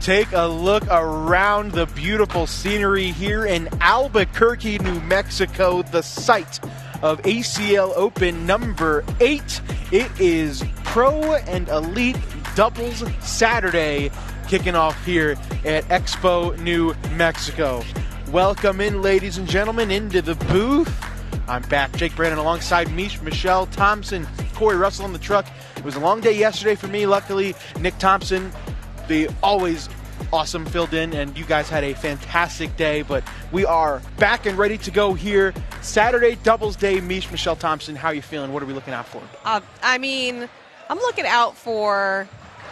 Take a look around the beautiful scenery here in Albuquerque, New Mexico, the site of ACL Open number 8. It is Pro and Elite Doubles Saturday, kicking off here at Expo, New Mexico. Welcome in, ladies and gentlemen, into the booth. I'm back, Jake Brandon, alongside Michelle Thompson, Corey Russell on the truck. It was a long day yesterday for me. Luckily, Nick Thompson, the always awesome, filled in, and you guys had a fantastic day. But we are back and ready to go here. Saturday, doubles day. Michelle Thompson, how are you feeling? What are we looking out for? I'm looking out for...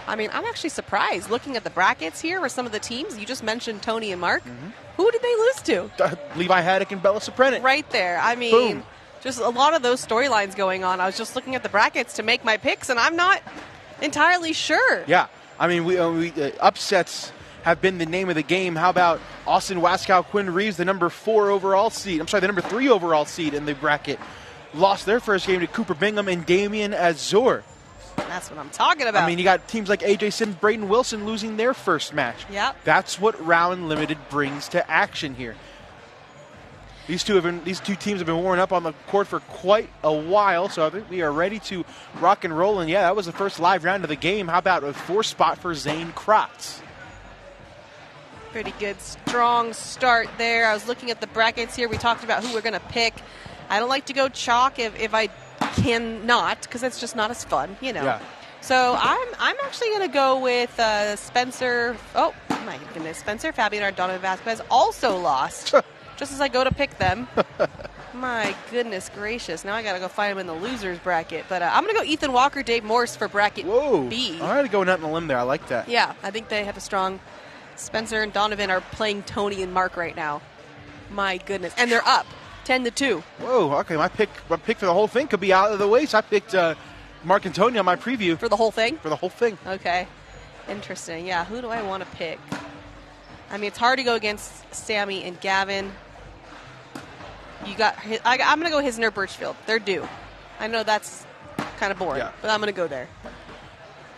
I'm actually surprised looking at the brackets here with some of the teams. You just mentioned Tony and Mark. Mm-hmm. Who did they lose to? Levi Haddock and Bella Soprenet. Right there. Boom. Just a lot of those storylines going on. I was just looking at the brackets to make my picks, and I'm not entirely sure. Yeah. Upsets have been the name of the game. How about Austin Waskow, Quinn Reeves, the number 3 overall seed in the bracket, lost their first game to Cooper Bingham and Damian Azur. That's what I'm talking about. You got teams like AJ Sims, Braden Wilson losing their first match. Yep. That's what Round Limited brings to action here. These two teams have been warming up on the court for quite a while, so I think we are ready to rock and roll. And yeah, that was the first live round of the game. How about a 4th spot for Zane Kratz? Pretty good, strong start there. I was looking at the brackets here. We talked about who we're going to pick. I don't like to go chalk if I cannot, because it's just not as fun, Yeah. So I'm actually going to go with Spencer. Oh, my goodness. Spencer Fabian or Donovan Vasquez also lost. Just as I go to pick them. My goodness gracious. Now I got to go find him in the losers bracket. But I'm going to go Ethan Walker, Dave Morse for bracket B. All right, going out on a limb there. I like that. Yeah, I think they have a strong... Spencer and Donovan are playing Tony and Mark right now. My goodness. And they're up 10-2. Whoa, okay. My pick for the whole thing could be out of the way. So I picked Mark and Tony on my preview. For the whole thing? For the whole thing. Okay. Interesting. Yeah, who do I want to pick? It's hard to go against Sammy and Gavin. I'm going to go Hisner Birchfield. They're due. I know that's kind of boring, but I'm going to go there.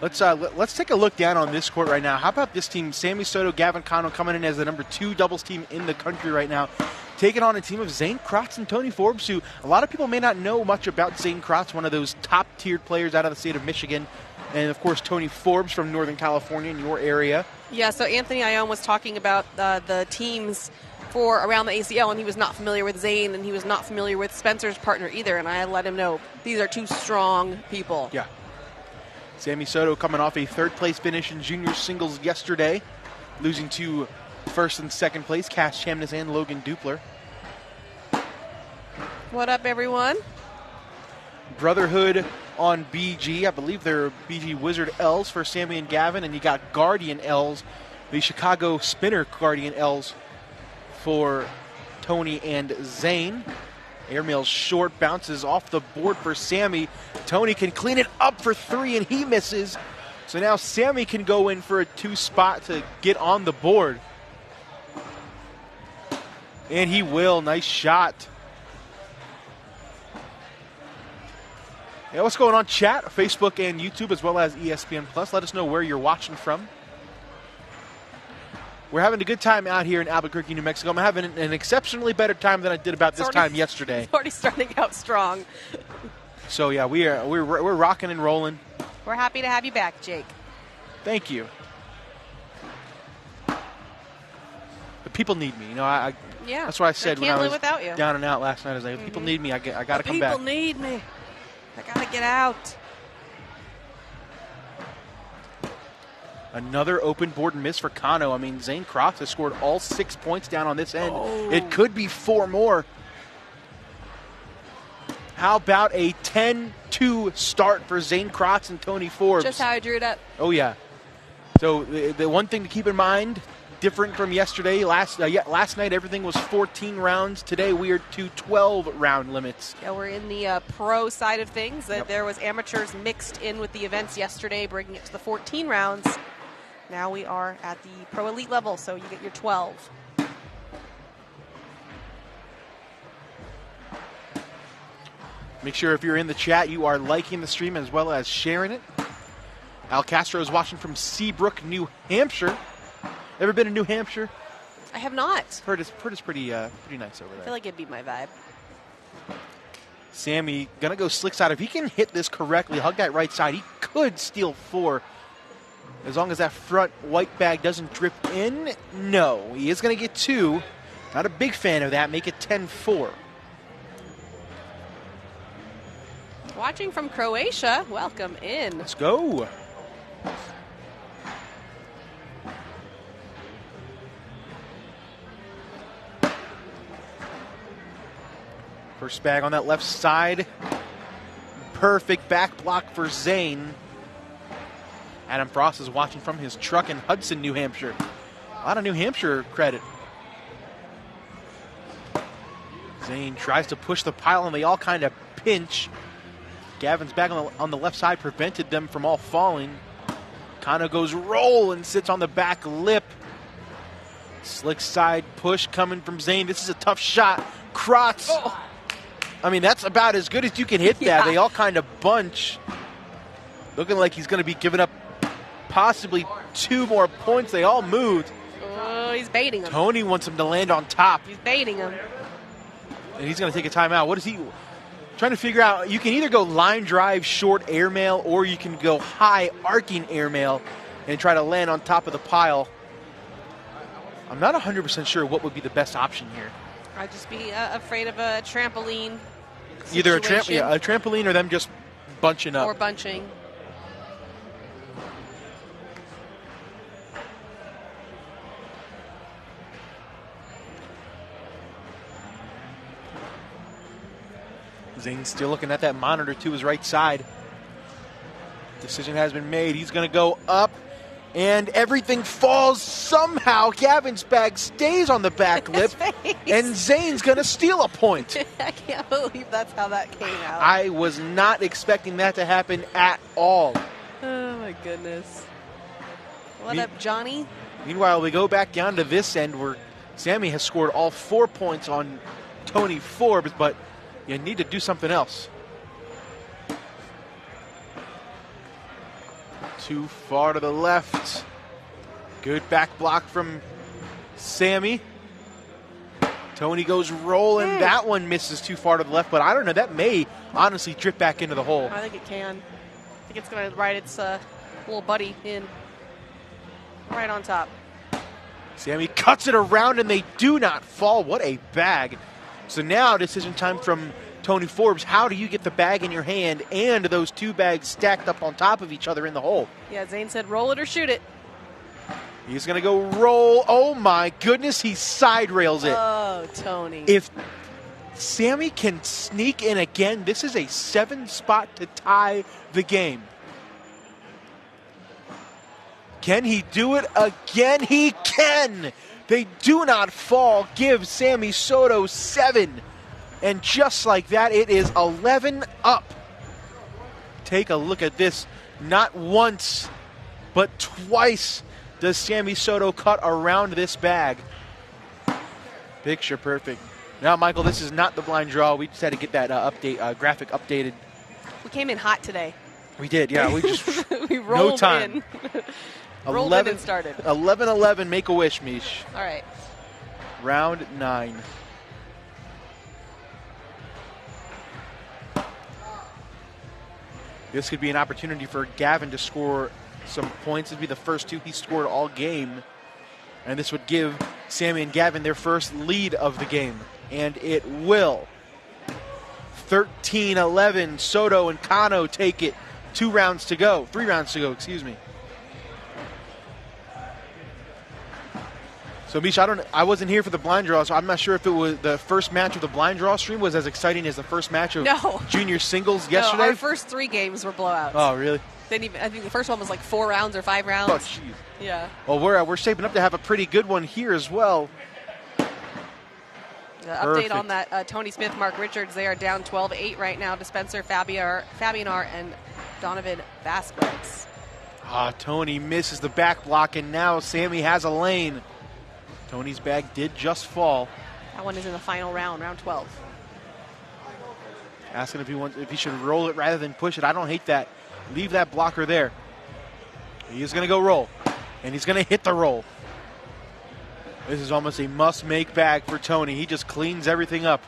Let's take a look down on this court right now. How about this team? Sammy Soto, Gavin Cano coming in as the number 2 doubles team in the country right now, taking on a team of Zane Kratz and Tony Forbes, who a lot of people may not know much about. Zane Kratz, one of those top-tiered players out of the state of Michigan, and, of course, Tony Forbes from Northern California in your area. Yeah, so Anthony Ione was talking about the teams for around the ACL, and he was not familiar with Zane, and he was not familiar with Spencer's partner either, and I let him know these are 2 strong people. Yeah. Sammy Soto coming off a 3rd-place finish in junior singles yesterday, losing to 1st and 2nd place, Cass Chamness and Logan Dupler. What up, everyone? Brotherhood on BG. I believe they're BG Wizard L's for Sammy and Gavin, and you got Guardian L's, the Chicago Spinner Guardian L's for Tony and Zane. Airmail's short, bounces off the board for Sammy. Tony can clean it up for 3, and he misses. So now Sammy can go in for a 2 spot to get on the board. And he will. Nice shot. Yeah, what's going on, chat? Facebook and YouTube, as well as ESPN Plus. Let us know where you're watching from. We're having a good time out here in Albuquerque, New Mexico. I'm having an exceptionally better time than I did about this time yesterday. It's already starting out strong. So yeah, we're rocking and rolling. We're happy to have you back, Jake. Thank you. But people need me, Yeah. That's what I said when I was without you. Down and out last night. I was like, people need me. I got to come back. People need me. I got to get out. Another open board miss for Kano. Zane Kratz has scored all 6 points down on this end. It could be 4 more. How about a 10-2 start for Zane Kratz and Tony Forbes? Just how I drew it up. Oh, yeah. So the one thing to keep in mind, different from yesterday, last night everything was 14 rounds. Today we are to 12-round limits. Yeah, we're in the pro side of things. Yep. There was amateurs mixed in with the events yesterday, bringing it to the 14 rounds. Now we are at the pro elite level, so you get your 12. Make sure if you're in the chat, you are liking the stream as well as sharing it. Al Castro is watching from Seabrook, New Hampshire. Ever been to New Hampshire? I have not. Heard it's pretty nice over I there. feel like it'd be my vibe. Sammy gonna go slick side. If he can hit this correctly, hug that right side, he could steal 4. As long as that front white bag doesn't drip in, no. He is gonna get 2. Not a big fan of that. Make it 10-4. Watching from Croatia, welcome in. Let's go. First bag on that left side. Perfect back block for Zane. Adam Frost is watching from his truck in Hudson, New Hampshire. A lot of New Hampshire credit. Zane tries to push the pile, and they all kind of pinch. Gavin's back on the left side prevented them from all falling. Kano goes roll and sits on the back lip. Slick side push coming from Zane. This is a tough shot. Kratz. Oh. I mean, that's about as good as you can hit that. Yeah. They all kind of bunch. Looking like he's going to be giving up possibly 2 more points. They all moved. Oh, he's baiting him. Tony wants him to land on top. He's baiting him. And he's going to take a timeout. What is he trying to figure out? You can either go line drive, short airmail, or you can go high arcing airmail and try to land on top of the pile. I'm not 100% sure what would be the best option here. I'd just be afraid of a trampoline Either a situation. trampoline or them just bunching up. Or bunching. Zane's still looking at that monitor to his right side. Decision has been made. He's going to go up, and everything falls somehow. Gavin's bag stays on the back lip, and Zane's going to steal a point. I can't believe that's how that came out. I was not expecting that to happen at all. Oh, my goodness. What up, Johnny? Meanwhile, we go back down to this end where Sammy has scored all 4 points on Tony Forbes, but you need to do something else. Too far to the left. Good back block from Sammy. Tony goes rolling. That one misses too far to the left, but I don't know. That may honestly drip back into the hole. I think it can. I think it's going to ride its little buddy in. Right on top. Sammy cuts it around, and they do not fall. What a bag. So now decision time from Tony Forbes. How do you get the bag in your hand and those 2 bags stacked up on top of each other in the hole? Yeah, Zane said roll it or shoot it. He's going to go roll. Oh, my goodness. He side rails it. Oh, Tony. If Sammy can sneak in again, this is a 7 spot to tie the game. Can he do it again? He can. They do not fall. Give Sammy Soto 7. And just like that, it is 11 up. Take a look at this. Not once, but twice does Sammy Soto cut around this bag. Picture perfect. Now, Michael, this is not the blind draw. We just had to get that graphic updated. We came in hot today. We did, yeah. We just we rolled no time. in. Rolled in and started. 11-11, make a wish, Mish. All right. Round 9. This could be an opportunity for Gavin to score some points. It would be the first 2 he scored all game. And this would give Sammy and Gavin their first lead of the game. And it will. 13-11, Soto and Kano take it. 3 rounds to go, excuse me. So, Misha, I wasn't here for the blind draw, so I'm not sure if it was the first match of the blind draw stream was as exciting as the first match of junior singles yesterday. No, our first 3 games were blowouts. Oh, really? I think the first one was like 4 rounds or 5 rounds. Oh, jeez. Yeah. Well, we're shaping up to have a pretty good one here as well. Update on that, Tony Smith, Mark Richards, they are down 12-8 right now to Spencer Fabianar and Donovan Vasquez. Tony misses the back block, and now Sammy has a lane. Tony's bag did just fall. That one is in the final round, round 12. Asking if he should roll it rather than push it. I don't hate that. Leave that blocker there. He is going to go roll, and he's going to hit the roll. This is almost a must-make bag for Tony. He just cleans everything up.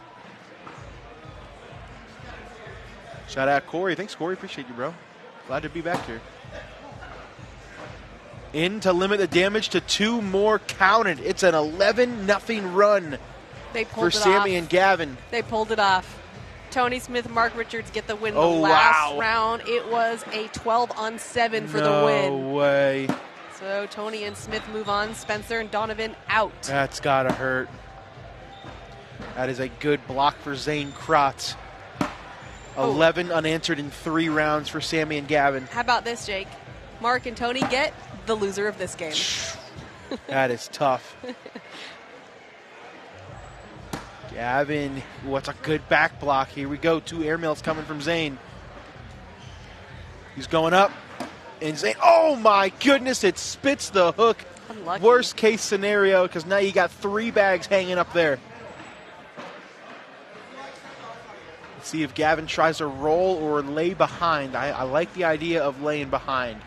Shout out Corey. Thanks, Corey. Appreciate you, bro. Glad to be back here. In to limit the damage to 2 more counted. It's an 11-0 run for Sammy and Gavin. They pulled it off. Tony Smith, Mark Richards get the win the Oh, last wow. round. It was a 12-on-7 for the win. No way. So Tony and Smith move on. Spencer and Donovan out. That's got to hurt. That is a good block for Zane Kratz. 11 unanswered in 3 rounds for Sammy and Gavin. How about this, Jake? Mark and Tony get the loser of this game. That is tough. Gavin, what's a good back block? Here we go. 2 airmails coming from Zane. He's going up. And Zane, oh my goodness, it spits the hook. Unlucky. Worst case scenario, because now you got 3 bags hanging up there. Let's see if Gavin tries to roll or lay behind. I like the idea of laying behind.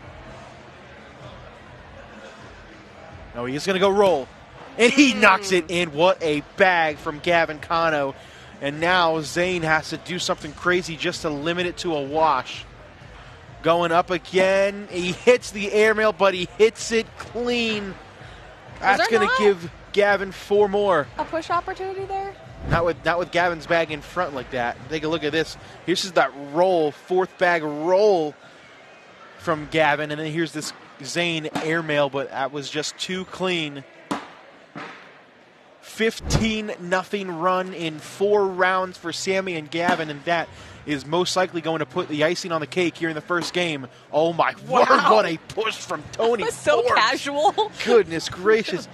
No, he's going to go roll. And he knocks it in. What a bag from Gavin Cano. And now Zane has to do something crazy just to limit it to a wash. Going up again. He hits the airmail, but he hits it clean. That's going to give Gavin 4 more. A push opportunity there? Not with Gavin's bag in front like that. Take a look at this. Here's that roll, 4th bag roll from Gavin. And then here's this Zane airmail, but that was just too clean. 15-0 run in 4 rounds for Sammy and Gavin, and that is most likely going to put the icing on the cake here in the first game. Oh my word, what a push from Tony. That was so casual. Goodness gracious.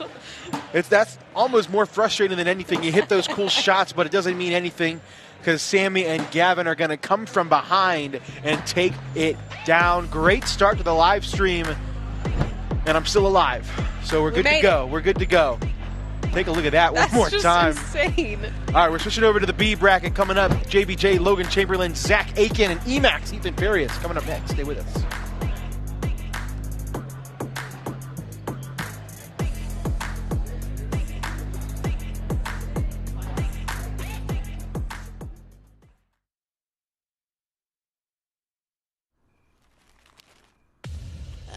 That's almost more frustrating than anything. You hit those cool shots, but it doesn't mean anything because Sammy and Gavin are going to come from behind and take it down. Great start to the live stream, and I'm still alive. So we're good to go. We're good to go. Take a look at that one more time. That's just insane. All right, we're switching over to the B bracket coming up. JBJ, Logan Chamberlain, Zach Aiken, and Emac, Ethan Farias coming up next. Stay with us.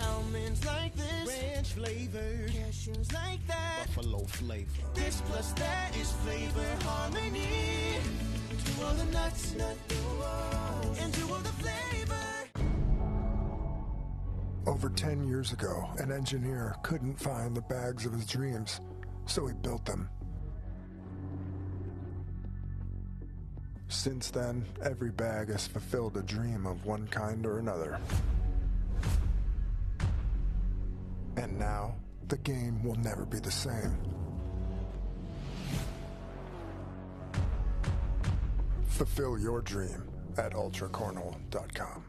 Almonds like this, ranch flavor, cashews like that, buffalo flavor. This plus that is flavor harmony. To all the nuts, and to all the flavor. Over 10 years ago, an engineer couldn't find the bags of his dreams, so he built them. Since then, every bag has fulfilled a dream of one kind or another. And now, the game will never be the same. Fulfill your dream at ultracornhole.com.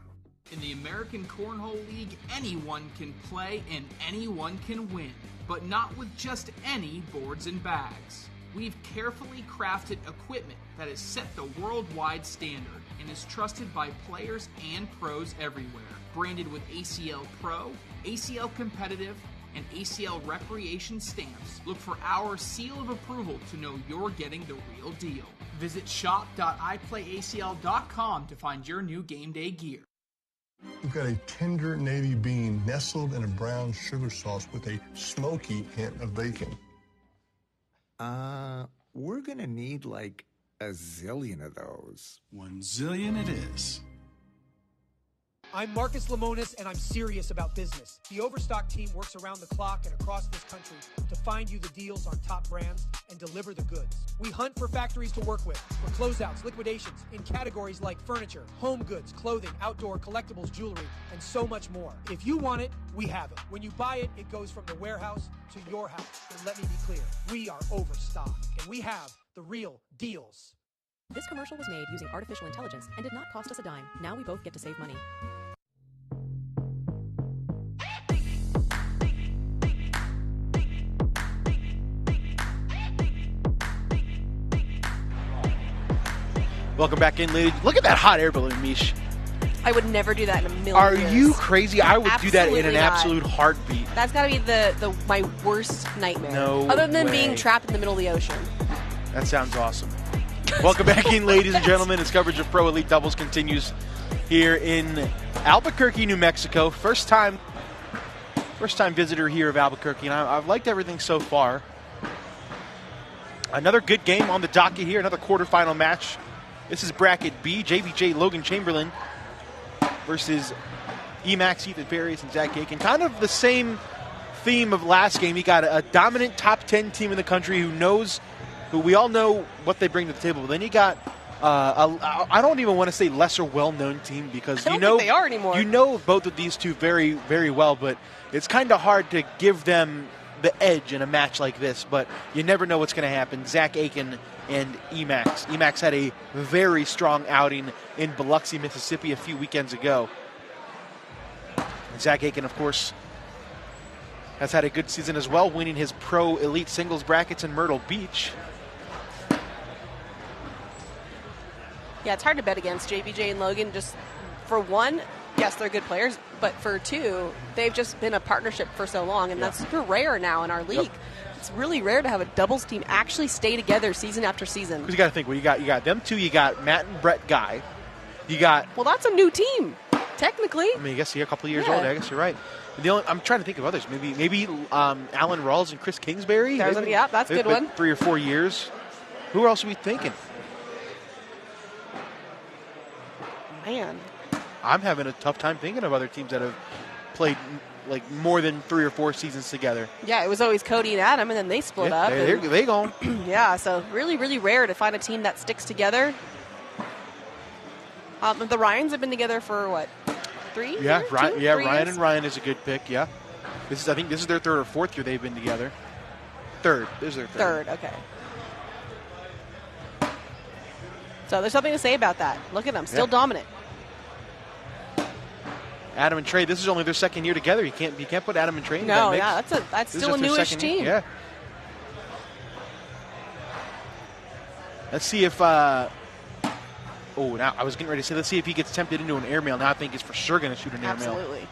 In the American Cornhole League, anyone can play and anyone can win, but not with just any boards and bags. We've carefully crafted equipment that has set the worldwide standard and is trusted by players and pros everywhere. Branded with ACL Pro, ACL Competitive, and ACL Recreation stamps. Look for our seal of approval to know you're getting the real deal. Visit shop.iplayacl.com to find your new game day gear. We've got a tender navy bean nestled in a brown sugar sauce with a smoky hint of bacon. We're gonna need like a zillion of those. 1 zillion it is. I'm Marcus Lemonis, and I'm serious about business. The Overstock team works around the clock and across this country to find you the deals on top brands and deliver the goods. We hunt for factories to work with, for closeouts, liquidations, in categories like furniture, home goods, clothing, outdoor, collectibles, jewelry, and so much more. If you want it, we have it. When you buy it, it goes from the warehouse to your house. And let me be clear, we are Overstock, and we have the real deals. This commercial was made using artificial intelligence and did not cost us a dime. Now we both get to save money. Welcome back in, ladies. Look at that hot air balloon, Mish. I would never do that in a million Are years. you crazy? I would do that in Absolutely an not. absolute heartbeat. That's got to be my worst nightmare. No Other than way. being trapped in the middle of the ocean. That sounds awesome. Welcome back in, ladies and gentlemen. As coverage of Pro Elite Doubles continues here in Albuquerque, New Mexico. First time visitor here of Albuquerque, and I've liked everything so far. Another good game on the docket here, another quarterfinal match. This is bracket B, JBJ Logan Chamberlain versus Emac, Ethan Farias, and Zach Aiken. Kind of the same theme of last game. You got a dominant top 10 team in the country who we all know what they bring to the table. But then you got, I don't even want to say lesser well-known team because I don't think they are anymore. You know both of these two very, very well, but it's kind of hard to give them the edge in a match like this. But you never know what's going to happen. Zach Aiken and Emac. Emac had a very strong outing in Biloxi, Mississippi a few weekends ago. Zach Aiken, of course, has had a good season as well, winning his Pro Elite singles brackets in Myrtle Beach. Yeah, it's hard to bet against JBJ and Logan. Just for one, yes, they're good players, but for two, they've just been a partnership for so long, and that's super rare now in our league. Yep. It's really rare to have a doubles team actually stay together season after season. Because you got to think, well, you got them two. You got Matt and Brett Guy. You got. Well, that's a new team, technically. I mean, I guess you're a couple of years Yeah. old. I guess you're right. I'm trying to think of others. Maybe Alan Rawls and Chris Kingsbury. That's a good one. 3 or 4 years. Who else are we thinking? Man. I'm having a tough time thinking of other teams that have played like more than 3 or 4 seasons together. Yeah, it was always Cody and Adam, and then they split up. They gone. Yeah, so really, really rare to find a team that sticks together. The Ryans have been together for what, 3 years? Yeah, 2, Ryan 3 and years? Ryan is a good pick. Yeah, I think this is their 3rd or 4th year they've been together. Third. This is their third. Okay. So there's something to say about that. Look at them, still dominant. Adam and Trey, this is only their 2nd year together. You can't put Adam and Trey in that No, mix. yeah, that's This still a is their newish 2nd team. year. Yeah. Let's see if. Now I was getting ready to say, let's see if he gets tempted into an airmail. Now I think he's for sure going to shoot an airmail. Absolutely.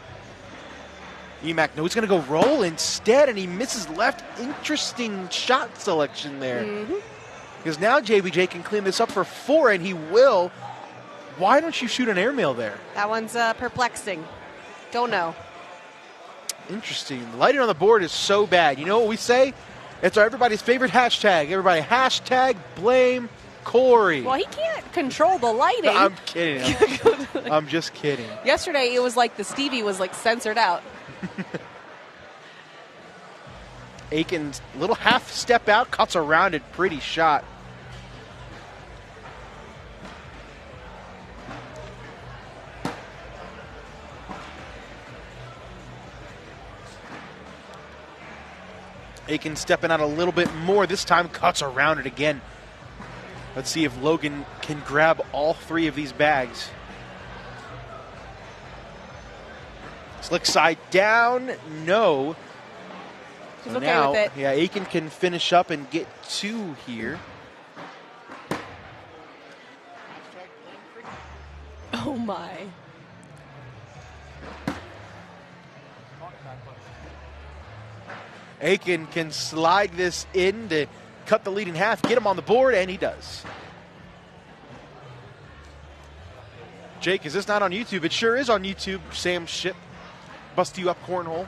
Emac, no, he's going to go roll instead, and he misses left. Interesting shot selection there. Because now JBJ can clean this up for 4, and he will. Why don't you shoot an airmail there? That one's perplexing. Don't know. Interesting. The lighting on the board is so bad. You know what we say? It's everybody's favorite hashtag. Everybody, hashtag blame Corey. Well, he can't control the lighting. I'm kidding. I'm just kidding. Yesterday, it was like the Stevie was like censored out. Aiken's little half step out, cuts around it. Pretty shot. Aiken stepping out a little bit more. This time cuts around it again. Let's see if Logan can grab all 3 of these bags. Slick side down. No. He's So okay now, with it. yeah, Aiken can finish up and get 2 here. Oh, my. Aiken can slide this in to cut the lead in half, get him on the board, and he does. Jake, is this not on YouTube? It sure is on YouTube. Sam Ship, bust you up cornhole.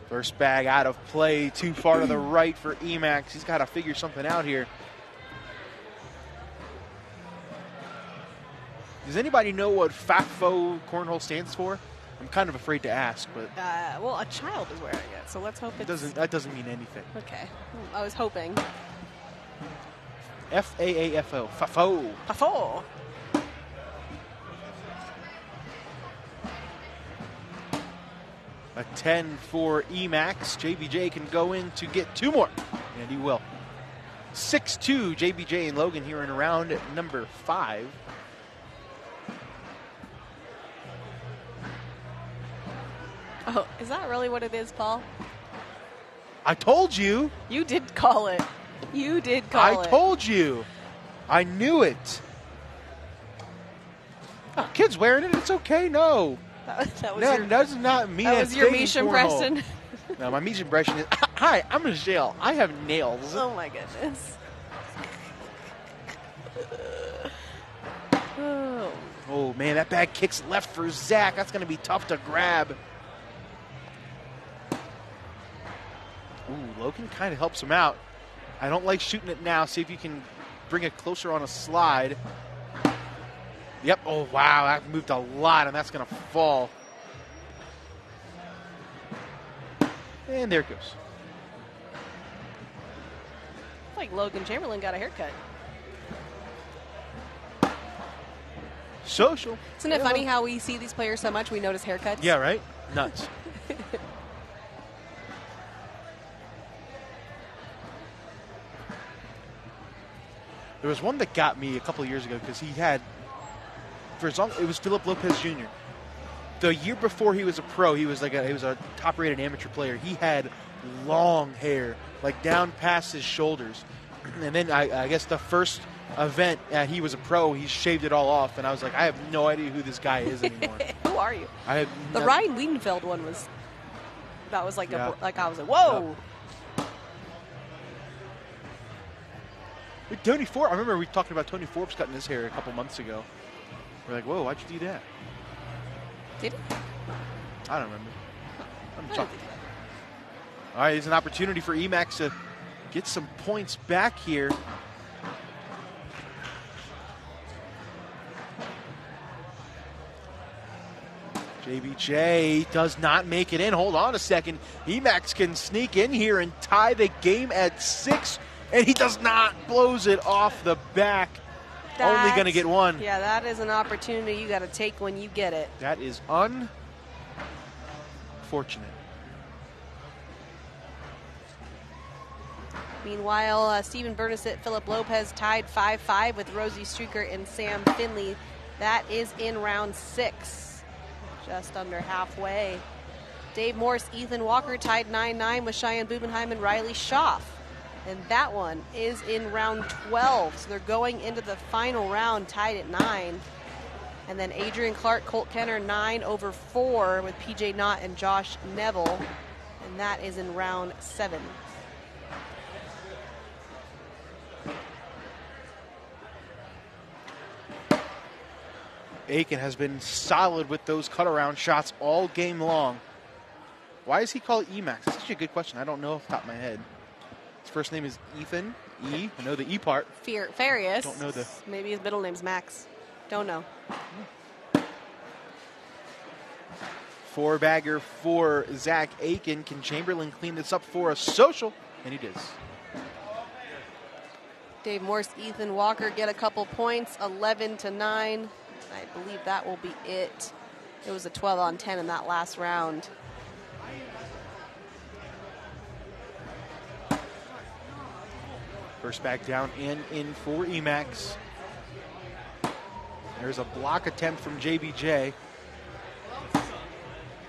First bag out of play, too far to the right for Emac. He's got to figure something out here. Does anybody know what FAFO cornhole stands for? I'm kind of afraid to ask, but Well, a child is wearing it, so let's hope it's... that doesn't mean anything. Okay. I was hoping. FAAFO. FAFO. Pafo. A 10 for Emac. JBJ can go in to get 2 more, and he will. 6-2, JBJ and Logan here in round number 5. Oh, is that really what it is, Paul? I told you. You did call it. You did call it. I told you. I knew it. Oh, kid's wearing it. It's okay. No. That's not me. That was your Misha impression. No, my Misha impression is, hi, I'm Michelle. I have nails. Oh, my goodness. Oh, man, that bag kicks left for Zach. That's going to be tough to grab. Ooh, Logan kind of helps him out. I don't like shooting it now. See if you can bring it closer on a slide. Yep. Oh, wow. That moved a lot, and that's going to fall. And there it goes. It's like Logan Chamberlain got a haircut. Social. Isn't it funny how we see these players so much we notice haircuts? Yeah, right? Nuts. There was one that got me a couple of years ago because he had, for as long, it was Philip Lopez Jr. The year before he was a pro, he was a top-rated amateur player. He had long hair, like down past his shoulders. And then I guess the first event he was a pro, he shaved it all off, and I was like, I have no idea who this guy is anymore. Who are you? The Ryan Wiedenfeld one was. That was like I was like, whoa. Yep. Tony Forbes. I remember we talking about Tony Forbes cutting his hair a couple months ago. We're like, whoa, why'd you do that? Did he? I don't remember. I'm talking. All right, here's an opportunity for Emac to get some points back here. JBJ does not make it in. Hold on a second. Emac can sneak in here and tie the game at 6, and he does not. Blows it off the back. Only going to get one. Yeah, that is an opportunity you got to take when you get it. That is unfortunate. Meanwhile, Steven Bernasett, Philip Lopez tied 5-5 with Rosie Streaker and Sam Finley. That is in round 6. Just under halfway. Dave Morse, Ethan Walker tied 9-9 with Cheyenne Bubenheim and Riley Schaff. And that one is in round 12. So they're going into the final round tied at 9. And then Adrian Clark, Colt Kenner 9/4 with PJ Knott and Josh Neville. And that is in round 7. Aiken has been solid with those cut-around shots all game long. Why is he called Emac? That's actually a good question. I don't know off the top of my head. His first name is Ethan, E. I know the E part. Farias. Don't know the... Maybe his middle name's Max. Don't know. 4-bagger for Zach Aiken. Can Chamberlain clean this up for a social? And he does. Dave Morse, Ethan Walker get a couple points, 11-9. I believe that will be it. It was a 12-on-10 in that last round. First back down and in for Emacs. There's a block attempt from JBJ.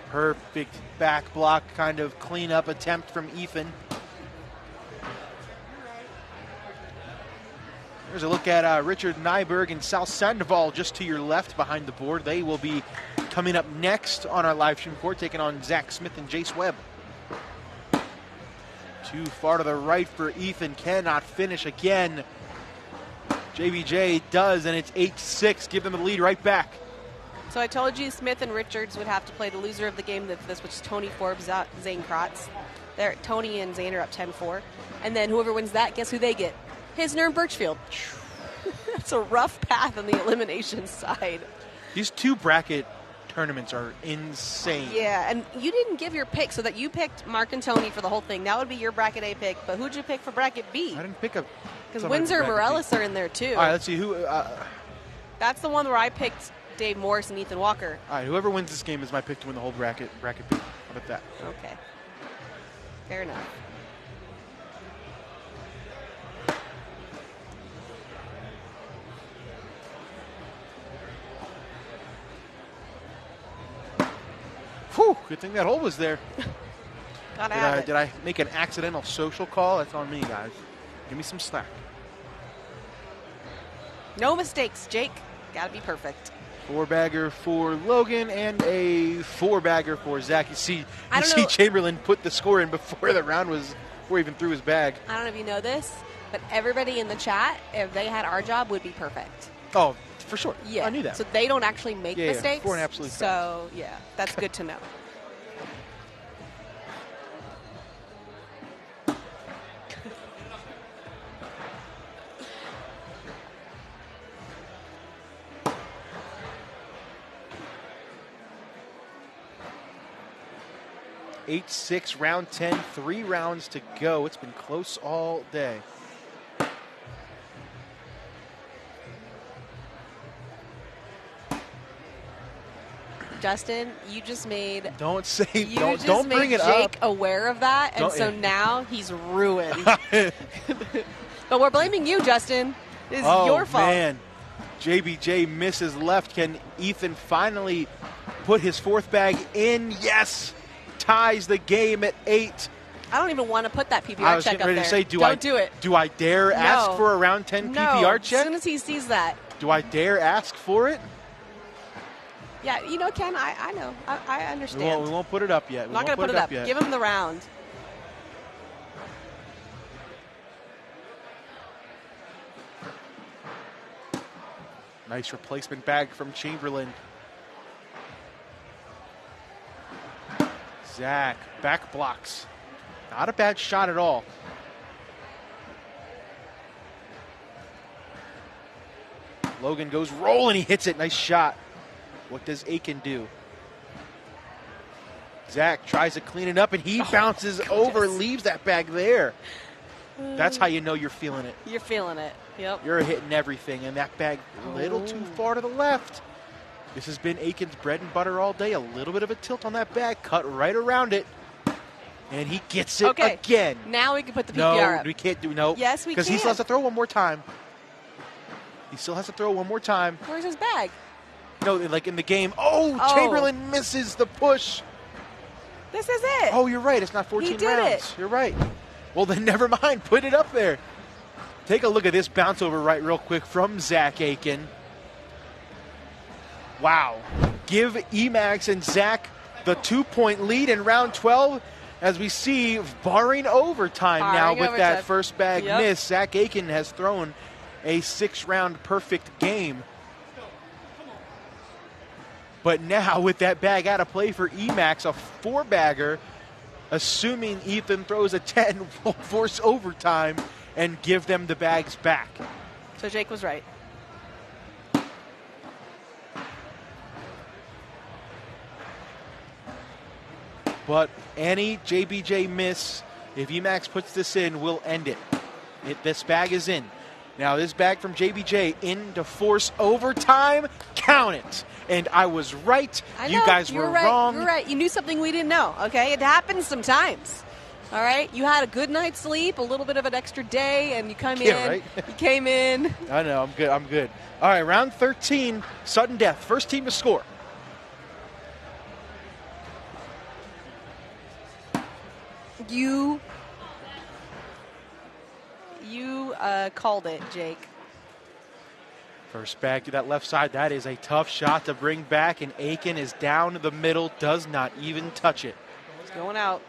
Perfect back block kind of cleanup attempt from Ethan. There's a look at Richard Nyberg and South Sandoval just to your left behind the board. They will be coming up next on our live stream court, taking on Zach Smith and Jace Webb. Too far to the right for Ethan, cannot finish again. JBJ does, and it's 8-6. Give them the lead right back. So I told you Smith and Richards would have to play the loser of the game of this, which is Tony Forbes, Zane Kratz. Tony and Zane are up 10-4. And then whoever wins that, guess who they get? Hisner and Birchfield. It's a rough path on the elimination side. These two bracket tournaments are insane. Yeah, and you didn't give your pick, so that you picked Mark and Tony for the whole thing. That would be your bracket A pick, but who'd you pick for bracket B? I didn't pick a... Because Windsor and Morales are in there, too. All right, let's see who... That's the one where I picked Dave Morse and Ethan Walker. All right, whoever wins this game is my pick to win the whole bracket B. How about that? Okay. Fair enough. Whew, good thing that hole was there. Gotta have it. Did I make an accidental social call? That's on me, guys. Give me some slack. No mistakes, Jake. Gotta be perfect. 4-bagger for Logan and a 4-bagger for Zach. You see Chamberlain put the score in before the round was, before he even threw his bag. I don't know if you know this, but everybody in the chat, if they had our job, would be perfect. Oh, for sure. Yeah. I knew that. So they don't actually make mistakes. For an absolute fact. So, yeah, that's good to know. Eight, 6, round 10, 3 rounds to go. It's been close all day. Justin, you just made. Don't say. You Don't bring it Jake up. aware of that, and so now he's ruined. But we're blaming you, Justin. It's your fault. Oh man, JBJ misses left. Can Ethan finally put his 4th bag in? Yes. Ties the game at 8. I don't even want to put that PPR check up there. I was getting ready to say, don't do it. Do I dare ask for a round 10 PPR check? As soon as he sees that. Do I dare ask for it? Yeah, you know, Ken, I know. I understand. We won't put it up yet. I'm not going to put it up. Give him the round. Nice replacement bag from Chamberlain. Zach, back blocks. Not a bad shot at all. Logan goes rolling, he hits it, nice shot. What does Aiken do? Zach tries to clean it up, and he bounces over, leaves that bag there. That's how you know you're feeling it. You're feeling it, yep. You're hitting everything, and that bag a little too far to the left. This has been Aiken's bread and butter all day. A little bit of a tilt on that bag, cut right around it. And he gets it again. Now we can put the PPR up. No, we can't do no. Yes, we can. Because he still has to throw one more time. He still has to throw one more time. Where's his bag? No, like in the game. Oh, Chamberlain misses the push. This is it. Oh, you're right. It's not 14 he did rounds. It. You're right. Well, then never mind. Put it up there. Take a look at this bounce over right real quick from Zach Aiken. Wow. Give Emacs and Zach the 2-point lead in round 12 as we see, barring overtime with that first bag miss, Zach Aiken has thrown a 6-round perfect game. But now with that bag out of play for Emacs, a 4-bagger, assuming Ethan throws a 10, will force overtime and give them the bags back. So Jake was right. But any JBJ miss, if Emacs puts this in, will end it. This bag is in. Now this bag from JBJ in to force overtime. Count it. And I was right. You guys were wrong. You were right. You knew something we didn't know, okay? It happens sometimes. All right? You had a good night's sleep, a little bit of an extra day, and you come in. Right? You came in. I know. I'm good. I'm good. All right, round 13, sudden death. First team to score. You called it, Jake. First bag to that left side. That is a tough shot to bring back, and Aiken is down the middle, does not even touch it. It's going out.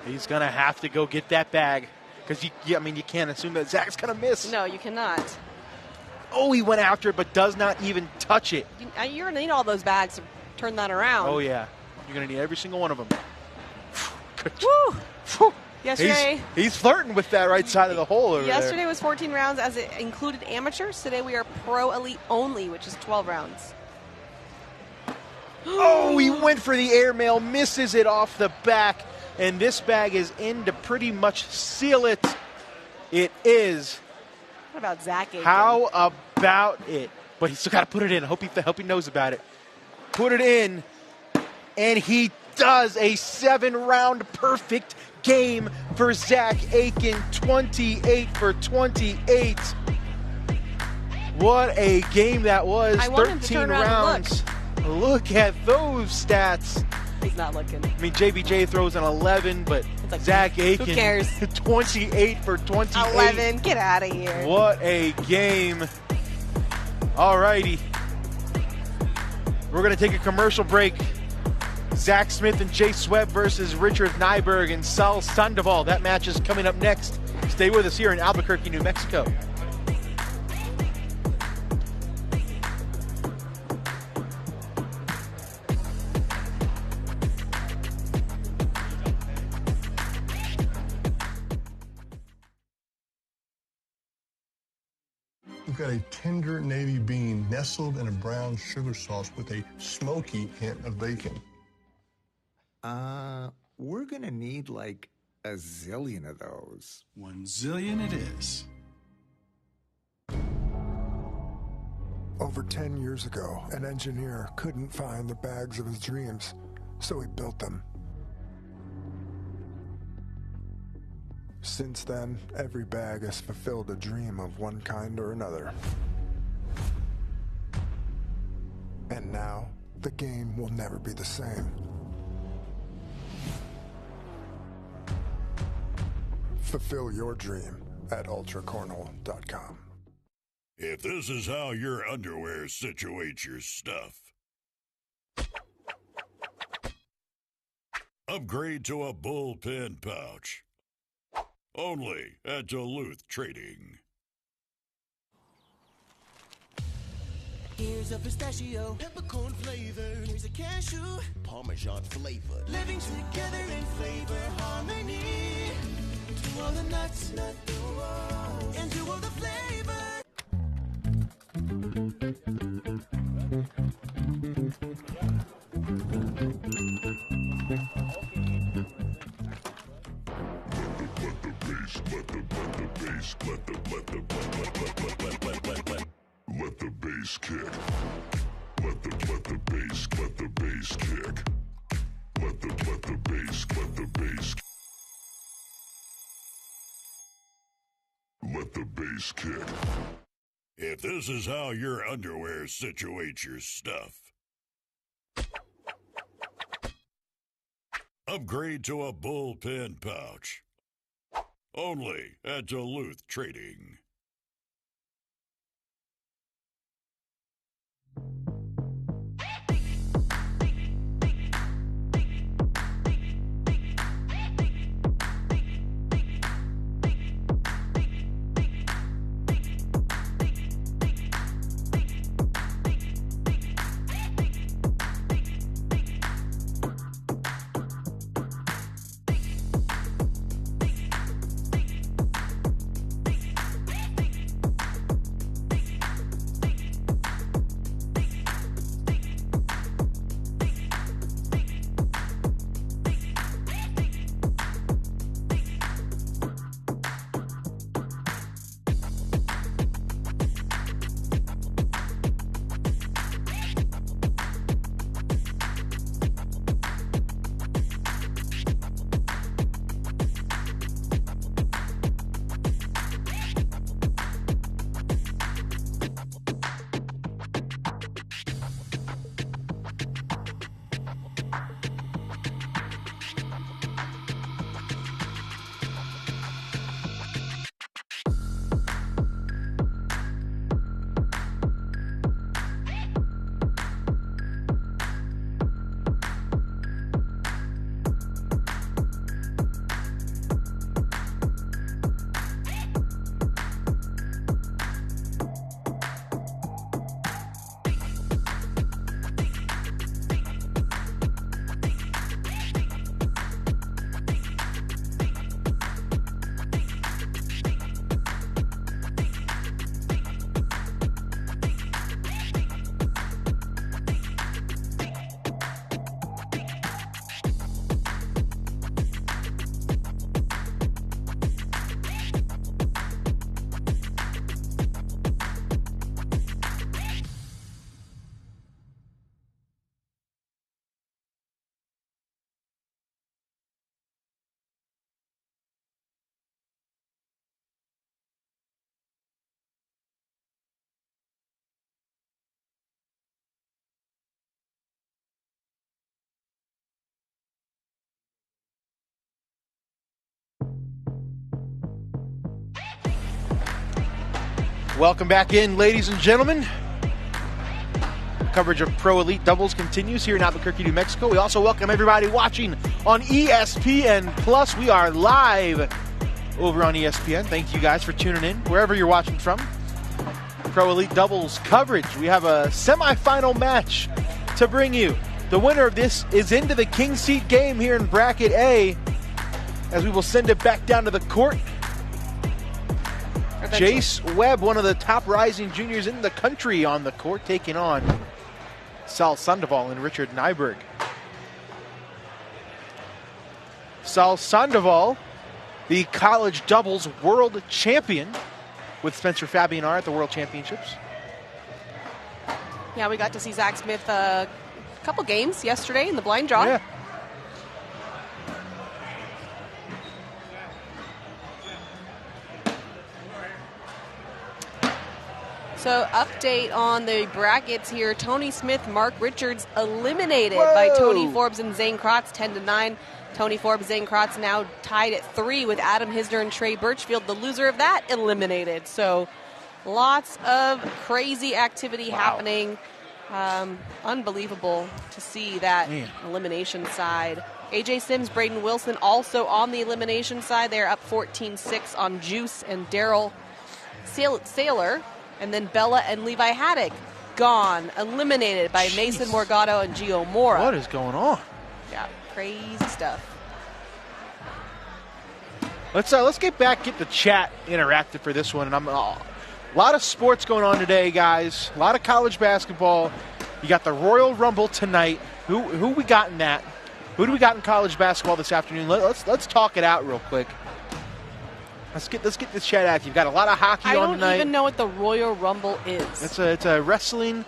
He's going to have to go get that bag because, you can't assume that Zach's going to miss. No, you cannot. Oh, he went after it, but does not even touch it. You're going to need all those bags to turn that around. Oh, yeah. You're going to need every single one of them. Woo! Whew. Yesterday, he's flirting with that right side of the hole over Yesterday there. was 14 rounds as it included amateurs. Today we are pro elite only, which is 12 rounds. Oh, he went for the airmail, misses it off the back, and this bag is in to pretty much seal it. It is. What about Zach Aiken? How about it? But he's still got to put it in. I hope he knows about it. Put it in, and he does. A 7-round perfect game for Zach Aiken, 28 for 28. What a game that was. I 13 rounds. Look at those stats. He's not looking. I mean, JBJ throws an 11, but It's like, Zach Aiken, who cares? 28 for 28. 11. Get out of here. What a game. All righty. We're going to take a commercial break. Zach Smith and Jay Swebb versus Richard Nyberg and Sal Sandoval. That match is coming up next. Stay with us here in Albuquerque, New Mexico. We've got a tender navy bean nestled in a brown sugar sauce with a smoky hint of bacon. We're gonna need like a zillion of those. 1 zillion it is. Over 10 years ago, an engineer couldn't find the bags of his dreams, so he built them. Since then, every bag has fulfilled a dream of one kind or another. And now, the game will never be the same. Fulfill your dream at ultracornhole.com. If this is how your underwear situates your stuff, upgrade to a bullpen pouch. Only at Duluth Trading. Here's a pistachio, peppercorn flavor. Here's a cashew, Parmesan flavor. Living together in flavor harmony. To all the nuts, and to all the flavor. Let the bass kick. Let the bass kick. Let the bass. Let the bass kick. If this is how your underwear situates your stuff, upgrade to a bullpen pouch. Only at Duluth Trading. Welcome back in, ladies and gentlemen. Coverage of Pro Elite Doubles continues here in Albuquerque, New Mexico. We also welcome everybody watching on ESPN Plus. We are live over on ESPN. Thank you guys for tuning in, wherever you're watching from. Pro Elite Doubles coverage. We have a semifinal match to bring you. The winner of this is into the King Seat game here in Bracket A, as we will send it back down to the court. Jace Webb, one of the top rising juniors in the country, on the court, taking on Sal Sandoval and Richard Nyberg. Sal Sandoval, the college doubles world champion, with Spencer Fabianar at the World Championships. Yeah, we got to see Zach Smith a couple games yesterday in the blind draw. Yeah. So, update on the brackets here. Tony Smith, Mark Richards eliminated by Tony Forbes and Zane Kratz, 10-9. Tony Forbes, Zane Kratz now tied at 3 with Adam Hisner and Trey Birchfield. The loser of that eliminated. So, lots of crazy activity happening. Unbelievable to see that elimination side. AJ Sims, Braden Wilson also on the elimination side. They're up 14-6 on Juice and Daryl Saylor. And then Bella and Levi Haddock gone, eliminated by Mason Morgado and Gio Mora. What is going on? Yeah, crazy stuff. Let's get the chat interactive for this one. And a lot of sports going on today, guys. A lot of college basketball. You got the Royal Rumble tonight. Who we got in that? Who do we got in college basketball this afternoon? Let's talk it out real quick. Let's get this chat active. You've got a lot of hockey on tonight. I don't even know what the Royal Rumble is. It's a wrestling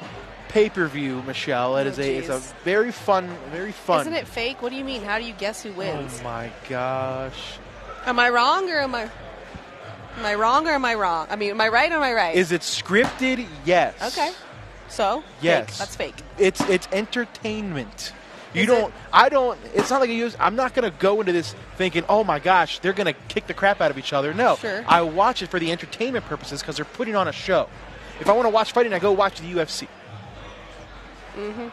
pay-per-view, Michelle. It's a very fun. Isn't it fake? What do you mean? How do you guess who wins? Oh my gosh. Am I wrong or am I wrong? I mean, am I right or am I right? Is it scripted? Yes. Okay. So? Yes. Fake. That's fake. It's entertainment. It's not like I'm not going to go into this thinking, oh my gosh, they're going to kick the crap out of each other. No. Sure. I watch it for the entertainment purposes because they're putting on a show. If I want to watch fighting, I go watch the UFC. Mm-hmm.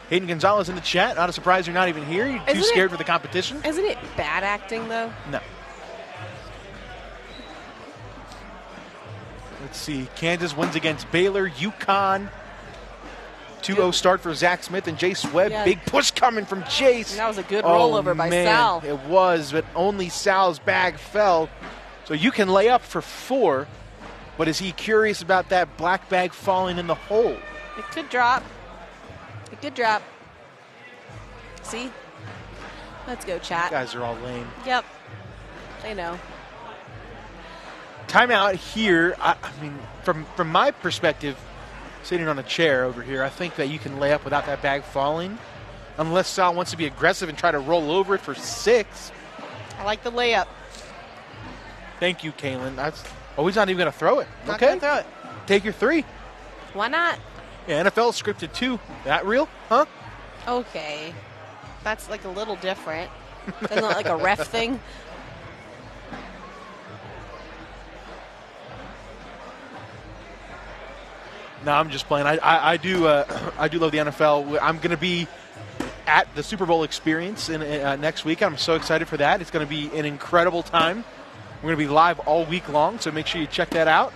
Hayden Gonzalez in the chat. Not a surprise you're not even here. You're too scared for the competition. Isn't it bad acting, though? No. Let's see. Kansas wins against Baylor. UConn. 2-0 start for Zach Smith and Jace Webb. Yeah. Big push coming from Jace. That was a good rollover by Sal. It was, but only Sal's bag fell. So you can lay up for 4, but is he curious about that black bag falling in the hole? It could drop. See? Let's go, chat. You guys are all lame. Yep. I know. Timeout here. I mean, from my perspective, sitting on a chair over here, I think that you can lay up without that bag falling, unless Sal wants to be aggressive and try to roll over it for 6. I like the layup. Thank you, Kaylin. He's not even going to throw it. Not okay. going to throw it. Take your 3. Why not? Yeah, NFL scripted too. That real? Huh? Okay. That's like a little different. That's not like a ref thing. No, I'm just playing. I do love the NFL. I'm going to be at the Super Bowl experience next week. I'm so excited for that. It's going to be an incredible time. We're going to be live all week long, so make sure you check that out.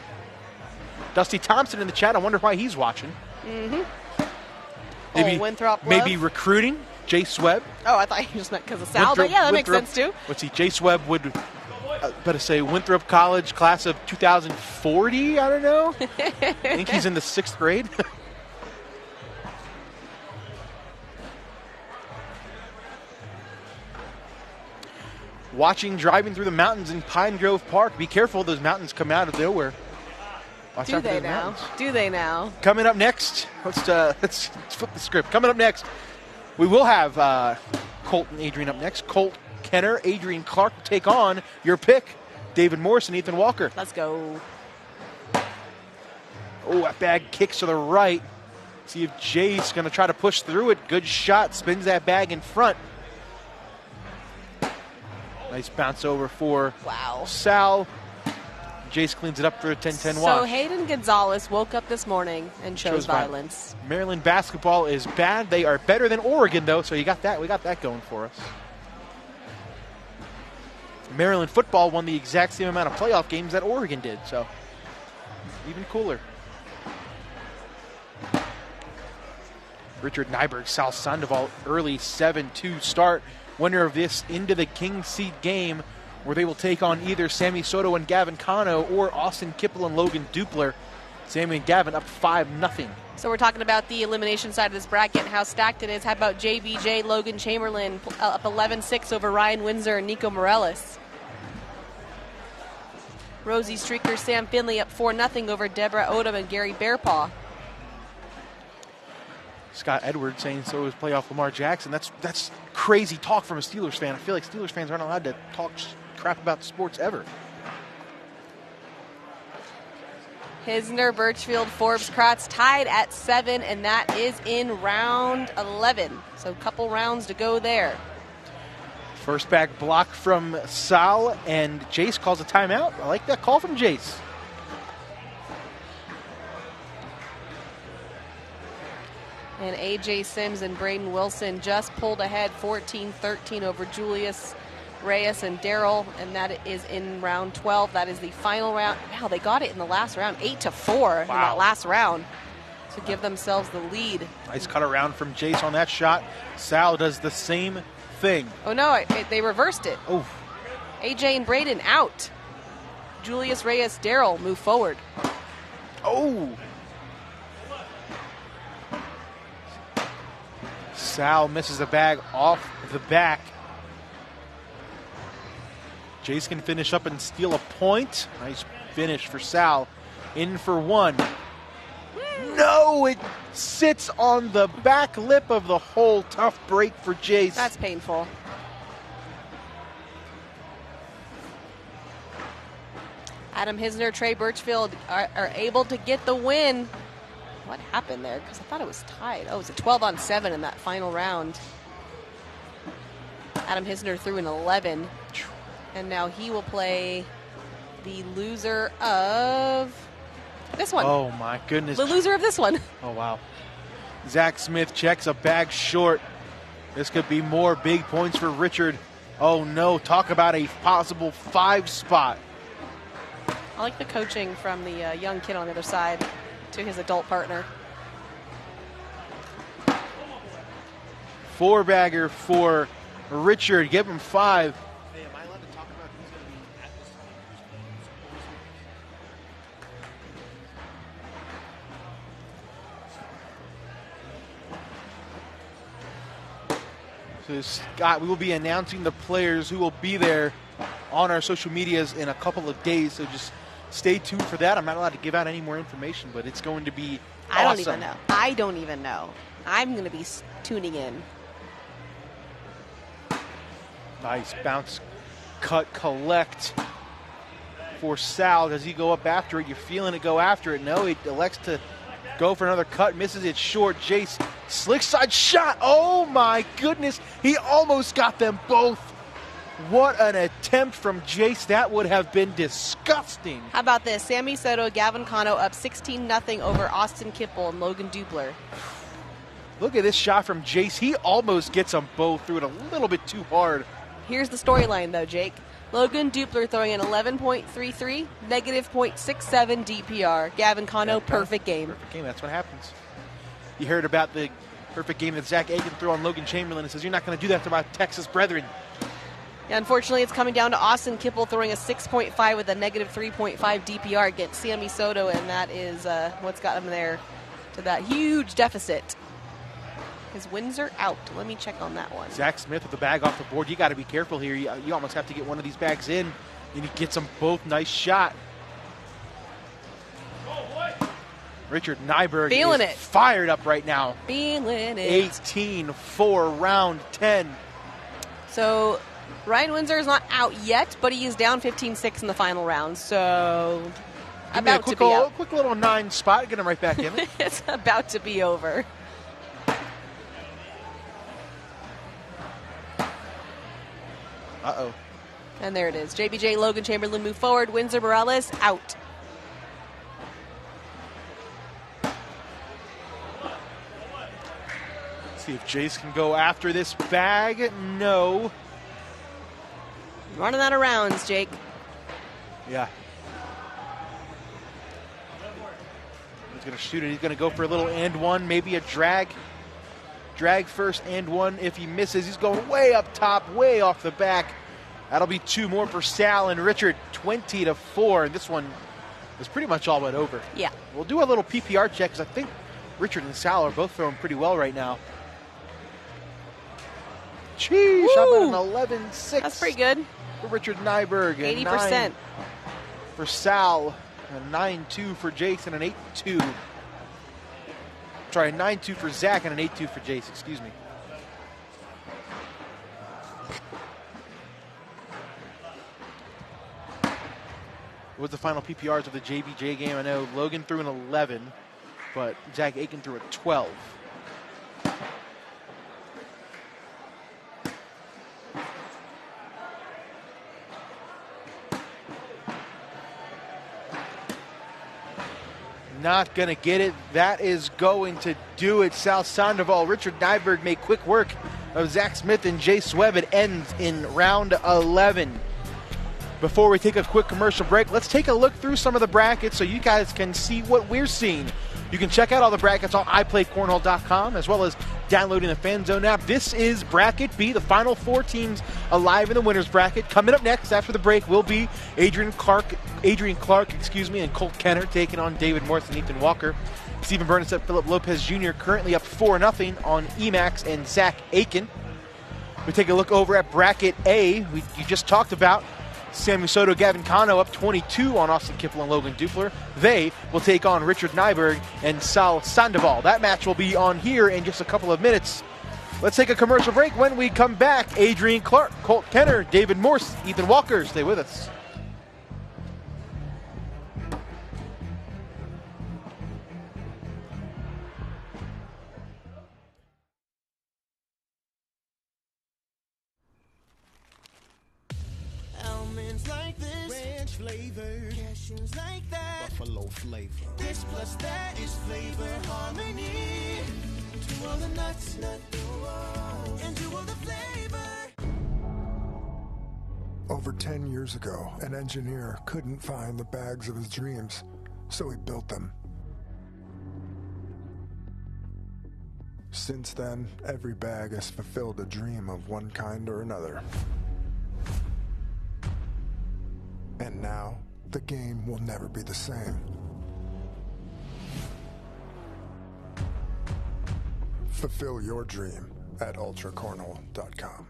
Dusty Thompson in the chat. I wonder why he's watching. Mm-hmm. Winthrop Love. Maybe recruiting Jace Webb. Oh, I thought you just meant because of Sal, but yeah, that makes sense too. Let's see, Jace Webb would, better say Winthrop College class of 2040, I don't know. I think he's in the 6th grade. Driving through the mountains in Pine Grove Park. Be careful, those mountains come out of nowhere. Watch Do they now? Do they now? Coming up next, let's flip the script. Coming up next, we will have Colt and Adrian up next. Colt Kenner, Adrian Clark will take on your pick, David Morris and Ethan Walker. Let's go. Oh, that bag kicks to the right. See if Jay's going to try to push through it. Good shot. Spins that bag in front. Nice bounce over for Sal. Jace cleans it up for a 10-10 So wash. Hayden Gonzalez woke up this morning and chose violence. Maryland basketball is bad. They are better than Oregon, though, so you got that. We got that going for us. Maryland football won the exact same amount of playoff games that Oregon did, so even cooler. Richard Nyberg, South Sandoval, early 7-2 start. Winner of this into the King Seat game, where they will take on either Sammy Soto and Gavin Cano or Austin Kipple and Logan Dupler. Sammy and Gavin up 5-0. So we're talking about the elimination side of this bracket and how stacked it is. How about JBJ, Logan Chamberlain up 11-6 over Ryan Windsor and Nico Morales. Rosie Streaker, Sam Finley up 4-0 over Deborah Odom and Gary Bearpaw. Scott Edwards saying so is playoff Lamar Jackson. That's crazy talk from a Steelers fan. I feel like Steelers fans aren't allowed to talk crap about sports ever. Hisner, Birchfield, Forbes, Kratz tied at 7, and that is in round 11. So a couple rounds to go there. First back block from Sal, and Jace calls a timeout. I like that call from Jace. And A.J. Sims and Braden Wilson just pulled ahead 14-13 over Julius Reyes and Darrell, and that is in round 12. That is the final round. Wow, they got it in the last round, 8-4 in that last round to give themselves the lead. Nice cut around from Jace on that shot. Sal does the same thing. Oh, no, they reversed it. Oh. A.J. and Braden out. Julius Reyes, Darrell move forward. Oh. Sal misses the bag off the back. Jace can finish up and steal a point. Nice finish for Sal. In for one. No, it sits on the back lip of the hole. Tough break for Jace. That's painful. Adam Hisner, Trey Birchfield are able to get the win. What happened there? Because I thought it was tied. Oh, it was a 12-7 in that final round. Adam Hisner threw an 11. And now he will play the loser of this one. Oh, my goodness. The loser of this one. Oh, wow. Zach Smith checks a bag short. This could be more big points for Richard. Oh, no. Talk about a possible 5 spot. I like the coaching from the young kid on the other side to his adult partner. 4-bagger for Richard. Give him 5. Hey, am I allowed to talk about who's going to be at this? So Scott, we will be announcing the players who will be there on our social medias in a couple of days. So just stay tuned for that. I'm not allowed to give out any more information, but it's going to be awesome. I don't even know. I'm going to be tuning in. Nice bounce, cut, collect for Sal. Does he go up after it? You're feeling it go after it. No, he elects to go for another cut, misses it short. Jace, slick side shot. Oh my goodness. He almost got them both. What an attempt from Jace. That would have been disgusting. How about this? Sammy Soto, Gavin Cano up 16-0 over Austin Kipple and Logan Dupler. Look at this shot from Jace. He almost gets them both. Threw it a little bit too hard. Here's the storyline, though, Jake. Logan Dupler throwing an 11.33, negative .67 DPR. Gavin Cano, perfect game. Perfect game. That's what happens. You heard about the perfect game that Zach Aiken threw on Logan Chamberlain and says, you're not going to do that to my Texas brethren. Yeah, unfortunately, it's coming down to Austin Kipple throwing a 6.5 with a negative 3.5 DPR against Sammy Soto, and that is what's got him there to that huge deficit. His wins are out. Let me check on that one. Zach Smith with the bag off the board. You got to be careful here. You almost have to get one of these bags in, and he gets them both. Nice shot. Richard Nyberg Feeling is it. Fired up right now. Feeling it. 18-4, round 10. So Ryan Windsor is not out yet, but he is down 15-6 in the final round. So about to be out. Quick little 9 spot. Get him right back in. It's about to be over. Uh-oh. And there it is. JBJ, Logan Chamberlain move forward. Windsor Morales out. See if Jace can go after this bag. No. Running out of rounds, Jake. Yeah. He's going to shoot it. He's going to go for a little and one, maybe a drag. Drag first and one. If he misses, he's going way up top, way off the back. That'll be 2 more for Sal and Richard, 20-4. And this one is pretty much all but over. Yeah. We'll do a little PPR check because I think Richard and Sal are both throwing pretty well right now. Sheesh, how about an 11-6? That's pretty good. For Richard Nyberg. 80%. For Sal, a 9-2 for Jason, an 8-2. Sorry, a 9-2 for Zach and an 8-2 for Jace, excuse me. What was the final PPRs of the JBJ game? I know Logan threw an 11, but Zach Aiken threw a 12. Not going to get it. That is going to do it. Sal Sandoval, Richard Nyberg made quick work of Zach Smith and Jay Swebb. It ends in round 11. Before we take a quick commercial break, let's take a look through some of the brackets so you guys can see what we're seeing. You can check out all the brackets on iPlayCornhole.com as well as downloading the FanZone app. This is Bracket B, the final 4 teams alive in the winner's bracket. Coming up next after the break will be Adrian Clark, and Colt Kenner taking on David Morse and Ethan Walker. Stephen Bernadette, Philip Lopez Jr. currently up 4-0 on Emacs and Zach Aiken. We take a look over at Bracket A. You just talked about Sammy Soto, Gavin Cano up 22 on Austin Kipple and Logan Dupler. They will take on Richard Nyberg and Sal Sandoval. That match will be on here in just a couple of minutes. Let's take a commercial break. When we come back, Adrian Clark, Colt Kenner, David Morse, Ethan Walker. Stay with us. Almonds like this, ranch flavor, cashews like that, buffalo flavor. This plus that is flavor harmony. To all the nuts, and to all the flavor. Over 10 years ago, an engineer couldn't find the bags of his dreams, so he built them. Since then, every bag has fulfilled a dream of one kind or another. And now, the game will never be the same. Fulfill your dream at ultracornhole.com.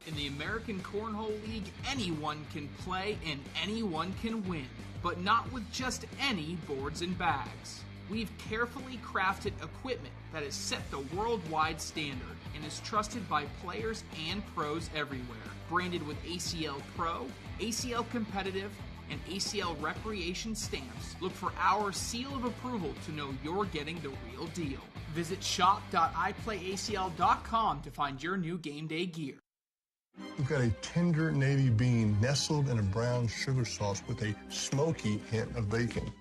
In the American Cornhole League, anyone can play and anyone can win, but not with just any boards and bags. We've carefully crafted equipment that has set the worldwide standard and is trusted by players and pros everywhere. Branded with ACL Pro, ACL Competitive, and ACL Recreation stamps, look for our seal of approval to know you're getting the real deal. Visit shop.iplayacl.com to find your new game day gear. We've got a tender navy bean nestled in a brown sugar sauce with a smoky hint of bacon.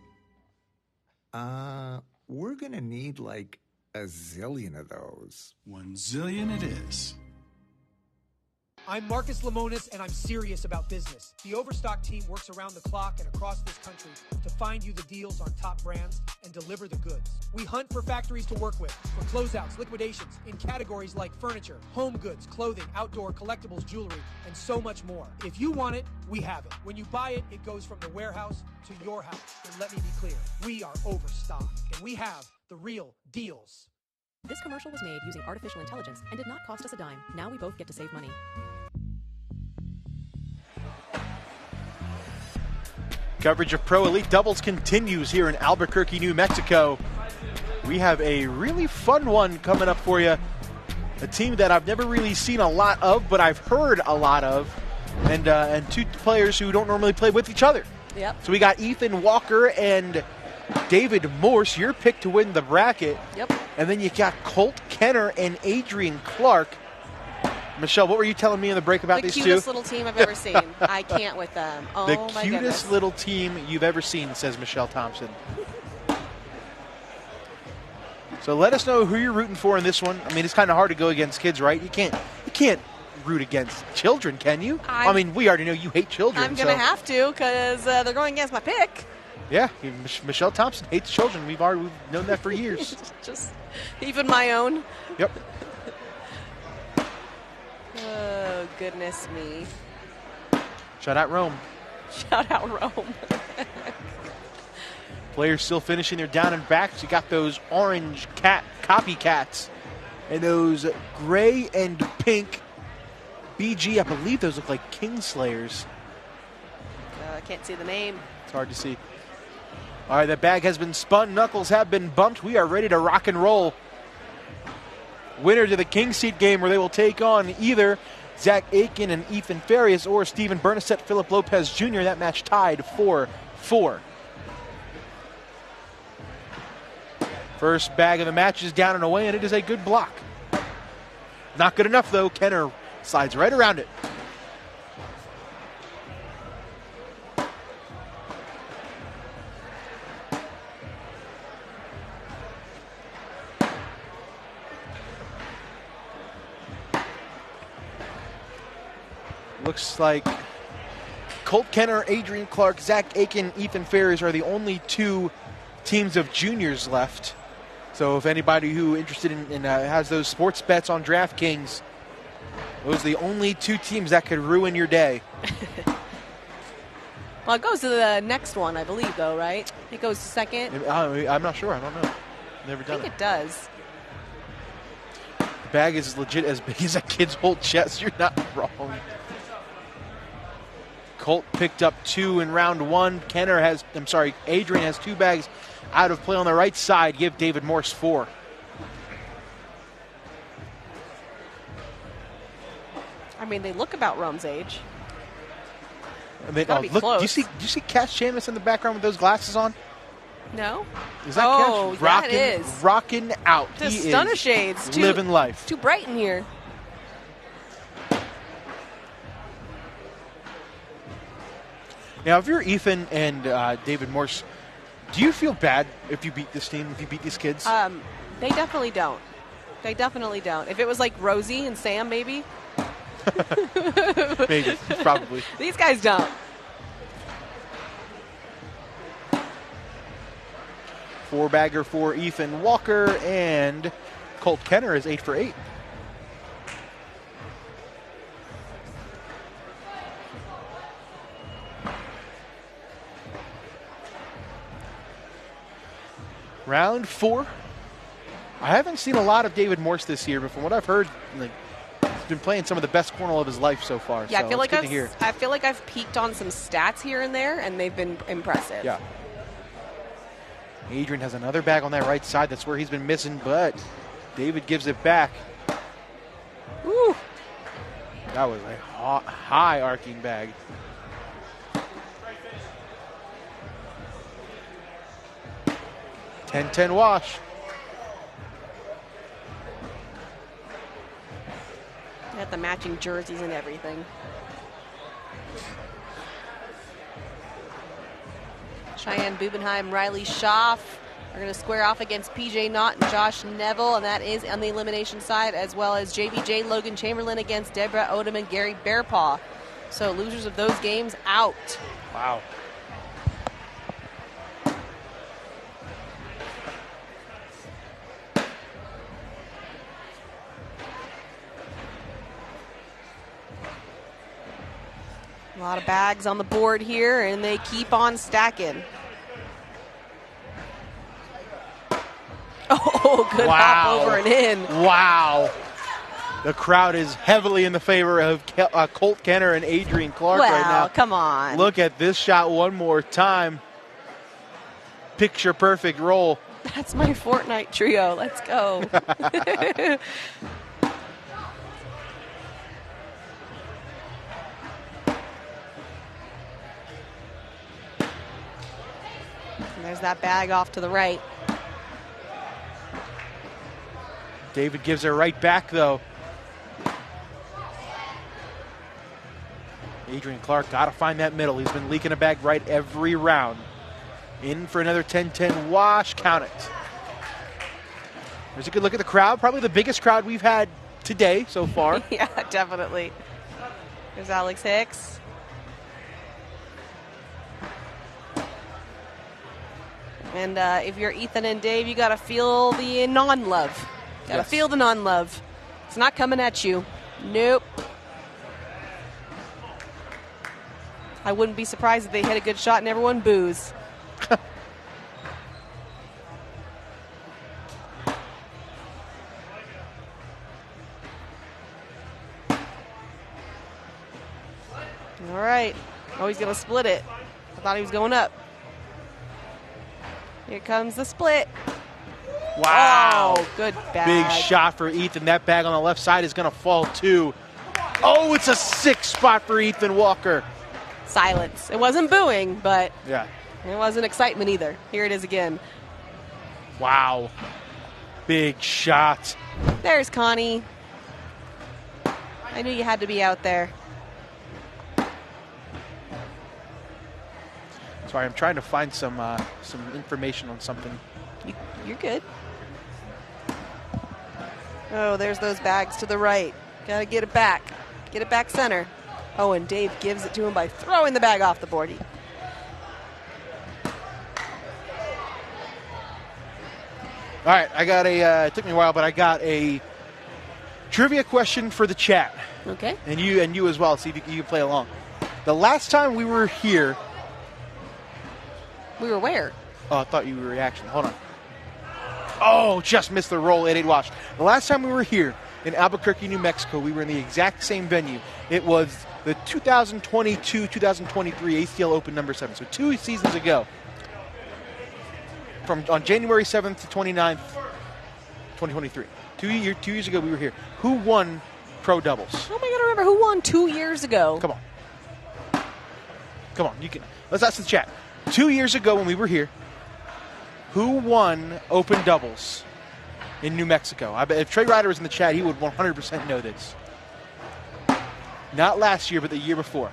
We're gonna need like a zillion of those. 1 zillion it is. I'm Marcus Lemonis, and I'm serious about business. The Overstock team works around the clock and across this country to find you the deals on top brands and deliver the goods. We hunt for factories to work with, for closeouts, liquidations, in categories like furniture, home goods, clothing, outdoor, collectibles, jewelry, and so much more. If you want it, we have it. When you buy it, it goes from the warehouse to your house. And let me be clear, we are Overstock, and we have the real deals. This commercial was made using artificial intelligence and did not cost us a dime. Now we both get to save money. Coverage of Pro Elite Doubles continues here in Albuquerque, New Mexico. We have a really fun one coming up for you. A team that I've never really seen a lot of, but I've heard a lot of. And 2 players who don't normally play with each other. Yep. So we got Ethan Walker and David Morse, your pick to win the bracket. Yep. And then you got Colt Kenner and Adrian Clark. Michelle, what were you telling me in the break about these two? The cutest little team I've ever seen. I can't with them. Oh, the my cutest goodness. little team you've ever seen, says Michelle Thompson. So let us know who you're rooting for in this one. I mean, it's kind of hard to go against kids, right? You can't root against children, can you? I mean, we already know you hate children. I'm going to have to because they're going against my pick. Yeah, Michelle Thompson hates children. We've known that for years. Just even my own. Yep. Oh, goodness me. Shout out Rome. Shout out Rome. Players still finishing their down and backs. You got those orange copycats and those gray and pink BG. I believe those look like Kingslayers. I can't see the name. It's hard to see. All right, that bag has been spun. Knuckles have been bumped. We are ready to rock and roll. Winner to the King Seat game where they will take on either Zach Aiken and Ethan Farias or Steven Bernasette, Philip Lopez Jr. That match tied 4-4. First bag of the match is down and away, and it is a good block. Not good enough, though. Kenner slides right around it. Looks like Colt Kenner, Adrian Clark, Zach Aiken, Ethan Ferris are the only two teams of juniors left. So if anybody who interested in has those sports bets on DraftKings, those are the only two teams that could ruin your day. Well, it goes to the next one, I believe, though, right? It goes to second. I'm not sure. I don't know. Never done it. I think it does. The bag is legit as big as a kid's whole chest. You're not wrong. Colt picked up 2 in round 1. Adrian has 2 bags out of play on the right side. Give David Morse 4. I mean, they look about Rome's age. I mean, look, do you see Cass Chamis in the background with those glasses on? No. Is that Cass? Yeah, it is. Rocking out. The He stunner is shades. Living life. Too bright in here. Now, if you're Ethan and David Morse, do you feel bad if you beat this team, if you beat these kids? They definitely don't. They definitely don't. If it was like Rosie and Sam, maybe. Maybe, probably. These guys don't. Four-bagger for Ethan Walker, and Colt Kenner is 8 for 8. Round 4. I haven't seen a lot of David Morse this year, but from what I've heard, he's been playing some of the best cornhole of his life so far. Yeah, so I feel like I've peeked on some stats here and there, and they've been impressive. Yeah. Adrian has another bag on that right side. That's where he's been missing, but David gives it back. Woo. That was a high arcing bag. .10-10 wash. Got the matching jerseys and everything. Cheyenne Bubenheim, Riley Schaff are going to square off against PJ Knott and Josh Neville, and that is on the elimination side, as well as JBJ Logan Chamberlain against Deborah Odom and Gary Bearpaw. So losers of those games out. Wow. A lot of bags on the board here, and they keep on stacking. Oh, good hop over and in. Wow. The crowd is heavily in the favor of Colt Kenner and Adrian Clark right now. Come on. Look at this shot one more time. Picture perfect roll. That's my Fortnite trio. Let's go. There's that bag off to the right. David gives her right back, though. Adrian Clark got to find that middle. He's been leaking a bag right every round. In for another 10-10 wash. Count it. There's a good look at the crowd. Probably the biggest crowd we've had today so far. Yeah, definitely. There's Alex Hicks. And if you're Ethan and Dave, you got to feel the non-love. Got to feel the non-love. It's not coming at you. Nope. I wouldn't be surprised if they hit a good shot and everyone boos. All right. Oh, he's going to split it. I thought he was going up. Here comes the split. Wow. Oh, good bag. Big shot for Ethan. That bag on the left side is going to fall too. Oh, it's a 6 spot for Ethan Walker. Silence. It wasn't booing, but yeah, it wasn't excitement either. Here it is again. Wow. Big shot. There's Connie. I knew you had to be out there. Sorry, I'm trying to find some information on something. You're good. Oh, there's those bags to the right. Got to get it back. Get it back center. Oh, and Dave gives it to him by throwing the bag off the board. All right, I got it took me a while, but I got a trivia question for the chat. Okay. And you as well, see if you can play along. The last time we were here. We were where? Oh, I thought you were reaction. Hold on. Oh, just missed the roll, 8-8 wash. The last time we were here in Albuquerque, New Mexico, we were in the exact same venue. It was the 2022-2023 ACL Open number 7. So 2 seasons ago. On January 7th to 29th, 2023. 2 years ago we were here. Who won pro doubles? Oh my God, I remember who won 2 years ago. Come on, you can. Let's ask the chat. 2 years ago when we were here, who won open doubles in New Mexico? I bet if Trey Ryder was in the chat, he would 100% know this. Not last year, but the year before.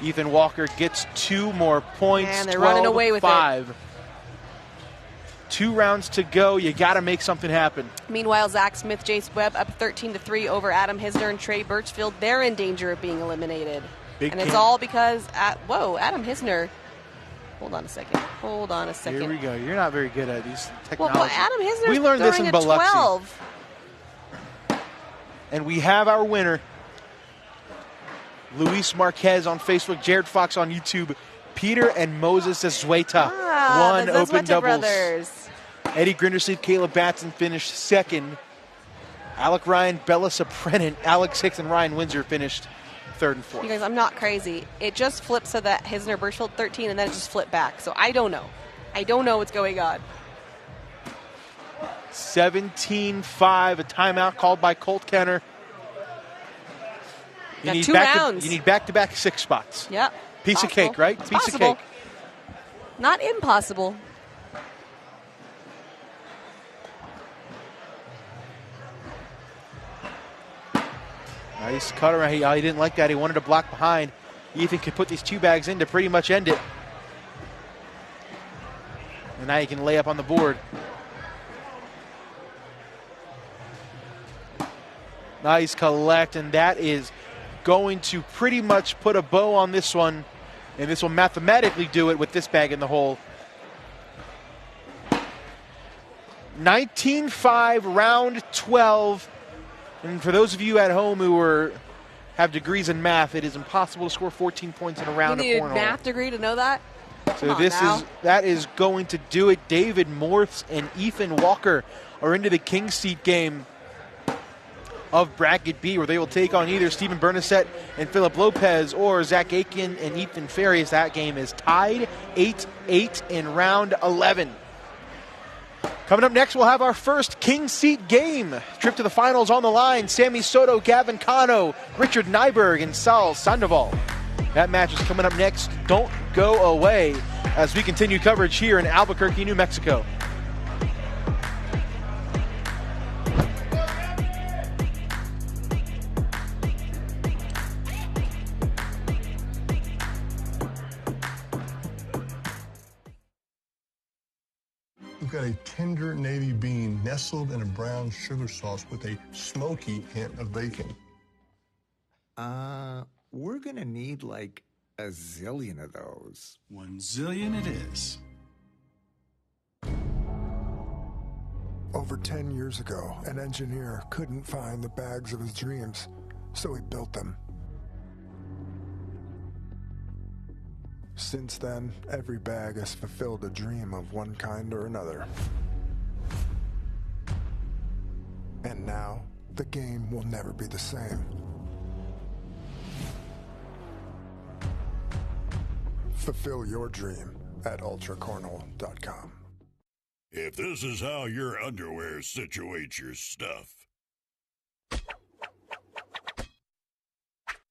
Ethan Walker gets 2 more points. Man, they're running away with 12-5. 2 rounds to go. You got to make something happen. Meanwhile, Zach Smith, Jace Webb up 13-3 over Adam Hisner and Trey Birchfield. They're in danger of being eliminated. It's all because Adam Hisner. Hold on a second. Here we go. You're not very good at these technology. Well, Adam Hisner. We learned this in Biloxi. 12. And we have our winner. Luis Marquez on Facebook, Jared Fox on YouTube, Peter and Moses Azueta won open doubles. Brothers. Eddie Grindersleeve, Caleb Batson finished second. Alec Ryan, Bella Soprenin, Alex Hicks, and Ryan Windsor finished third and fourth. You guys, I'm not crazy. It just flipped so that Hisner Birchfield 13, and then it just flipped back. So I don't know. I don't know what's going on. 17-5, a timeout called by Colt Kenner. You need 2 rounds. You need back-to-back 6 spots. Yep. Piece of cake, right? It's Piece possible. of cake. Not impossible. Nice cutter. He didn't like that. He wanted to block behind. Ethan could put these 2 bags in to pretty much end it. And now he can lay up on the board. Nice collect, and that is going to pretty much put a bow on this one. And this will mathematically do it with this bag in the hole. 19-5, round 12. And for those of you at home who have degrees in math, it is impossible to score 14 points in a round of cornhole. You need a math degree to know that? So that is going to do it. David Morse and Ethan Walker are into the King Seat game of Bracket B, where they will take on either Stephen Bernasette and Philip Lopez or Zach Aiken and Ethan Farias. That game is tied 8-8 in round 11. Coming up next, we'll have our first King Seat game. Trip to the finals on the line. Sammy Soto, Gavin Cano, Richard Nyberg, and Sal Sandoval. That match is coming up next. Don't go away as we continue coverage here in Albuquerque, New Mexico. got a tender navy bean nestled in a brown sugar sauce with a smoky hint of bacon. We're gonna need like a zillion of those. 1 zillion it is. Over 10 years ago, an engineer couldn't find the bags of his dreams, so he built them. Since then, every bag has fulfilled a dream of one kind or another. And now, the game will never be the same. Fulfill your dream at ultracornhole.com. If this is how your underwear situates your stuff,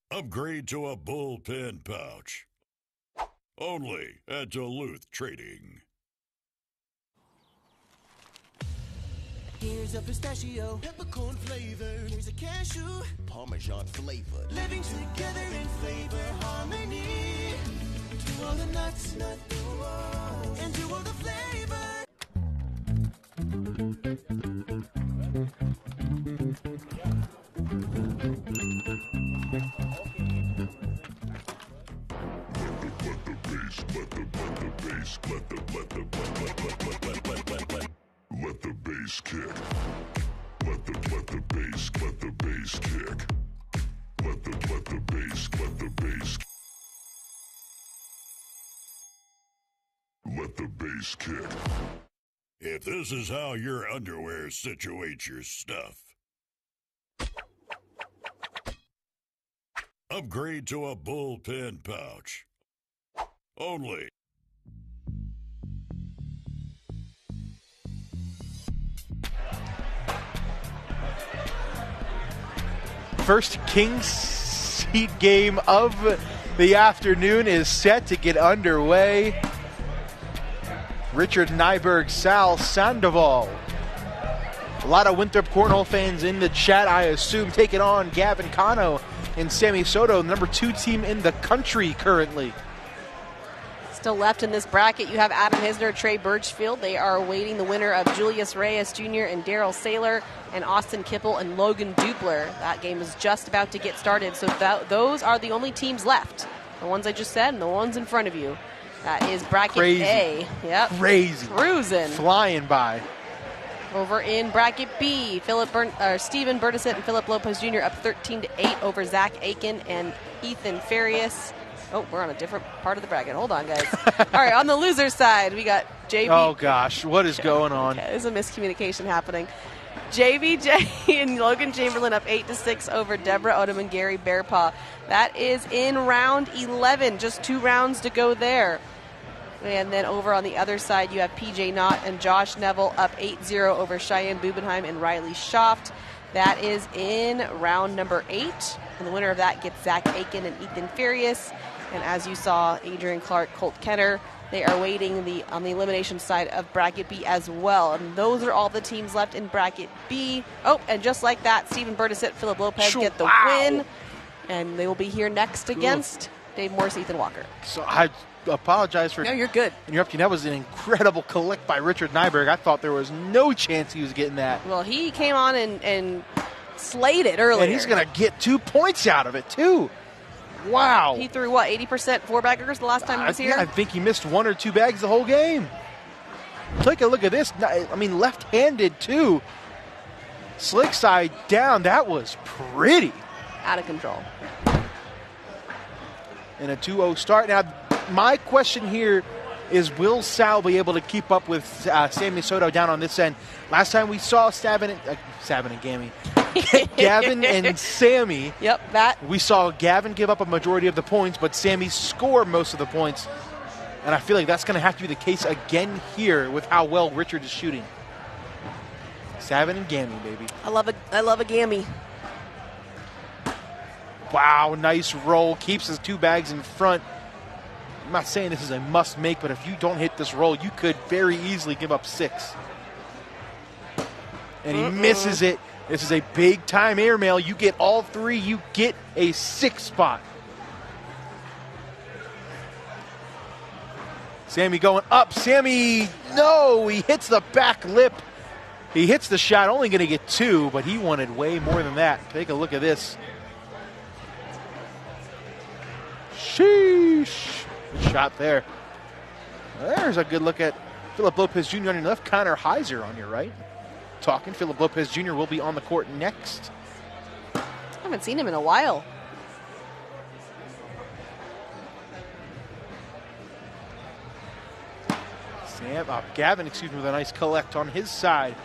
upgrade to a bullpen pouch. Only at Duluth Trading. Here's a pistachio, peppercorn flavor. Here's a cashew, Parmesan flavor. Living together in flavor harmony. To all the nuts, and to all the flavor. Let the bass kick. Let the bass kick. Let the bass. Let the bass kick. If this is how your underwear situates your stuff, upgrade to a bullpen pouch. Only. First Kings seed game of the afternoon is set to get underway. Richard Nyberg, Sal Sandoval. A lot of Winthrop Cornhole fans in the chat, I assume, taking on Gavin Cano and Sammy Soto, number 2 team in the country currently. Still left in this bracket, you have Adam Hisner, Trey Birchfield. They are awaiting the winner of Julius Reyes Jr. and Daryl Saylor, and Austin Kipple and Logan Dupler. That game is just about to get started, so those are the only teams left. The ones I just said and the ones in front of you. That is bracket A. Yep. Crazy. Cruising. Flying by. Over in bracket B, Stephen Burdisett and Philip Lopez Jr. up 13-8 over Zach Aiken and Ethan Farias. Oh, we're on a different part of the bracket. Hold on, guys. All right, on the loser side, we got JB. Oh, gosh. What is going on? Okay, there's a miscommunication happening. JVJ and Logan Chamberlain up 8-6 over Deborah Odom and Gary Bearpaw. That is in round 11. Just 2 rounds to go there. And then over on the other side, you have PJ Knott and Josh Neville up 8-0 over Cheyenne Bubenheim and Riley Schaft. That is in round number 8. And the winner of that gets Zach Aiken and Ethan Farias. And as you saw, Adrian Clark, Colt Kenner, they are waiting on the elimination side of bracket B as well. And those are all the teams left in bracket B. Oh, and just like that, Stephen Burdisett, Philip Lopez get the win. And they will be here next against Dave Morris, Ethan Walker. So I apologize for you're good. interrupting. That was an incredible collect by Richard Nyberg. I thought there was no chance he was getting that. Well, he came on and slayed it earlier. And he's going to get 2 points out of it, too. Wow. He threw, 80% 4-baggers the last time he was here? Yeah, I think he missed 1 or 2 bags the whole game. Take a look at this. I mean, left-handed, too. Slick side down. That was pretty. Out of control. And a 2-0 start. Now, my question here is, will Sal be able to keep up with Sammy Soto down on this end? Last time we saw Gavin and Sammy. Yep, that. We saw Gavin give up a majority of the points, but Sammy score most of the points. And I feel like that's going to have to be the case again here with how well Richard is shooting. Savin and Gammy, baby. I love a Gammy. Wow, nice roll. Keeps his 2 bags in front. I'm not saying this is a must-make, but if you don't hit this roll, you could very easily give up 6. And he misses it. This is a big-time airmail. You get all 3, you get a 6 spot. Sammy going up. Sammy, no, he hits the back lip. He hits the shot, only going to get 2, but he wanted way more than that. Take a look at this. Sheesh. Good shot there. There's a good look at Philip Lopez Jr. on your left, Connor Heiser on your right. Talking, Philip Lopez Jr. will be on the court next. I haven't seen him in a while. Gavin, with a nice collect on his side.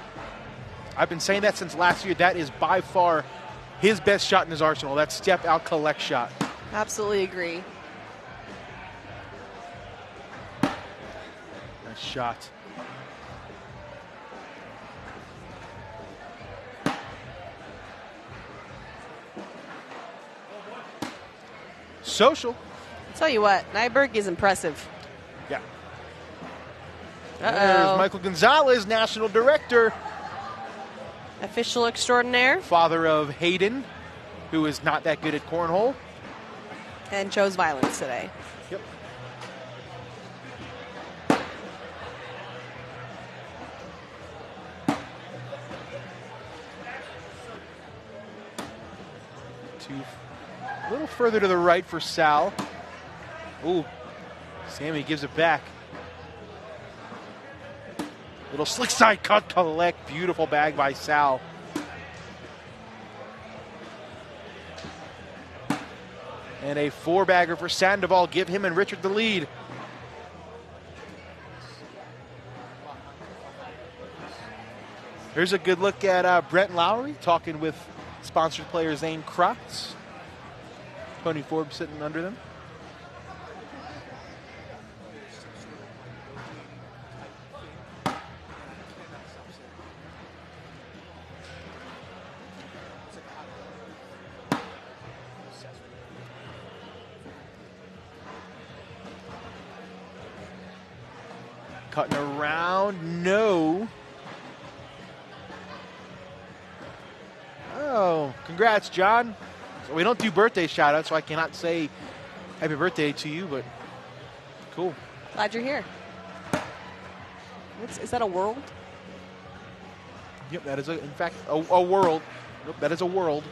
I've been saying that since last year. That is by far his best shot in his arsenal, that step out collect shot. Absolutely agree. Nice shot. Social. I'll tell you what, Nyberg is impressive. Yeah. Uh-oh. There's Michael Gonzalez, national director. Official extraordinaire. Father of Hayden, who is not that good at cornhole. And chose violence today. Yep. A little further to the right for Sal. Ooh, Sammy gives it back. Little slick side cut collect. Beautiful bag by Sal. And a 4-bagger for Sandoval. Give him and Richard the lead. Here's a good look at Brent Lowry talking with sponsored player Zane Kratz. Tony Forbes sitting under them. Cutting around, no. Oh, congrats, John. So we don't do birthday shout-outs, so I cannot say happy birthday to you, but cool. Glad you're here. Is that a world? Yep, that is, in fact, a world. Yep, that is a world.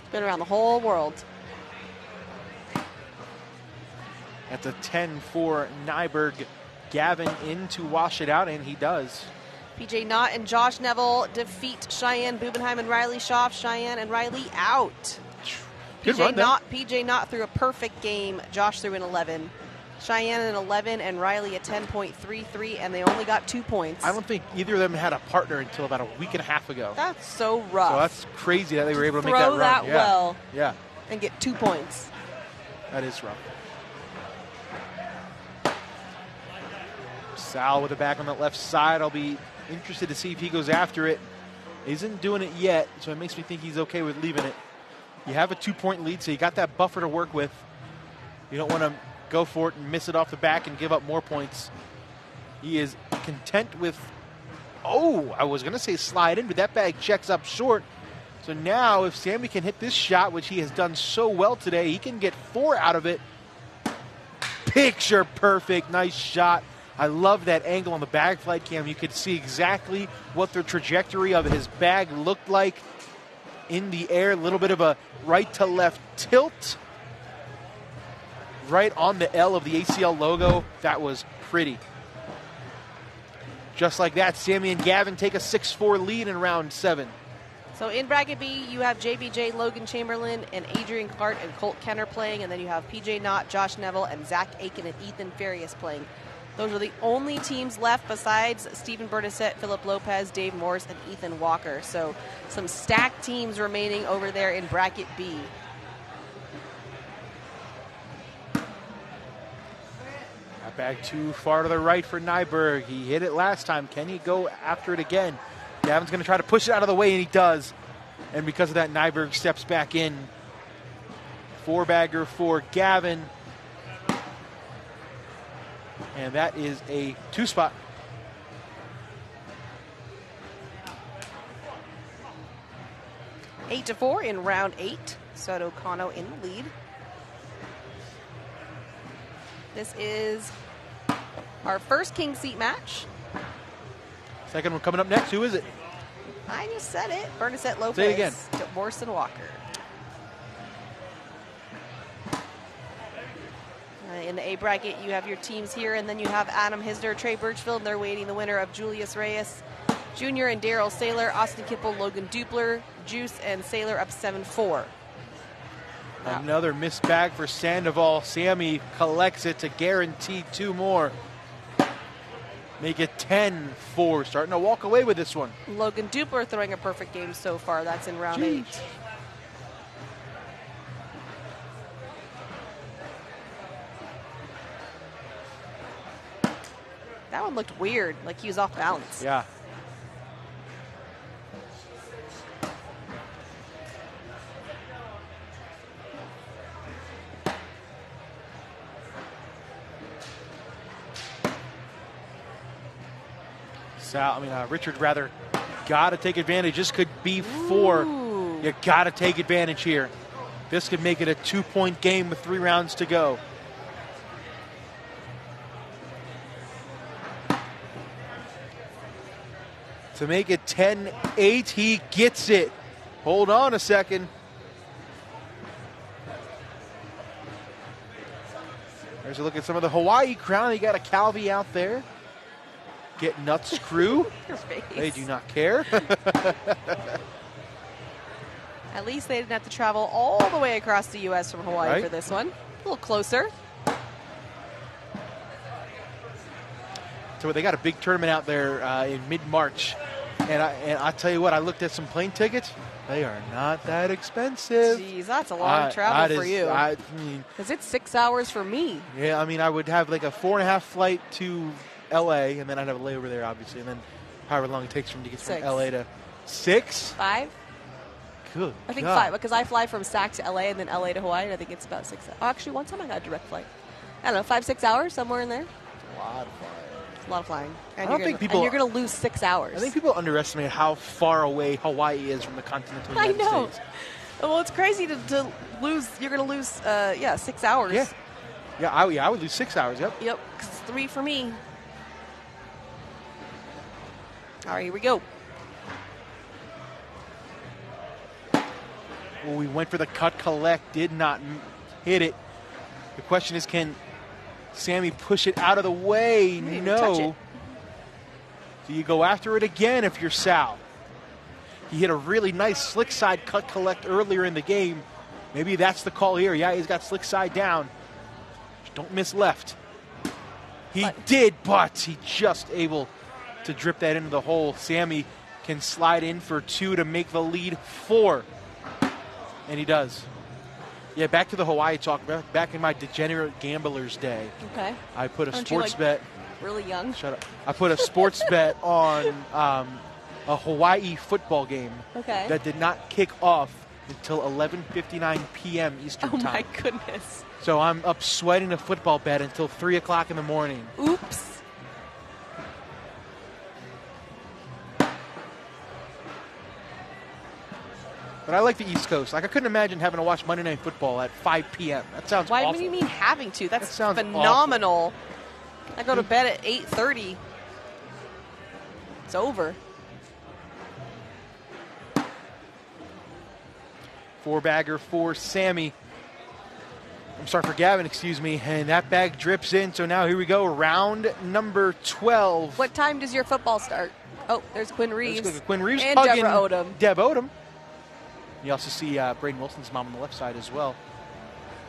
It's been around the whole world. That's a 10 for Nyberg. Gavin in to wash it out, and he does. PJ Knott and Josh Neville defeat Cheyenne Bubenheim and Riley Schaaf. Cheyenne and Riley out. Good run, PJ Knott threw a perfect game. Josh threw an 11. Cheyenne an 11 and Riley a 10.33, and they only got 2 points. I don't think either of them had a partner until about a week and a half ago. That's so rough. So that's crazy that they were able to make that run. Throw that well. Yeah. And get 2 points. That is rough. Sal with the back on the left side. I'll be interested to see if he goes after it. He isn't doing it yet, so it makes me think he's okay with leaving it. You have a 2-point lead, so you got that buffer to work with. You don't want to go for it and miss it off the back and give up more points. He is content with, I was going to say slide in, but that bag checks up short. So now if Sammy can hit this shot, which he has done so well today, he can get 4 out of it. Picture perfect. Nice shot. I love that angle on the bag flight cam. You could see exactly what the trajectory of his bag looked like in the air. A little bit of a right to left tilt. Right on the L of the ACL logo. That was pretty. Just like that, Sammy and Gavin take a 6-4 lead in round 7. So in bracket B, you have JBJ, Logan Chamberlain, and Adrian Clark and Colt Kenner playing, and then you have PJ Knott, Josh Neville, and Zach Aiken and Ethan Farias playing. Those are the only teams left besides Stephen Burdisette, Philip Lopez, Dave Morris, and Ethan Walker. So some stacked teams remaining over there in bracket B. That bag too far to the right for Nyberg. He hit it last time. Can he go after it again? Gavin's going to try to push it out of the way, and he does. And because of that, Nyberg steps back in. 4-bagger for Gavin. And that is a 2-spot. Eight to 4 in round 8. Soto Kano in the lead. This is Our first king seat match. Second one coming up next. Who is it? I just said it. Bernadette Lopez. Say it again. To Morrison Walker. In the A bracket, you have your teams here, and then you have Adam Hisner, Trey Birchfield, and they're waiting the winner of Julius Reyes Jr. and Daryl Saylor, Austin Kipple, Logan Dupler, Juice, and Saylor up 7-4. Another missed bag for Sandoval. Sammy collects it to guarantee 2 more. Make it 10-4. Starting to walk away with this one. Logan Dupler throwing a perfect game so far. That's in round 8. That one looked weird, like he was off balance. Yeah. Richard rather got to take advantage. This could be 4. Ooh. You got to take advantage here. This could make it a 2-point game with 3 rounds to go. To make it 10-8, he gets it. Hold on a second. There's a look at some of the Hawaii crown. You got a Calvi out there. Get nuts crew. Your face. They do not care. At least they didn't have to travel all the way across the U.S. from Hawaii for this one. A little closer. So they got a big tournament out there in mid-March. And I tell you what, I looked at some plane tickets. They are not that expensive. Jeez, that's a long travel for you. Because it's 6 hours for me. Yeah, I would have like a 4.5 flight to L.A., and then I'd have a layover there, obviously. And then however long it takes for me to get from L.A. to 6? 5? Good I think God. 5, because I fly from SAC to L.A. and then L.A. to Hawaii, and I think it's about 6 hours. Oh, actually, one time I got a direct flight. I don't know, 5-6 hours, somewhere in there. A lot of flying. A lot of flying. And you're going to lose 6 hours. I think people underestimate how far away Hawaii is from the continental United States. Well, it's crazy to lose. You're going to lose, 6 hours. Yeah, I would lose 6 hours, yep. Yep, 'cause it's 3 for me. All right, here we go. Well, we went for the cut collect, did not hit it. The question is, can Sammy push it out of the way? No. So you go after it again if you're Sal. He hit a really nice slick side cut collect earlier in the game. Maybe that's the call here. Yeah, he's got slick side down. Just don't miss left. He did, but he just able to drip that into the hole. Sammy can slide in for 2 to make the lead 4. And he does. Yeah, back to the Hawaii talk. Back in my degenerate gambler's day. Okay. I put a Aren't sports you, bet. Really young. Shut up. I put a sports bet on a Hawaii football game that did not kick off until 11:59 p.m. Eastern time. Oh, my goodness. So I'm up sweating a football bet until 3 o'clock in the morning. Oops. But I like the East Coast. Like, I couldn't imagine having to watch Monday Night Football at 5 p.m. That sounds awful. Why do you mean having to? That sounds phenomenal. Awful. I go to bed at 8:30. It's over. 4-bagger for Sammy. I'm sorry, for Gavin, excuse me. And that bag drips in. So now here we go. Round number 12. What time does your football start? Oh, there's Quinn Reeves. Quinn Reeves and hugging Deborah Odom. Deb Odom. You also see Braden Wilson's mom on the left side as well.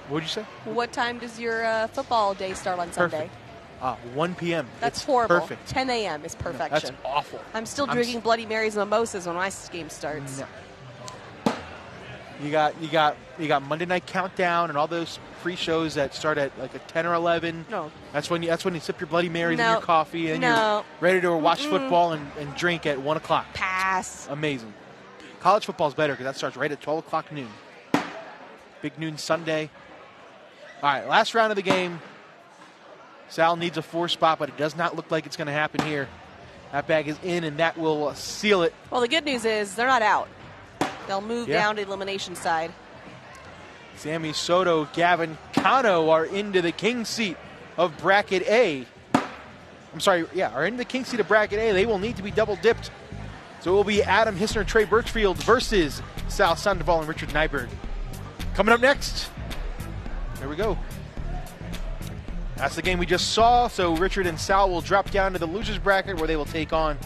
What did you say? What time does your football day start on Sunday? 1 p.m. That's it's horrible. Perfect. 10 a.m. is perfection. That's awful. I'm still drinking Bloody Marys and mimosas when my game starts. No. You got Monday Night Countdown and all those free shows that start at like a 10 or 11. No. That's when you sip your Bloody Marys and your coffee and you're ready to watch football and drink at 1 o'clock. Pass. Amazing. College football's better because that starts right at 12 o'clock noon. Big noon Sunday. All right, last round of the game. Sal needs a 4 spot, but it does not look like it's going to happen here. That bag is in, and that will seal it. Well, the good news is they're not out. They'll move down to the elimination side. Sammy Soto, Gavin Cano are into the king seat of bracket A. are in the king seed of bracket A. They will need to be double dipped. So it will be Adam Hissner, Trey Birchfield versus Sal Sandoval and Richard Nyberg. Coming up next, there we go. That's the game we just saw. So Richard and Sal will drop down to the losers bracket where they will take on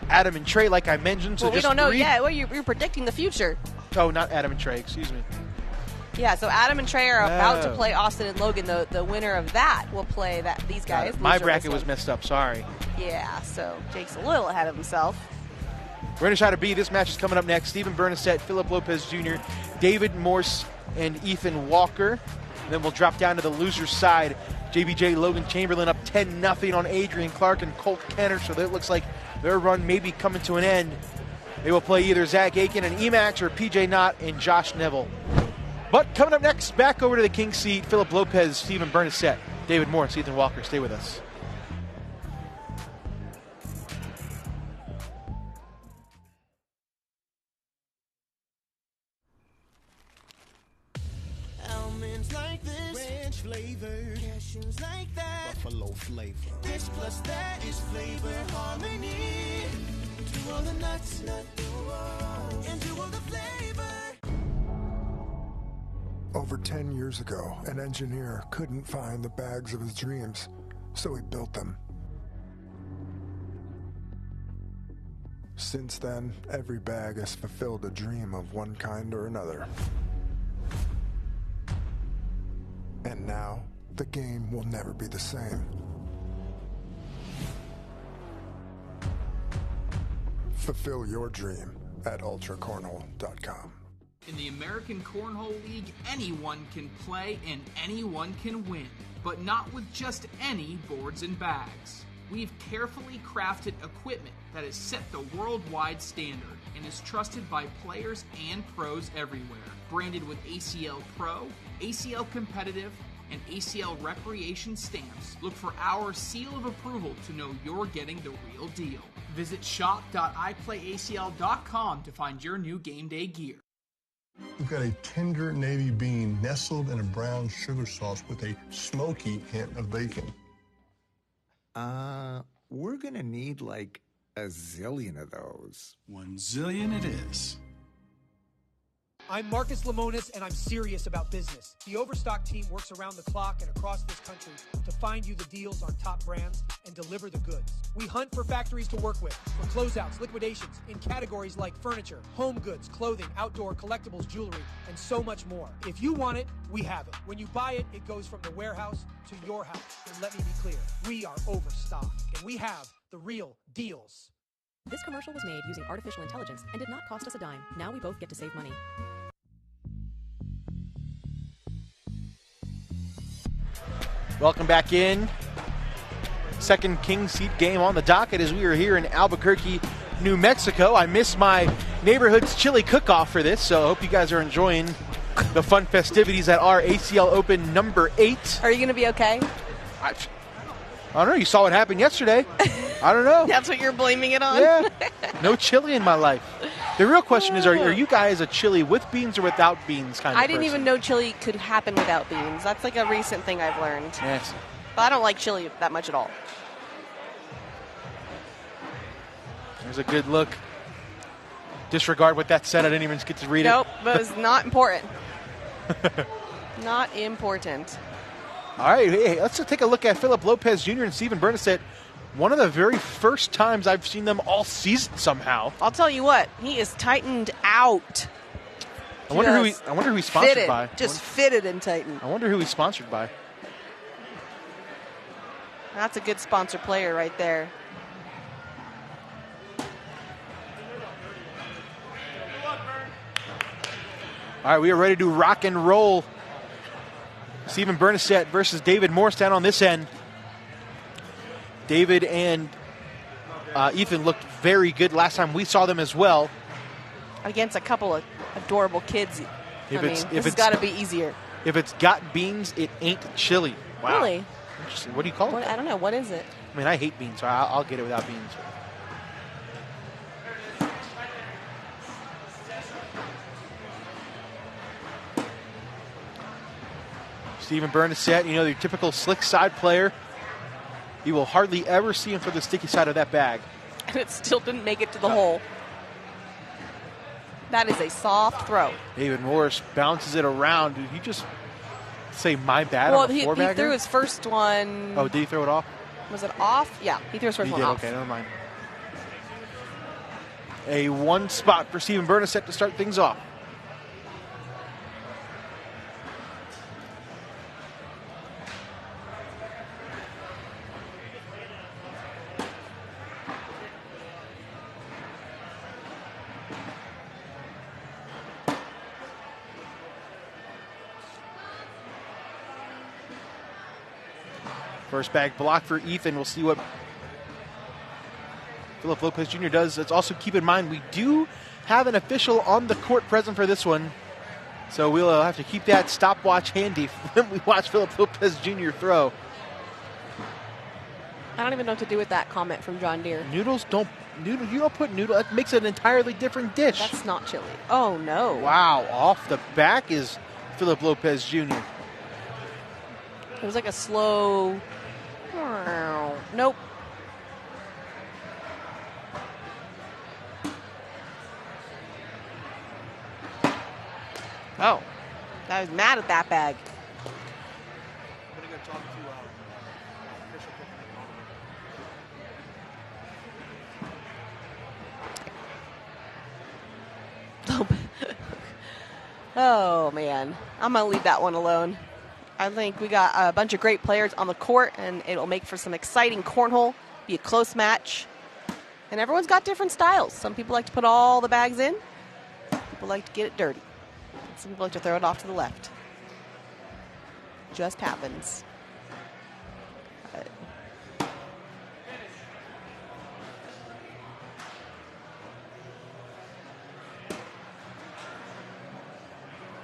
Adam and Trey, like I mentioned. So well, we don't know yet. Well, you're predicting the future. Oh, not Adam and Trey, excuse me. Yeah, so Adam and Trey are about to play Austin and Logan. The winner of that will play these guys. My bracket was messed up, sorry. Yeah, so Jake's a little ahead of himself. We're going to try to B. This match is coming up next. Stephen Bernasette, Philip Lopez Jr., David Morse, and Ethan Walker. And then we'll drop down to the loser's side. JBJ Logan Chamberlain up 10-0 on Adrian Clark and Colt Kenner. So it looks like their run may be coming to an end. They will play either Zach Aiken and Emac or PJ Knott and Josh Neville. But coming up next, back over to the king seat, Philip Lopez, Stephen Bernasette, David Morse, Ethan Walker. Stay with us. Almonds like this, ranch flavor, cashews like that, buffalo flavor. This plus that is flavor harmony. To all the nuts, and to all the flavor. Over 10 years ago, an engineer couldn't find the bags of his dreams, so he built them. Since then, every bag has fulfilled a dream of one kind or another. And now, the game will never be the same. Fulfill your dream at ultracornhole.com. In the American Cornhole League, anyone can play and anyone can win, but not with just any boards and bags. We've carefully crafted equipment that has set the worldwide standard and is trusted by players and pros everywhere. Branded with ACL Pro, ACL Competitive, and ACL Recreation stamps, look for our seal of approval to know you're getting the real deal. Visit shop.iplayacl.com to find your new game day gear. We've got a tender navy bean nestled in a brown sugar sauce with a smoky hint of bacon. We're gonna need like a zillion of those. 1 zillion it is. I'm Marcus Lemonis, and I'm serious about business. The Overstock team works around the clock and across this country to find you the deals on top brands and deliver the goods. We hunt for factories to work with, for closeouts, liquidations, in categories like furniture, home goods, clothing, outdoor, collectibles, jewelry, and so much more. If you want it, we have it. When you buy it, it goes from the warehouse to your house. And let me be clear, we are Overstock, and we have the real deals. This commercial was made using artificial intelligence and did not cost us a dime. Now we both get to save money. Welcome back in. Second king seat game on the docket as we are here in Albuquerque, New Mexico. I missed my neighborhood's chili cook-off for this, so I hope you guys are enjoying the fun festivities that are ACL Open number 8. Are you going to be okay? I don't know. You saw what happened yesterday. I don't know. That's what you're blaming it on? Yeah. No chili in my life. The real question is, are you guys a chili with beans or without beans kind of I didn't even know chili could happen without beans. That's like a recent thing I've learned. Yes. But I don't like chili that much at all. There's a good look. Disregard what that said. I didn't even get to read Nope, but it was not important. Not important. All right, hey, let's take a look at Philip Lopez Jr. and Stephen Bernasette. One of the very first times I've seen them all season somehow. I'll tell you what, he is tightened out. I wonder who he's sponsored fitted, by. Just fitted and tightened. I wonder who he's sponsored by. That's a good sponsor player right there. All right, we are ready to rock and roll. Stephen Bernasette versus David Morse down on this end. David and Ethan looked very good last time we saw them as well. Against a couple of adorable kids. This has got to be easier. If it's got beans, it ain't chili. Wow. Really? Interesting. What do you call it? I don't know. What is it? I mean, I hate beans, so I'll get it without beans. Stephen Bernasette, the typical slick side player. You will hardly ever see him for the sticky side of that bag. And it still didn't make it to the hole. That is a soft throw. David Morris bounces it around. Did he just say my bad Well, on the he four-bagger? threw his first one. Oh, did he throw it off? Was it off? Yeah, he threw his first one off. Okay, never mind. A one spot for Steven Bernasette to start things off. First bag block for Ethan. We'll see what Philip Lopez Jr. does. Let's also keep in mind we do have an official on the court present for this one. So we'll have to keep that stopwatch handy when we watch Philip Lopez Jr. throw. I don't even know what to do with that comment from John Deere. You don't put noodle. That makes it an entirely different dish. That's not chili. Oh, no. Wow. Off the back is Philip Lopez Jr. It was like a slow... Nope. Oh. I was mad at that bag. I'm going to go talk to official. Oh, man. I'm going to leave that one alone. I think we got a bunch of great players on the court, and it'll make for some exciting cornhole, be a close match. And everyone's got different styles. Some people like to put all the bags in. People like to get it dirty. Some people like to throw it off to the left. Just happens.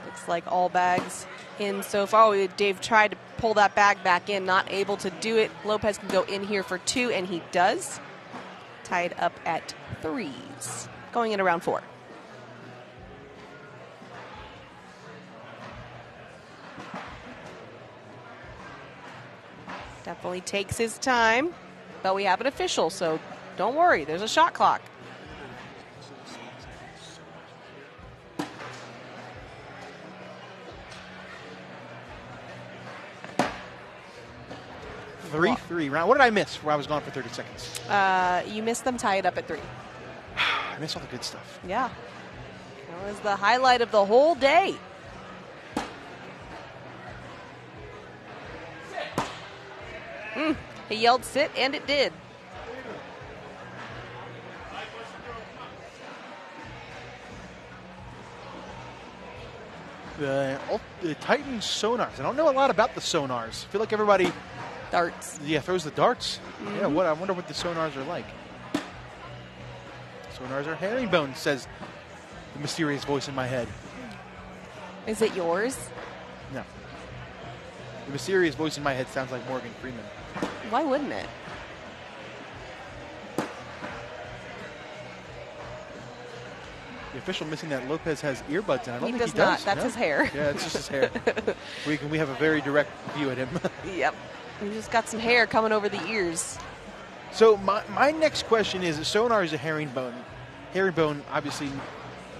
Looks like all bags in so far. Dave tried to pull that bag back in, not able to do it. Lopez can go in here for 2, and he does. Tied up at 3s. Going in around 4. Definitely takes his time, but we have an official, so don't worry. There's a shot clock. Three round. What did I miss where I was gone for 30 seconds? You missed them tie it up at 3. I missed all the good stuff. Yeah. That was the highlight of the whole day. He yelled sit, and it did. The Titan sonars. I don't know a lot about the sonars. I feel like everybody... Darts. Yeah, throws the darts. Mm-hmm. Yeah, I wonder what the sonars are like. Sonars are herringbone, says the mysterious voice in my head. Is it yours? No. The mysterious voice in my head sounds like Morgan Freeman. Why wouldn't it? The official missing that Lopez has earbuds in. I don't think he does. Not. That's his hair. Yeah, it's just his hair. we have a very direct view at him. Yep. He just got some hair coming over the ears. So my next question is, sonar is a herringbone. Herringbone, obviously,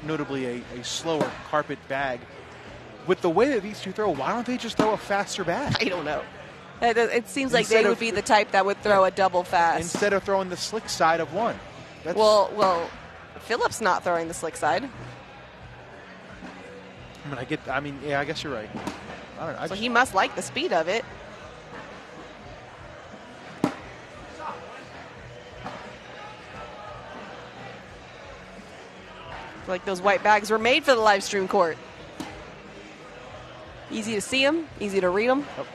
notably a slower carpet bag. With the way that these two throw, why don't they just throw a faster bag? I don't know. It seems like they would be the type that would throw a double fast. Instead of throwing the slick side of one. Well, Philip's not throwing the slick side. I guess you're right. I don't know. So he must like the speed of it. Like those white bags were made for the live stream court. Easy to see them, easy to read them. Oh.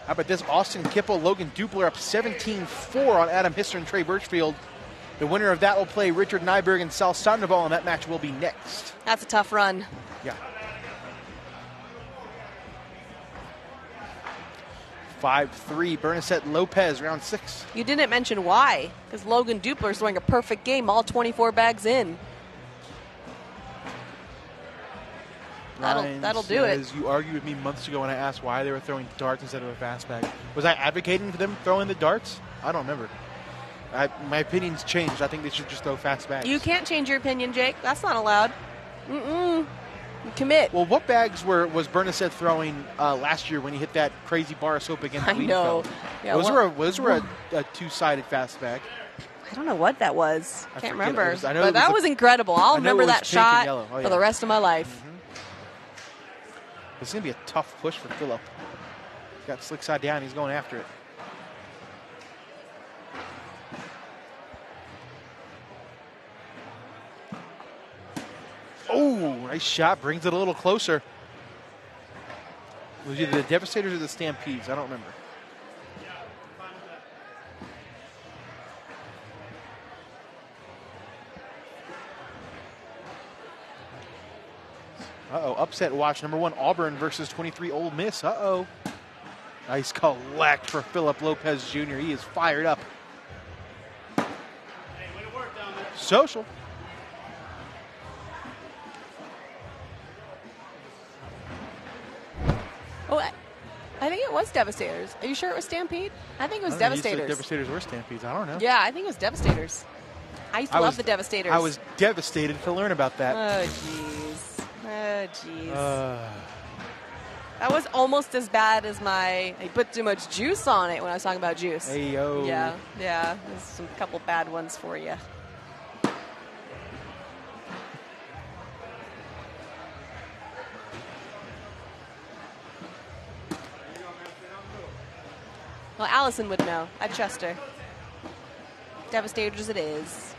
How about this? Austin Kipple, Logan Dupler up 17-4 on Adam Hisser and Trey Birchfield. The winner of that will play Richard Nyberg and Sal Sandoval, and that match will be next. That's a tough run. Yeah. 5-3, Bernasette Lopez, round 6. You didn't mention why, because Logan Dupler is throwing a perfect game, all 24 bags in. That'll do it. As you argued with me months ago when I asked why they were throwing darts instead of a fastback. Was I advocating for them throwing the darts? I don't remember. My opinion's changed. I think they should just throw fastbacks. You can't change your opinion, Jake. That's not allowed. Commit. Well, what bags was Bernasette throwing last year when he hit that crazy bar of soap against I know. Wiedenfeld? Yeah, those were a two-sided fastback. I don't know what that was. Can't remember. But that was incredible. I'll remember that shot for the rest of my life. It's going to be a tough push for Phillip. He's got slick side down. He's going after it. Oh, nice shot. Brings it a little closer. It was either the Devastators or the Stampedes. I don't remember. Uh-oh, upset watch. Number 1, Auburn versus 23, Ole Miss. Uh-oh. Nice collect for Phillip Lopez Jr. He is fired up. Social. Oh, I think it was Devastators. Are you sure it was Stampede? I think it was Devastators. You said Devastators were Stampedes. I don't know. Yeah, I think it was Devastators. I used to love the Devastators. I was devastated to learn about that. Oh, jeez. Oh, jeez. That was almost as bad as I put too much juice on it when I was talking about juice. Hey, yo. Yeah. There's some couple bad ones for you. Well, Allison would know. I trust her. Devastators it is.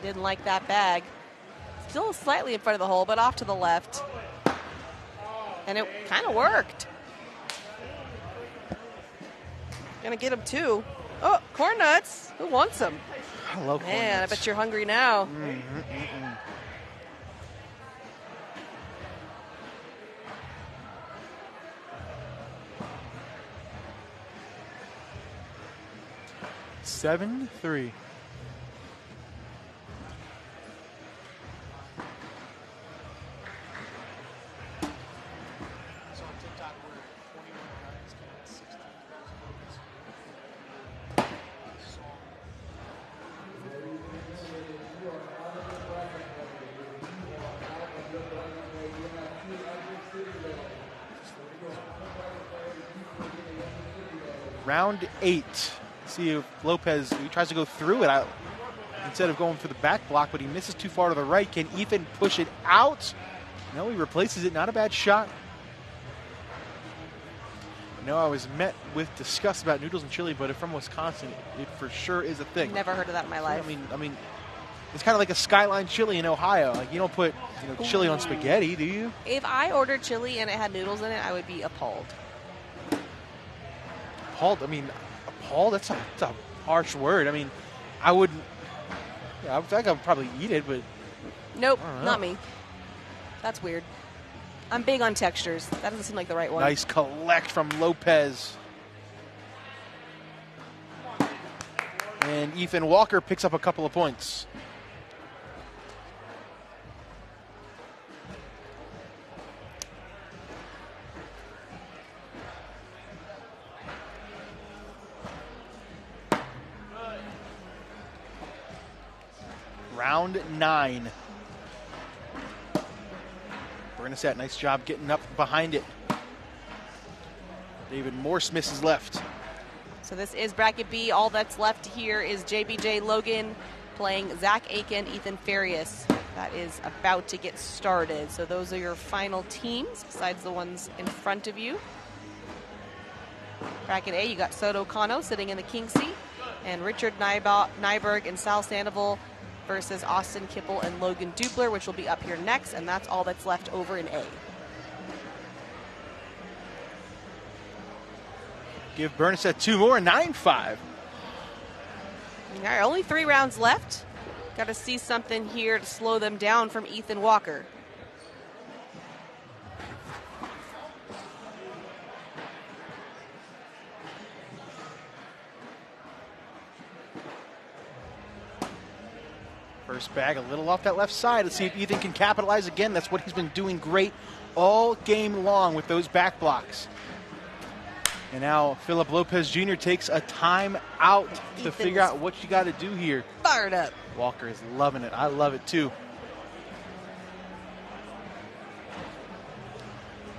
Didn't like that bag. Still slightly in front of the hole, but off to the left. And it kind of worked. Gonna get him too. Oh, corn nuts. Who wants them? I love corn Man, nuts. I bet you're hungry now. 7-3. Round 8. See if Lopez, he tries to go through it instead of going for the back block, but he misses too far to the right. Can Ethan push it out? No, he replaces it. Not a bad shot. No, I was met with disgust about noodles and chili, but if from Wisconsin, it for sure is a thing. Never heard of that in my life. I mean, it's kind of like a Skyline chili in Ohio. Like, you don't put chili on spaghetti, do you? If I ordered chili and it had noodles in it, I would be appalled. Appalled? I mean, appalled? That's a harsh word. I mean, I wouldn't. I think I would probably eat it, but. Nope, not me. That's weird. I'm big on textures. That doesn't seem like the right one. Nice collect from Lopez. And Ethan Walker picks up a couple of points. Round 9. Bernasette, nice job getting up behind it. David Morse is left. So this is bracket B. All that's left here is JBJ Logan playing Zach Aiken, Ethan Farias. That is about to get started. So those are your final teams besides the ones in front of you. Bracket A, you got Soto Kano sitting in the king seat, and Richard Nyberg and Sal Sandoval versus Austin Kipple and Logan Dupler, which will be up here next, and that's all that's left over in A. Give Bernasette 2 more, 9-5. All right, only 3 rounds left. Got to see something here to slow them down from Ethan Walker. First bag a little off that left side. Let's see if Ethan can capitalize again. That's what he's been doing great all game long with those back blocks. And now Philip Lopez Jr. takes a time out to figure out what you got to do here. Fired up. Walker is loving it. I love it too.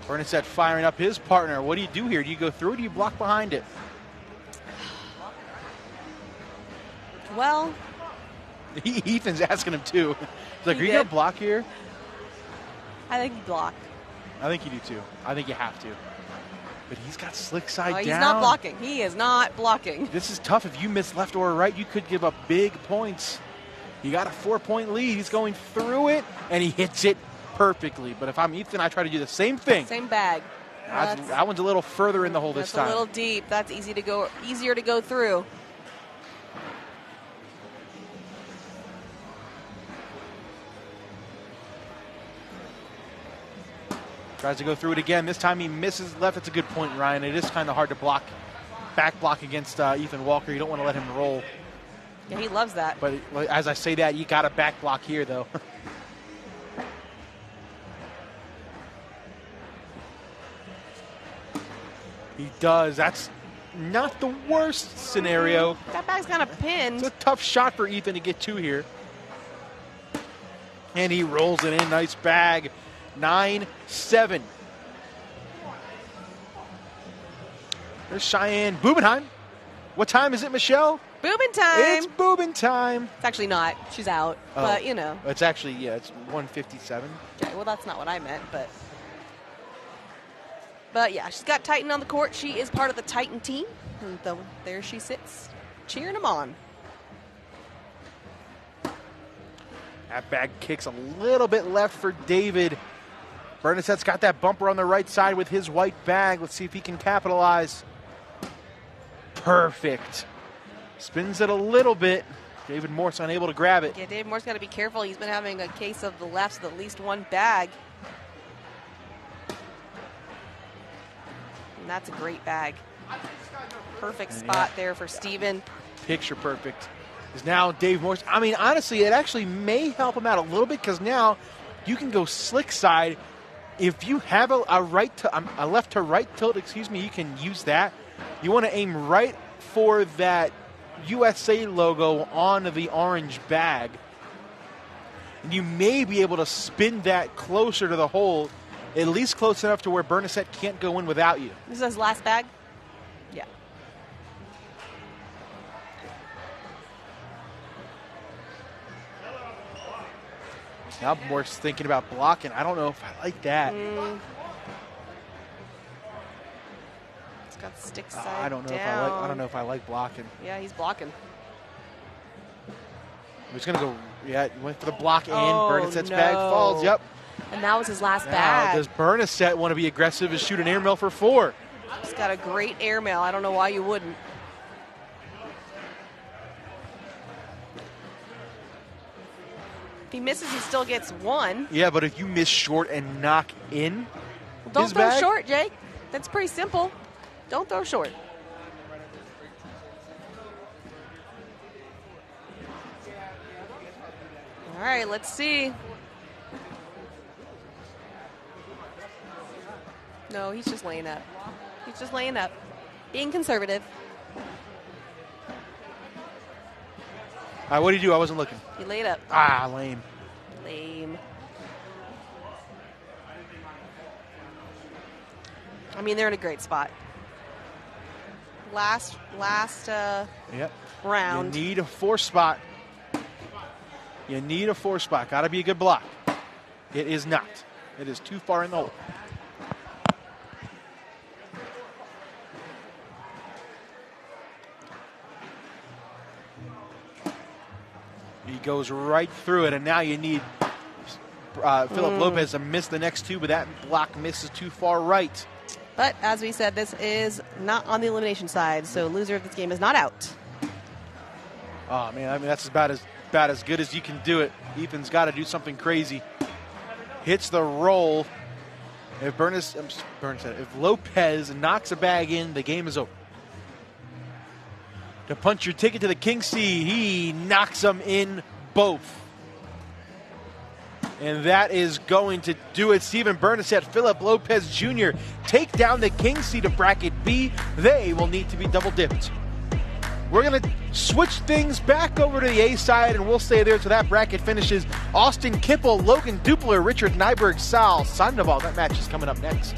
Bernadette firing up his partner. What do you do here? Do you go through or do you block behind it? Well, Ethan's asking him too. He's like, He are you did. going to block here? I think you block. I think you do too. I think you have to. But he's got slick side down. He's not blocking. He is not blocking. This is tough. If you miss left or right, you could give up big points. You got a 4-point lead. He's going through it, and he hits it perfectly. But if I'm Ethan, I try to do the same thing. Same bag. That one's a little further in the hole this time. That's a little deep. That's easier to go through. Tries to go through it again. This time he misses left. That's a good point, Ryan. It is kind of hard to back block against Ethan Walker. You don't want to let him roll. Yeah, he loves that. But as I say that, you got to back block here, though. He does. That's not the worst scenario. That bag's kind of pinned. It's a tough shot for Ethan to get to here. And he rolls it in. Nice bag. 9-7. There's Cheyenne Bubenheim. What time is it, Michelle? Boobin time. It's Boobin time. It's actually not. She's out. Oh. But, you know. It's actually, it's 1:57. Okay, well, that's not what I meant, but. But, yeah, she's got Titan on the court. She is part of the Titan team. And there she sits, cheering them on. That bag kicks a little bit left for David. Bernadette's got that bumper on the right side with his white bag. Let's see if he can capitalize. Perfect. Spins it a little bit. David Morse unable to grab it. Yeah, David Moore's got to be careful. He's been having a case of the lefts with at least one bag. And that's a great bag. Perfect spot there for Steven. Picture perfect. Is now Dave Morse. I mean, honestly, it actually may help him out a little bit because now you can go slick side. If you have a left to right tilt, you can use that. You want to aim right for that USA logo on the orange bag. And you may be able to spin that closer to the hole, at least close enough to where Bernadette can't go in without you. This is his last bag? Yeah. Now Morse thinking about blocking. I don't know if I like that. It's got stick side I don't know down. I don't know if I like blocking. Yeah, he's blocking. He's gonna go. Yeah, he went for the block and Oh, Bernadette's no. bag falls. Yep. And that was his last Now, bag. does Bernadette want to be aggressive and shoot an airmail for 4? He's got a great airmail. I don't know why you wouldn't. If he misses, he still gets 1. Yeah, but if you miss short and knock in, Don't his throw bag, short, Jake. That's pretty simple. Don't throw short. All right, let's see. No, he's just laying up. He's just laying up. Being conservative. All right, what do you do? I wasn't looking. He laid up. Lame. Lame. I mean, they're in a great spot. Last Yep. round. You need a 4 spot. You need a 4 spot. Got to be a good block. It is not. It is too far in the hole. He goes right through it, and now you need Philip Lopez to miss the next 2, but that block misses too far right. But as we said, this is not on the elimination side, so loser of this game is not out. Oh man, I mean that's about as good as you can do it. Ethan's got to do something crazy. Hits the roll. If if Lopez knocks a bag in, the game is over. To punch your ticket to the King Seed, he knocks them in both. And that is going to do it. Steven Bernasette, Philip Lopez Jr. take down the king seed of bracket B. They will need to be double dipped. We're going to switch things back over to the A side, and we'll stay there until that bracket finishes. Austin Kipple, Logan Dupler, Richard Nyberg, Sal Sandoval. That match is coming up next.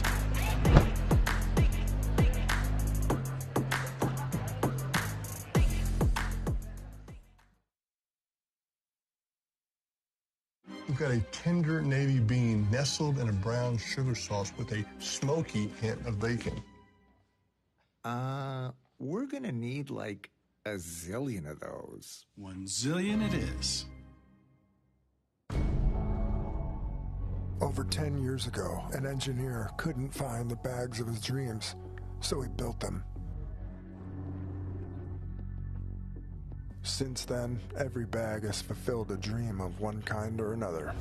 We've got a tender navy bean nestled in a brown sugar sauce with a smoky hint of bacon. We're gonna need like a zillion of those. 1 zillion it is. Over 10 years ago, an engineer couldn't find the bags of his dreams, so he built them. Since then, every bag has fulfilled a dream of one kind or another.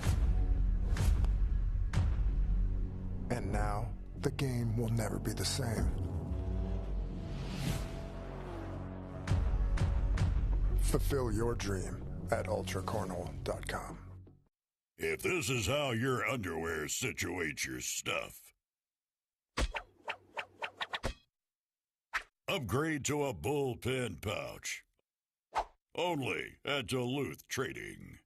And now, the game will never be the same. Fulfill your dream at ultracornhole.com. If this is how your underwear situates your stuff, upgrade to a bullpen pouch. Only at Duluth Trading.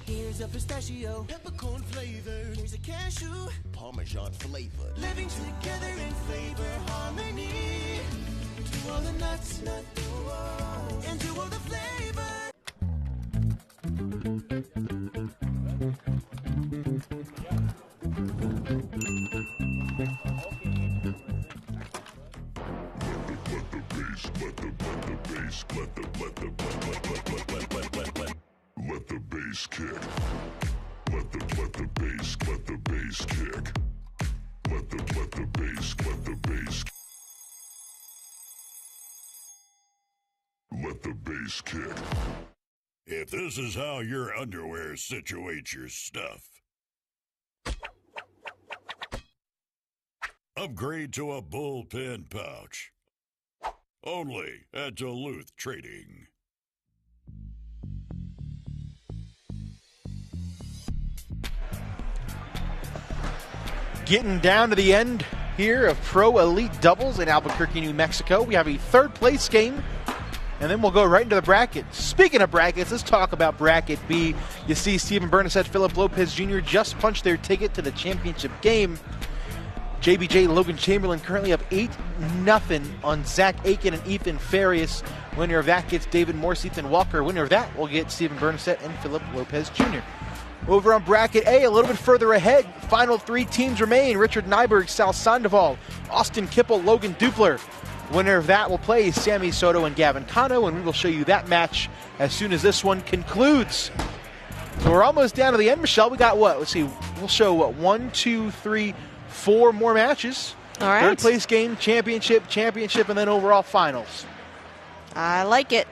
Here's a pistachio, peppercorn flavor. Here's a cashew, Parmesan flavor. Living together in flavor harmony. To all the nuts, and to all the flavor. Let the bass kick. Let the bass kick. Let the bass. Let the bass kick. If this is how your underwear situates your stuff, upgrade to a bullpen pouch. Only at Duluth Trading. Getting down to the end here of Pro Elite Doubles in Albuquerque, New Mexico. We have a third place game, and then we'll go right into the bracket. Speaking of brackets, let's talk about Bracket B. You see Steven Bernasette, Philip Lopez Jr. just punched their ticket to the championship game. JBJ and Logan Chamberlain currently up 8-0 on Zach Aiken and Ethan Farias. Winner of that gets David Morse, Ethan Walker. Winner of that will get Steven Bernasette and Philip Lopez Jr. Over on Bracket A, a little bit further ahead, final three teams remain. Richard Nyberg, Sal Sandoval, Austin Kipple, Logan Dupler. Winner of that will play Sammy Soto and Gavin Cano, and we will show you that match as soon as this one concludes. So we're almost down to the end, Michelle. We got what? Let's see. We'll show what? 1, 2, 3, 4 more matches. All right. Third place game, championship, and then overall finals. I like it.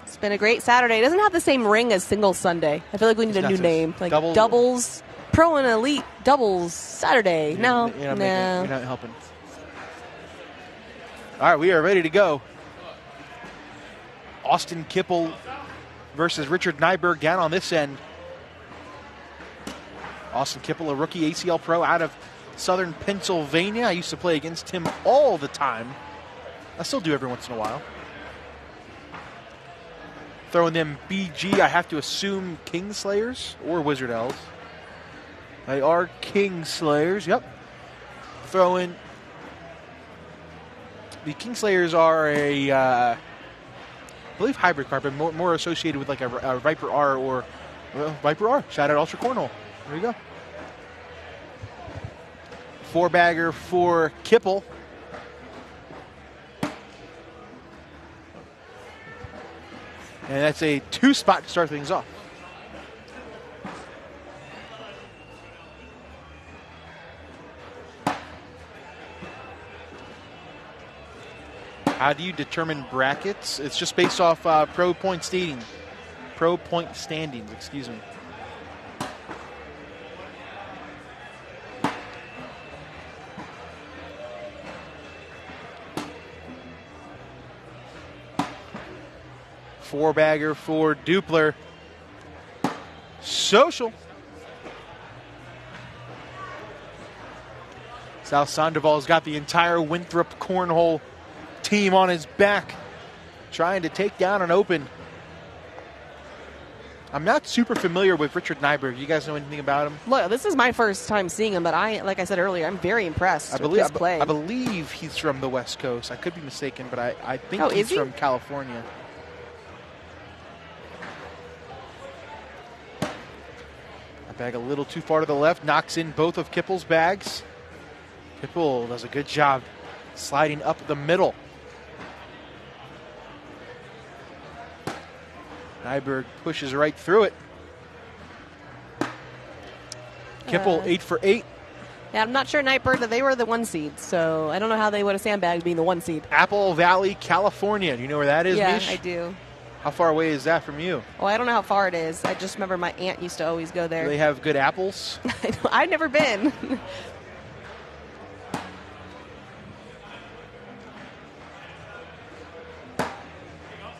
It's been a great Saturday. It doesn't have the same ring as Singles Sunday. I feel like we need a new name. Like doubles, Pro and Elite Doubles Saturday. You're not helping. All right, we are ready to go. Austin Kipple versus Richard Nyberg down on this end. Austin Kipple, a rookie ACL pro out of Southern Pennsylvania. I used to play against him all the time. I still do every once in a while. Throwing them BG, I have to assume Kingslayers or Wizard Elves. They are Kingslayers, yep. Throwing. The Kingslayers are I believe hybrid card, but more associated with like a Viper R or Viper R. Shout out Ultra Cornhole. There you go. 4-bagger for Kipple. And that's a 2-spot to start things off. How do you determine brackets? It's just based off pro point standings, excuse me. 4-bagger for Dupler. Social. Sal Sandoval's got the entire Winthrop Cornhole team on his back, trying to take down an open. I'm not super familiar with Richard Nyberg. You guys know anything about him? Look, this is my first time seeing him, but like I said earlier, I'm very impressed with his play. I believe he's from the West Coast. I could be mistaken, but I think he's from California. A bag a little too far to the left, knocks in both of Kippel's bags. Kippel does a good job sliding up the middle. Nyberg pushes right through it. Kippel 8 for 8. Yeah, I'm not sure Nyberg that they were the 1 seed, so I don't know how they would have sandbagged being the 1 seed. Apple Valley, California. Do you know where that is, Yeah, Mish? I do. How far away is that from you? Oh, I don't know how far it is. I just remember my aunt used to always go there. Do they have good apples? I've never been.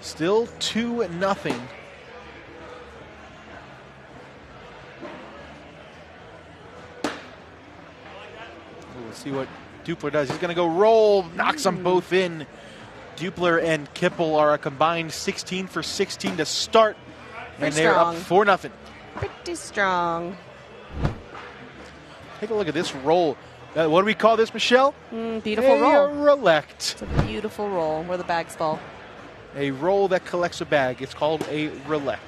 Still 2-0. We'll see what Dupler does. He's going to go roll, knocks them both in. Dupler and Kippel are a combined 16 for 16 to start, and they're up 4-0. Pretty strong. Take a look at this roll. What do we call this, Michelle? Beautiful roll. Roulette. It's a beautiful roll where the bags fall. A roll that collects a bag. It's called a roulette.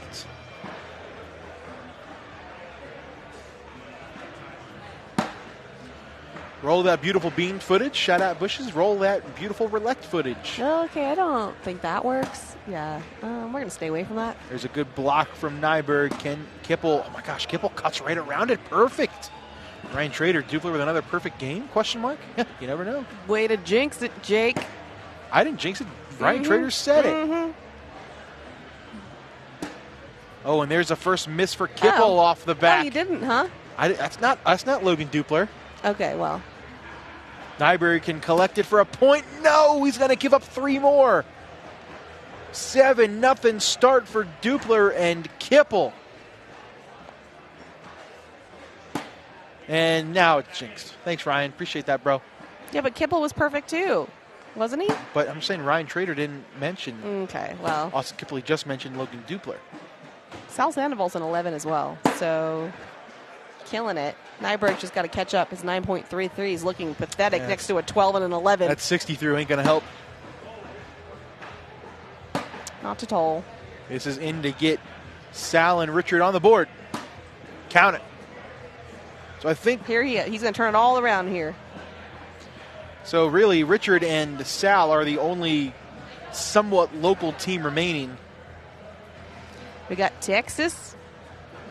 Roll that beautiful bean footage. Shout out Bushes. Roll that beautiful roulette footage. Okay, I don't think that works. Yeah, we're going to stay away from that. There's a good block from Nyberg. Kippel, oh my gosh, Kippel cuts right around it. Perfect. Ryan Trader, Dupler with another perfect game? Question mark? You never know. Way to jinx it, Jake. I didn't jinx it. Ryan Trader said it. Oh, and there's a first miss for Kippel off the back. Oh, you didn't, huh? That's not Logan Dupler. Okay, well. Nyberg can collect it for a point. No, he's going to give up 3 more. 7-0 start for Dupler and Kippel. And now it's jinxed. Thanks, Ryan. Appreciate that, bro. Yeah, but Kippel was perfect too, wasn't he? But I'm saying Ryan Trader didn't mention. Okay, well. Austin Kippel, he just mentioned Logan Dupler. Sal Sandoval's an 11 as well, so killing it. Nyberg just got to catch up. His 9.33 is looking pathetic next to a 12 and an 11. That 63 ain't going to help. Not to toll. This is in to get Sal and Richard on the board. Count it. So I think here he's going to turn it all around here. So really, Richard and Sal are the only somewhat local team remaining. We got Texas.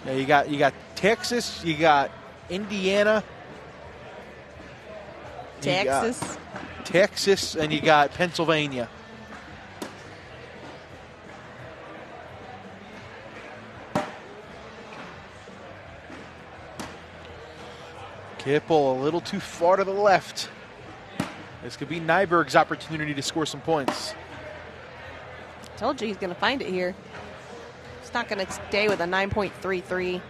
Yeah, you got Texas. You got Indiana. Texas, and you got Pennsylvania. Kippel a little too far to the left. This could be Nyberg's opportunity to score some points. Told you he's going to find it here. He's not going to stay with a 9.33.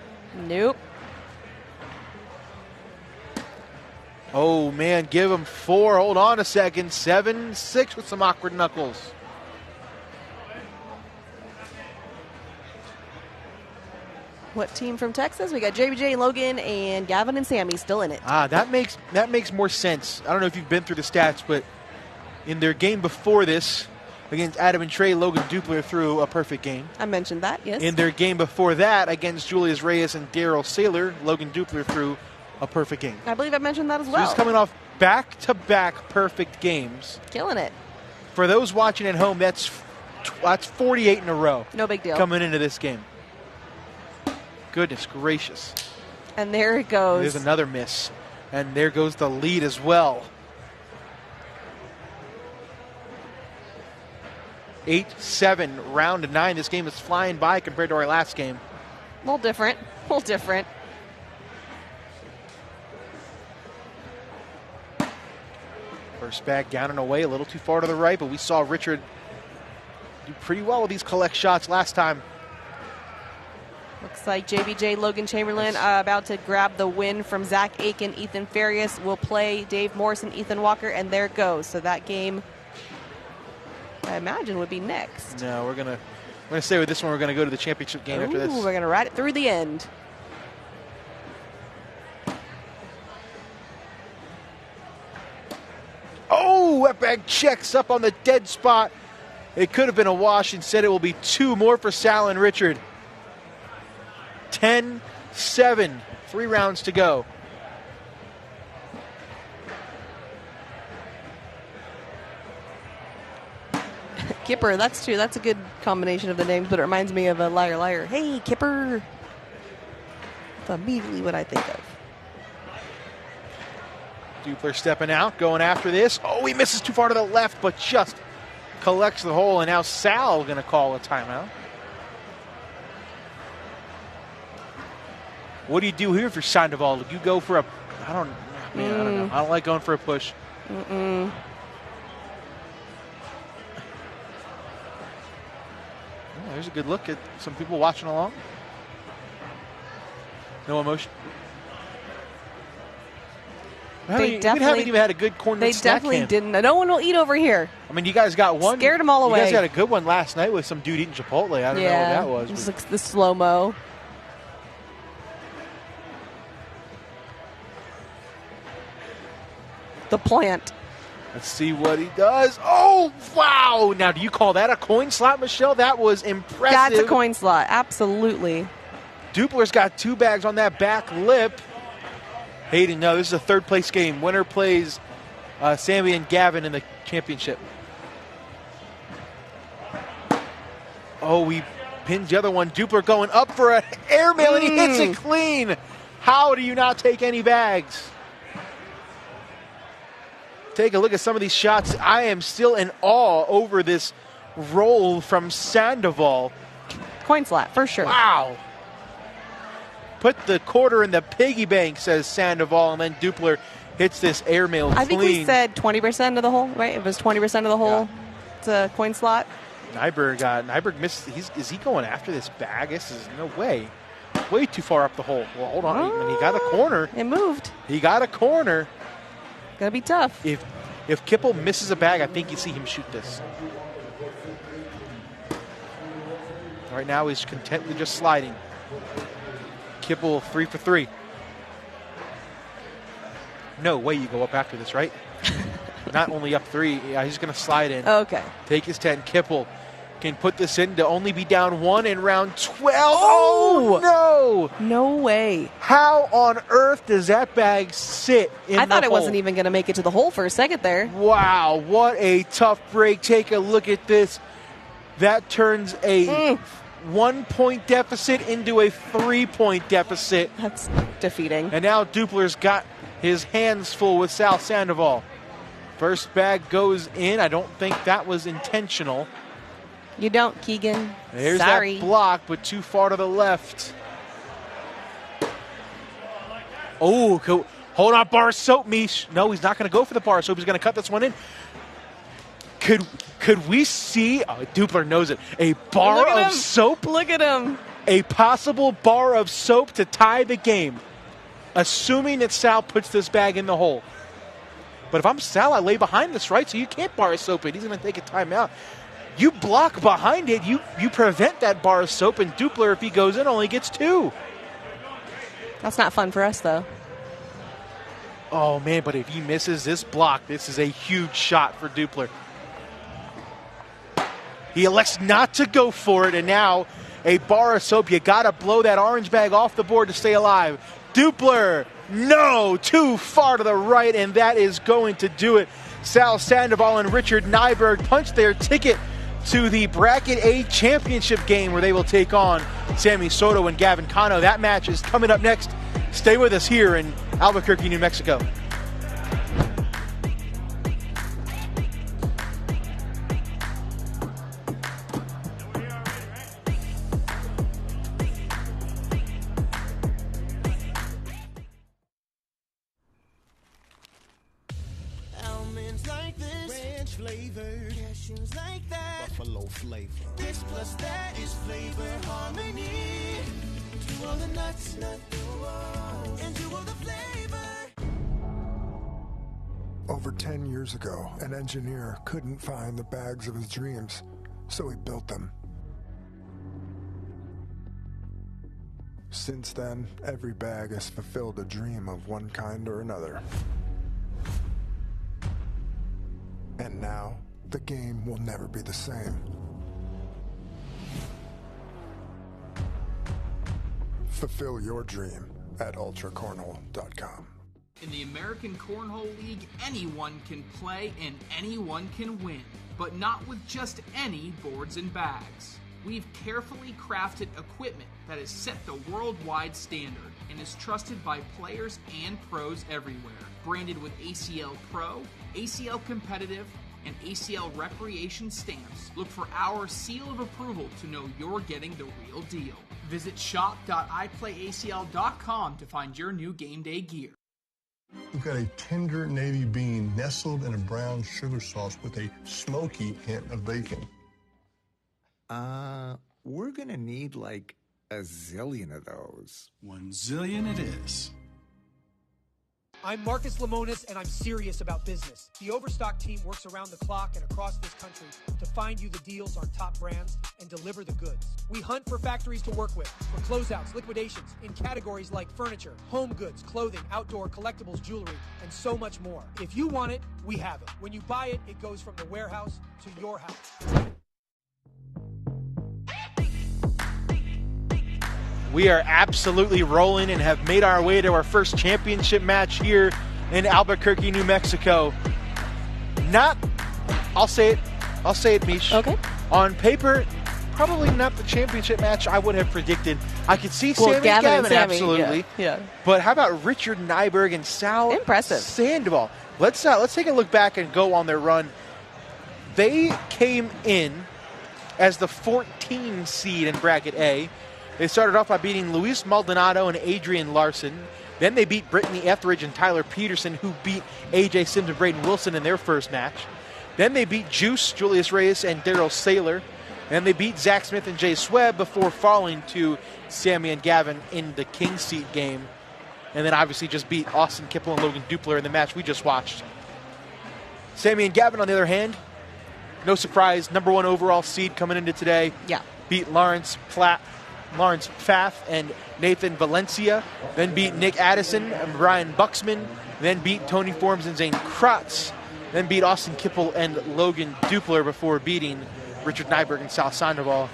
Nope. Oh, man, give him 4. Hold on a second. 7-6 with some awkward knuckles. What team from Texas? We got JBJ, Logan, and Gavin and Sammy still in it. That makes more sense. I don't know if you've been through the stats, but in their game before this, against Adam and Trey, Logan Dupler threw a perfect game. I mentioned that, yes. In their game before that, against Julius Reyes and Daryl Saylor, Logan Dupler threw a perfect game. I believe I mentioned that as well. So he's coming off back-to-back perfect games. Killing it. For those watching at home, that's 48 in a row. No big deal. Coming into this game. Goodness gracious. And there it goes. There's another miss. And there goes the lead as well. 8-7, round 9. This game is flying by compared to our last game. A little different. First bag down and away, a little too far to the right, but we saw Richard do pretty well with these collect shots last time. Looks like JBJ Logan Chamberlain about to grab the win from Zach Aiken. Ethan Farias will play Dave Morrison, Ethan Walker, and there it goes. So that game, I imagine, would be next. No, we're gonna stay with this one. We're gonna go to the championship game after this. We're gonna ride it through the end. Oh, that bag checks up on the dead spot. It could have been a wash. Instead, it will be 2 more for Sal and Richard. 10-7. 3 rounds to go. Kipper, that's true. That's a good combination of the names, but it reminds me of a Liar Liar. Hey, Kipper. That's immediately what I think of. Dupler stepping out, going after this. Oh, he misses too far to the left, but just collects the hole, and now Sal going to call a timeout. What do you do here if you're Sandoval? Do you go for a... I don't know. I don't like going for a push. Mm-mm. Oh, there's a good look at some people watching along. No emotion. We haven't even had a good corner. They definitely didn't. No one will eat over here. I mean, you guys got one. Scared them all away. You guys had a good one last night with some dude eating Chipotle. I don't know what that was. Just looks the slow-mo. The plant. Let's see what he does. Oh, wow. Now, do you call that a coin slot, Michelle? That was impressive. That's a coin slot. Absolutely. Dupler's got 2 bags on that back lip. Hayden, no, this is a 3rd place game. Winner plays Sammy and Gavin in the championship. Oh, we pinned the other one. Dupler going up for an airmail, and he hits it clean. How do you not take any bags? Take a look at some of these shots. I am still in awe over this roll from Sandoval. Coin slot, for sure. Wow. Put the quarter in the piggy bank, says Sandoval, and then Dupler hits this airmail clean. I think we said 20% of the hole, right? If it was 20% of the hole, it's a coin slot. Nyberg missed. Is he going after this bag? This is no way. Way too far up the hole. Well, hold on. He got a corner. It moved. He got a corner. Gonna be tough. If Kipple misses a bag, I think you see him shoot this. Right now, he's content with just sliding. Kipple 3 for 3. No way you go up after this, right? Not only up 3, he's going to slide in. Okay. Take his 10. Kipple can put this in to only be down 1 in round 12. Oh, no! No way. How on earth does that bag sit in the hole? I thought it wasn't even going to make it to the hole for a second there. Wow, what a tough break. Take a look at this. That turns a 1-point deficit into a 3-point deficit. That's defeating. And now Dupler's got his hands full with Sal Sandoval. First bag goes in. I don't think that was intentional. You don't, Keegan. There's Sorry. that block, but too far to the left. Oh, hold on, bar of soap, Mish. No, he's not going to go for the bar of soap. He's going to cut this one in. Could we see, Dupler knows it, a bar of soap? Look at him. A possible bar of soap to tie the game, assuming that Sal puts this bag in the hole. But if I'm Sal, I lay behind this, right? So you can't bar of soap it. He's going to take a timeout. You block behind it. You prevent that bar of soap, and Dupler, if he goes in, only gets 2. That's not fun for us, though. Oh, man, but if he misses this block, this is a huge shot for Dupler. He elects not to go for it, and now a bar of soap. You got to blow that orange bag off the board to stay alive. Dupler, no, too far to the right, and that is going to do it. Sal Sandoval and Richard Nyberg punch their ticket to the Bracket A championship game where they will take on Sammy Soto and Gavin Cano. That match is coming up next. Stay with us here in Albuquerque, New Mexico. Almonds like this. ranch flavored. Cashews like that. Buffalo flavor. This plus that is flavor harmony. To all the nuts, and to all the flavor. Over 10 years ago, an engineer couldn't find the bags of his dreams, so he built them. Since then, every bag has fulfilled a dream of one kind or another. And now, the game will never be the same. Fulfill your dream at ultracornhole.com. In the American Cornhole League, anyone can play and anyone can win, but not with just any boards and bags. We've carefully crafted equipment that has set the worldwide standard and is trusted by players and pros everywhere. Branded with ACL Pro, ACL Competitive, and ACL Recreation stamps, look for our seal of approval to know you're getting the real deal. Visit shop.iplayacl.com to find your new game day gear. We've got a tender navy bean nestled in a brown sugar sauce with a smoky hint of bacon. We're gonna need like a zillion of those. 1 zillion it is. I'm Marcus Lemonis, and I'm serious about business. The Overstock team works around the clock and across this country to find you the deals on top brands and deliver the goods. We hunt for factories to work with, for closeouts, liquidations, in categories like furniture, home goods, clothing, outdoor, collectibles, jewelry, and so much more. If you want it, we have it. When you buy it, it goes from the warehouse to your house. We are absolutely rolling and have made our way to our first championship match here in Albuquerque, New Mexico. I'll say it, Mish. Okay. On paper, probably not the championship match I would have predicted. I could see Sammy and Gavin, absolutely. Yeah. But how about Richard Nyberg and Sal Impressive. Sandoval? Let's take a look back and go on their run. They came in as the 14 seed in Bracket A. They started off by beating Luis Maldonado and Adrian Larson. Then they beat Brittany Etheridge and Tyler Peterson, who beat AJ Sims and Braden Wilson in their first match. Then they beat Juice, Julius Reyes, and Daryl Saylor. Then they beat Zach Smith and Jay Swebb before falling to Sammy and Gavin in the King Seat game. And then obviously just beat Austin Kipple and Logan Dupler in the match we just watched. Sammy and Gavin, on the other hand, no surprise, number 1 overall seed coming into today. Yeah. Beat Lawrence Pfaff and Nathan Valencia, then beat Nick Addison and Brian Buxman, then beat Tony Forms and Zane Kratz, then beat Austin Kipple and Logan Dupler before beating Richard Nyberg and Sal Sandoval.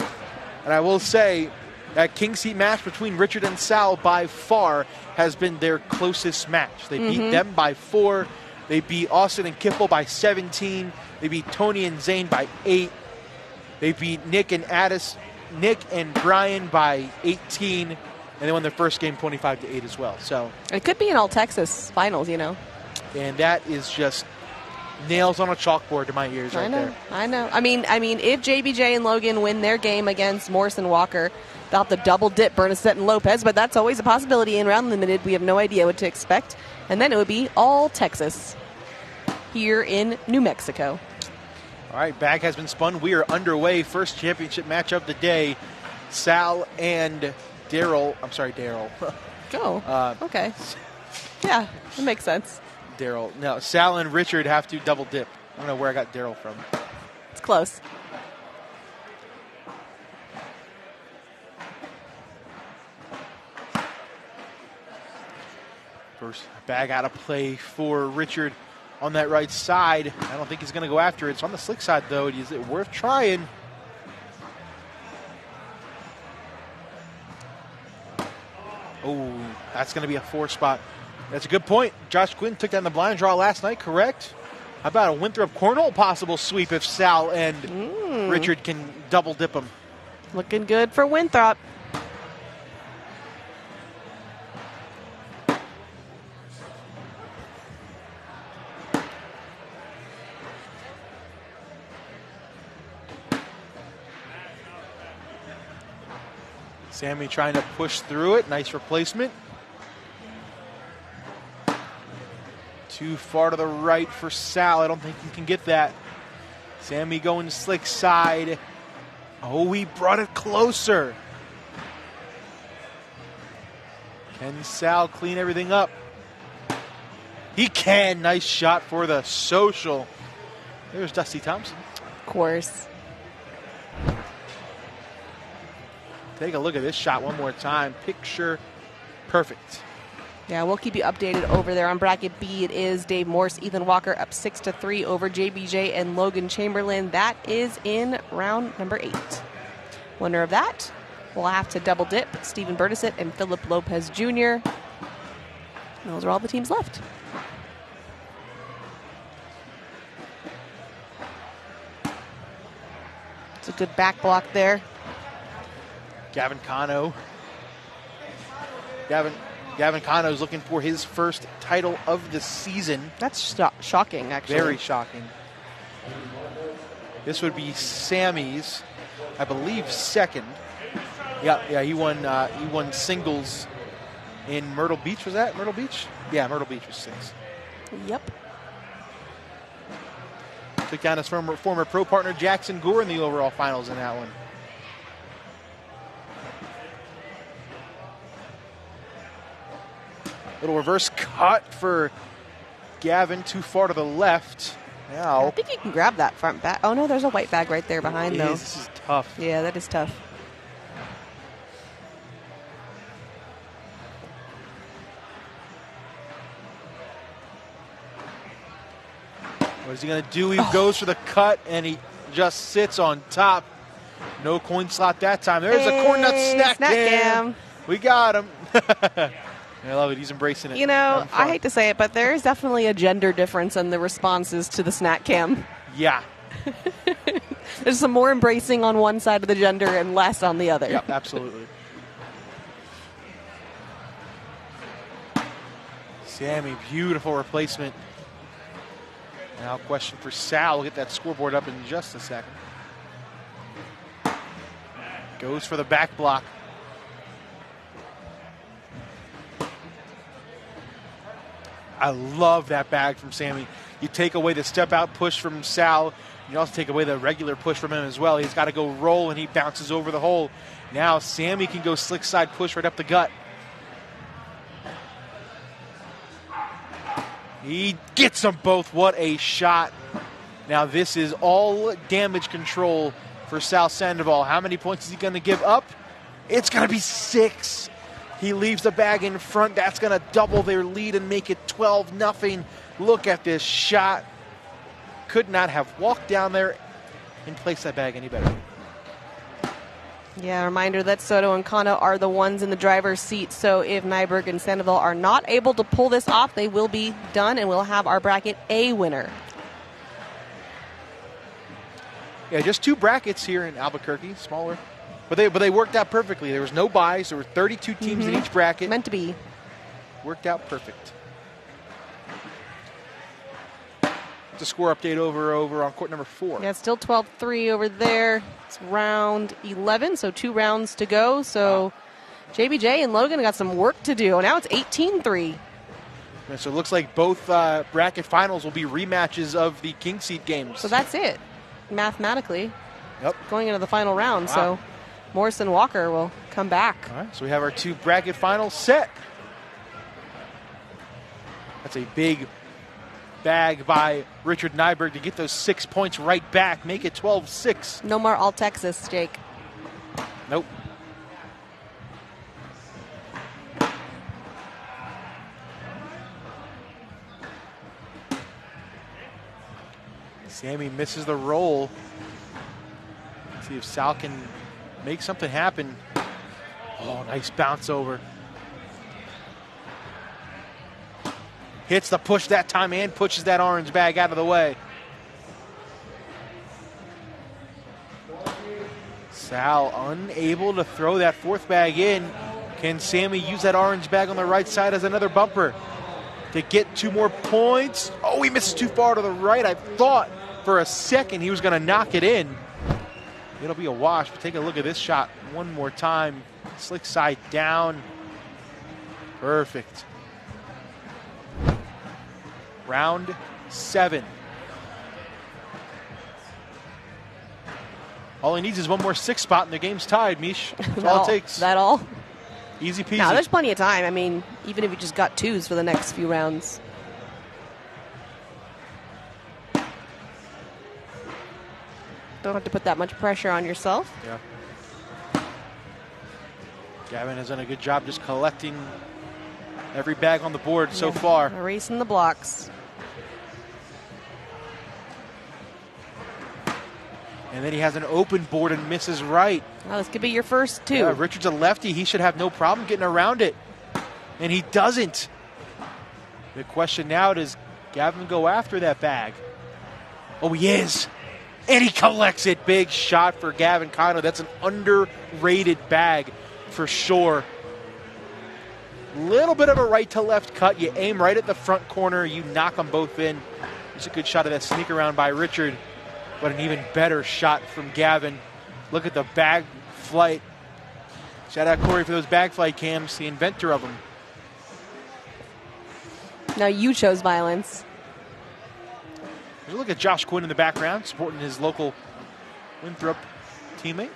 And I will say that King Seat match between Richard and Sal by far has been their closest match. They beat them by 4. They beat Austin and Kipple by 17. They beat Tony and Zane by 8. They beat Nick and Brian by 18, and they won their first game 25-8 as well. So it could be an all-Texas finals, you know. And that is just nails on a chalkboard to my ears right there. I know. I mean, if JBJ and Logan win their game against Morrison Walker, they'll have to double dip Bernadette and Lopez, but that's always a possibility in round limited. We have no idea what to expect. And then it would be all Texas here in New Mexico. All right, bag has been spun. We are underway. First championship match of the day. Sal and Daryl. I'm sorry, Daryl. Go. Okay. Yeah, that makes sense. Daryl. No, Sal and Richard have to double dip. I don't know where I got Daryl from. It's close. First bag out of play for Richard on that right side. I don't think he's going to go after it. It's on the slick side, though. Is it worth trying? Oh, that's going to be a 4 spot. That's a good point. Josh Quinn took down the blind draw last night, correct? How about a Winthrop Cornhole possible sweep if Sal and Richard can double dip them? Looking good for Winthrop. Sammy trying to push through it. Nice replacement. Too far to the right for Sal. I don't think he can get that. Sammy going slick side. Oh, he brought it closer. Can Sal clean everything up? He can. Nice shot for the social. There's Dusty Thompson. Of course. Take a look at this shot one more time. Picture perfect. Yeah, we'll keep you updated over there on bracket B. It is Dave Morse, Ethan Walker up 6-3 over JBJ and Logan Chamberlain. That is in round number 8. Winner of that will have to double dip Stephen Burdisett and Philip Lopez Jr. Those are all the teams left. It's a good back block there. Gavin Cano. Gavin Cano is looking for his first title of the season. That's shocking, actually. Very shocking. This would be Sammy's, I believe, second. Yeah, he won singles in Myrtle Beach. Was that Myrtle Beach? Yeah, Myrtle Beach was 6. Yep. Took down his former pro partner Jackson Gore in the overall finals in that one. Little reverse cut for Gavin, too far to the left. Now, I think you can grab that front bag. Oh, no, there's a white bag right there behind, though. This is tough. Yeah, that is tough. What is he going to do? He goes for the cut, and he just sits on top. No coin slot that time. There's a corn nut snack cam. We got him. I love it. He's embracing it. You know, I hate to say it, but there is definitely a gender difference in the responses to the snack cam. Yeah. There's some more embracing on one side of the gender and less on the other. Yep, absolutely. Sammy, beautiful replacement. Now question for Sal. We'll get that scoreboard up in just a second. Goes for the back block. I love that bag from Sammy. You take away the step out push from Sal. You also take away the regular push from him as well. He's got to go roll, and he bounces over the hole. Now Sammy can go slick side push right up the gut. He gets them both. What a shot. Now this is all damage control for Sal Sandoval. How many points is he going to give up? It's going to be 6. He leaves the bag in front. That's going to double their lead and make it 12-0. Look at this shot. Could not have walked down there and placed that bag any better. Yeah, reminder that Soto and Kano are the ones in the driver's seat. So if Nyberg and Sandoval are not able to pull this off, they will be done, and we'll have our bracket A winner. Yeah, just 2 brackets here in Albuquerque, smaller. But they worked out perfectly. There was no buys. There were 32 teams in each bracket. Meant to be. Worked out perfect. The score update over on court number 4. Yeah, it's still 12-3 over there. It's round 11, so 2 rounds to go. So JBJ and Logan got some work to do. Now it's 18-3. And so it looks like both bracket finals will be rematches of the king seed games. So that's it, mathematically. Yep. Going into the final round. Wow. So Morris and Walker will come back. All right, so we have our 2 bracket finals set. That's a big bag by Richard Nyberg to get those 6 points right back, make it 12-6. No more All Texas, Jake. Nope. Sammy misses the roll. Let's see if Sal can make something happen. Oh, nice bounce over. Hits the push that time and pushes that orange bag out of the way. Sal unable to throw that 4th bag in. Can Sammy use that orange bag on the right side as another bumper to get 2 more points? Oh, he misses too far to the right. I thought for a second he was going to knock it in. It'll be a wash, but take a look at this shot one more time. Slick side down. Perfect. Round 7. All he needs is one more 6 spot and the game's tied, Mish. That's all it takes. That all? Easy peasy. No, there's plenty of time. I mean, even if you just got 2s for the next few rounds. Don't have to put that much pressure on yourself. Yeah. Gavin has done a good job just collecting every bag on the board so far. Erasing the blocks. And then he has an open board and misses right. Oh, this could be your first 2. Yeah, Richard's a lefty. He should have no problem getting around it. And he doesn't. The question now, does Gavin go after that bag? Oh, he is. And he collects it. Big shot for Gavin Cano. That's an underrated bag for sure. Little bit of a right to left cut. You aim right at the front corner. You knock them both in. It's a good shot of that sneak around by Richard. But an even better shot from Gavin. Look at the bag flight. Shout out Corey for those bag flight cams, the inventor of them. Now you chose violence. Look at Josh Quinn in the background, supporting his local Winthrop teammate.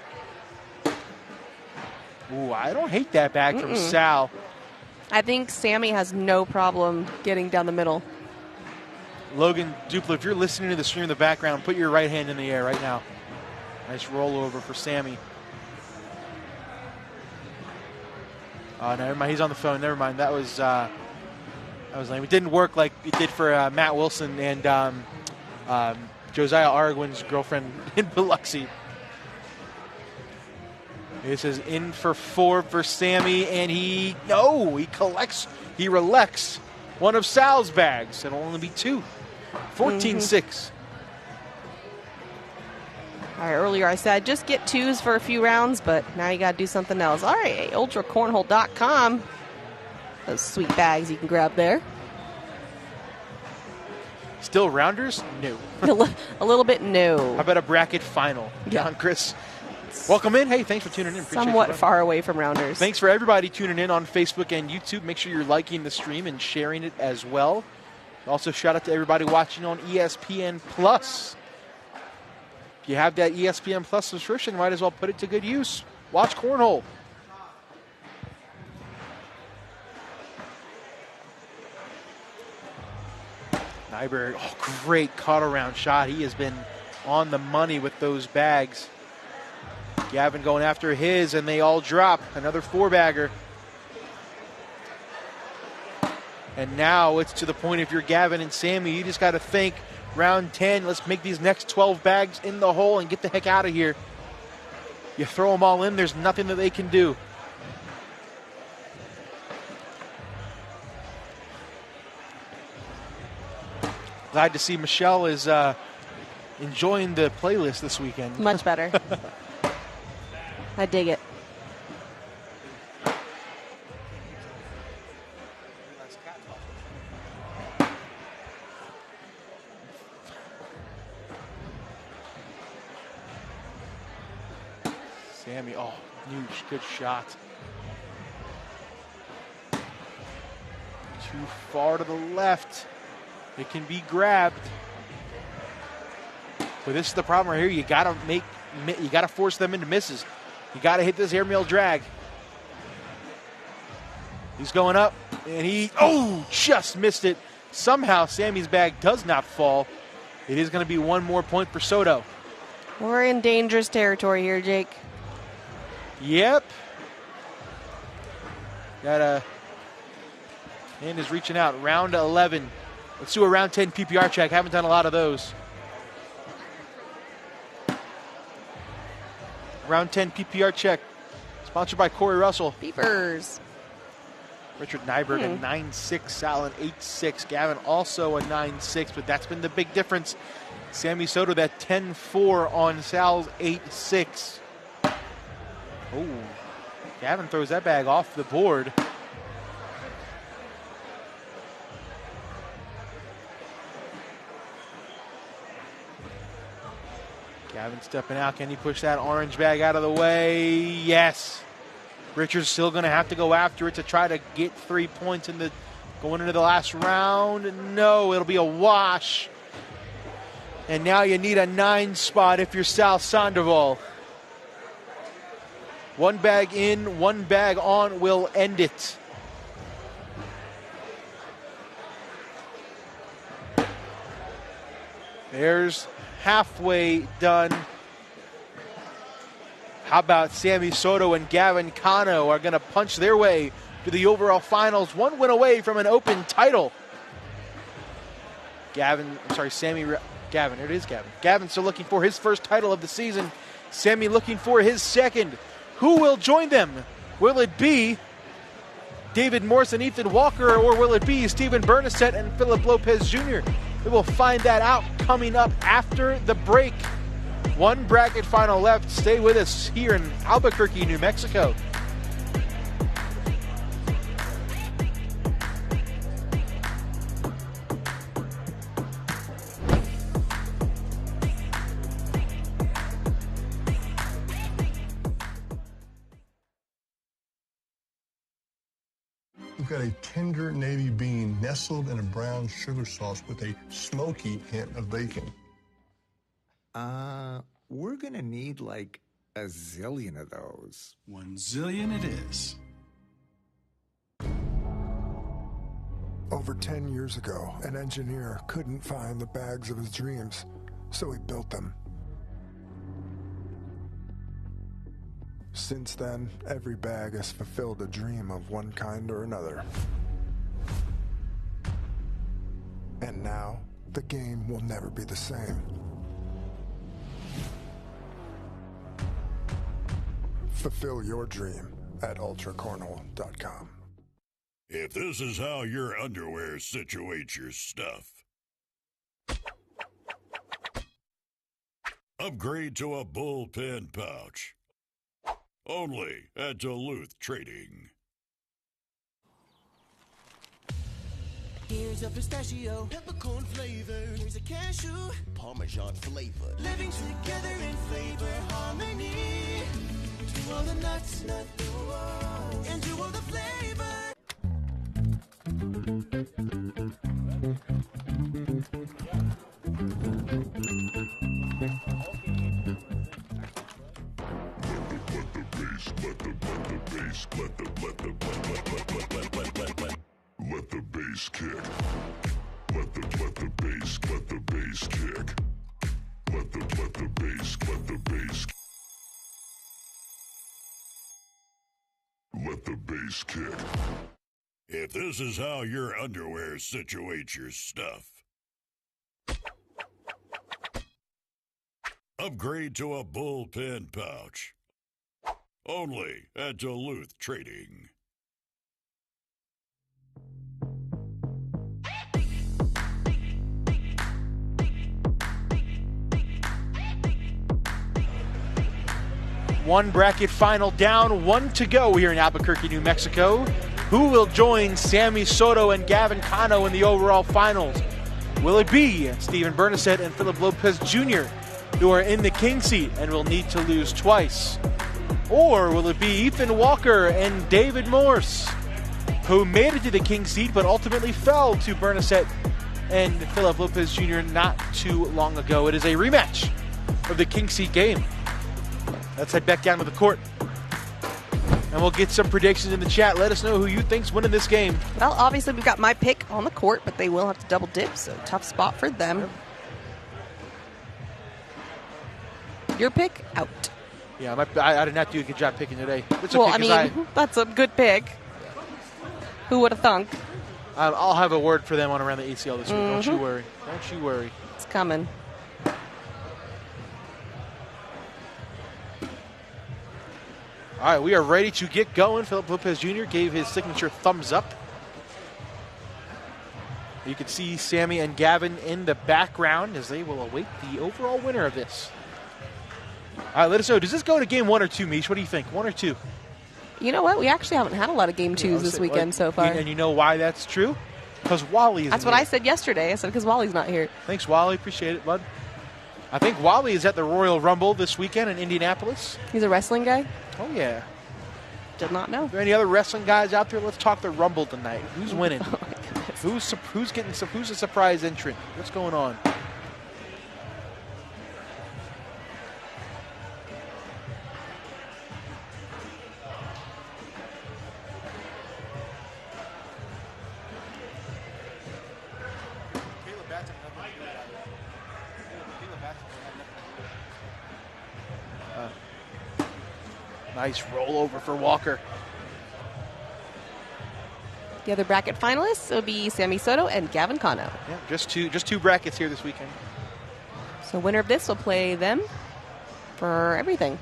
Ooh, I don't hate that bag from Sal. I think Sammy has no problem getting down the middle. Logan Dupla, if you're listening to the stream in the background, put your right hand in the air right now. Nice rollover for Sammy. Oh, never mind. He's on the phone. Never mind. That was lame. It didn't work like it did for Matt Wilson and Josiah Aragwin's girlfriend in Biloxi. This is in for 4 for Sammy, and he collects, he relects one of Sal's bags. It'll only be 2. 14-6. All right, earlier I said just get 2s for a few rounds, but now you got to do something else. All right, ultracornhole.com. Those sweet bags you can grab there. Still rounders? No. A little bit no. How about a bracket final? John, Chris, welcome in. Hey, thanks for tuning in. Appreciate Somewhat far away from rounders. Thanks for everybody tuning in on Facebook and YouTube. Make sure you're liking the stream and sharing it as well. Also, shout out to everybody watching on ESPN Plus. If you have that ESPN Plus subscription, might as well put it to good use. Watch Cornhole. Nyberg, great cut-around shot. He has been on the money with those bags. Gavin going after his, and they all drop. Another 4-bagger. And now it's to the point, if you're Gavin and Sammy, you just got to think, round 10, let's make these next 12 bags in the hole and get the heck out of here. You throw them all in, there's nothing that they can do. Glad to see Michelle is enjoying the playlist this weekend. Much better. I dig it. Sammy, huge, good shot. Too far to the left. It can be grabbed. But this is the problem right here. You gotta force them into misses. You gotta hit this airmail drag. He's going up, and he just missed it. Somehow Sammy's bag does not fall. It is going to be 1 more point for Soto. We're in dangerous territory here, Jake. Yep. Hand is reaching out. Round 11. Let's do a round 10 PPR check. Haven't done a lot of those. Round 10 PPR check. Sponsored by Corey Russell. Beepers. Richard Nyberg a 9.6. Sal an 8.6. Gavin also a 9.6, but that's been the big difference. Sammy Soto, that 10.4 on Sal's 8.6. Oh, Gavin throws that bag off the board. Gavin stepping out. Can he push that orange bag out of the way? Yes. Richard's still going to have to go after it to try to get 3 points going into the last round. No, it'll be a wash. And now you need a 9 spot if you're Sal Sandoval. One bag in, one bag on will end it. There's halfway done. How about Sammy Soto and Gavin Cano are going to punch their way to the overall finals, one win away from an open title. Gavin, there it is, Gavin. Gavin still looking for his first title of the season. Sammy looking for his second. Who will join them? Will it be David Morse and Ethan Walker, or will it be Stephen Bernasette and Philip Lopez Jr.? We will find that out coming up after the break. One bracket final left. Stay with us here in Albuquerque, New Mexico. We've got a tender navy bean nestled in a brown sugar sauce with a smoky hint of bacon. We're gonna need like a zillion of those. 1 zillion it is. Over 10 years ago, an engineer couldn't find the bags of his dreams, so he built them. Since then, every bag has fulfilled a dream of one kind or another. And now, the game will never be the same. Fulfill your dream at ultracornhole.com. If this is how your underwear situates your stuff, upgrade to a bullpen pouch. Only at Duluth Trading. Here's a pistachio, peppercorn flavor. Here's a cashew, Parmesan flavor. Living together in flavor harmony. To all the nuts, and to all the flavor. Let the bass kick. Let the bass kick. Let the bass Let the bass kick. If this is how your underwear situates your stuff, upgrade to a bullpen pouch. Only at Duluth Trading. One bracket final down, one to go here in Albuquerque, New Mexico. Who will join Sammy Soto and Gavin Cano in the overall finals? Will it be Stephen Bernasette and Philip Lopez Jr., who are in the king seat and will need to lose twice? Or will it be Ethan Walker and David Morse, who made it to the king seat but ultimately fell to Bernasette and Philip Lopez Jr. not too long ago? It is a rematch of the king seat game. Let's head back down to the court, and we'll get some predictions in the chat. Let us know who you think's winning this game. Well, obviously we've got my pick on the court, but they will have to double dip, so tough spot for them. Your pick, out. Yeah, I did not do a good job picking today. It's well, okay, I mean, that's a good pick. Who would have thunk? I'll have a word for them on around the ACL this week. Don't you worry. Don't you worry. It's coming. All right, we are ready to get going. Philip Lopez Jr. gave his signature thumbs up. You can see Sammy and Gavin in the background as they will await the overall winner of this. All right, let us know. Does this go to game 1 or 2, Mish? What do you think? 1 or 2? You know what? We actually haven't had a lot of game 2s this weekend so far. And you know why that's true? Because Wally is That's what I said yesterday. I said because Wally's not here. Thanks, Wally. Appreciate it, bud. I think Wally is at the Royal Rumble this weekend in Indianapolis. He's a wrestling guy? Oh, yeah. Did not know. Are there any other wrestling guys out there? Let's talk the Rumble tonight. Who's winning? Oh, my goodness. Who's a surprise entrant? What's going on? Nice rollover for Walker. The other bracket finalists will be Sammy Soto and Gavin Cano. Yeah, just two brackets here this weekend. So winner of this will play them for everything.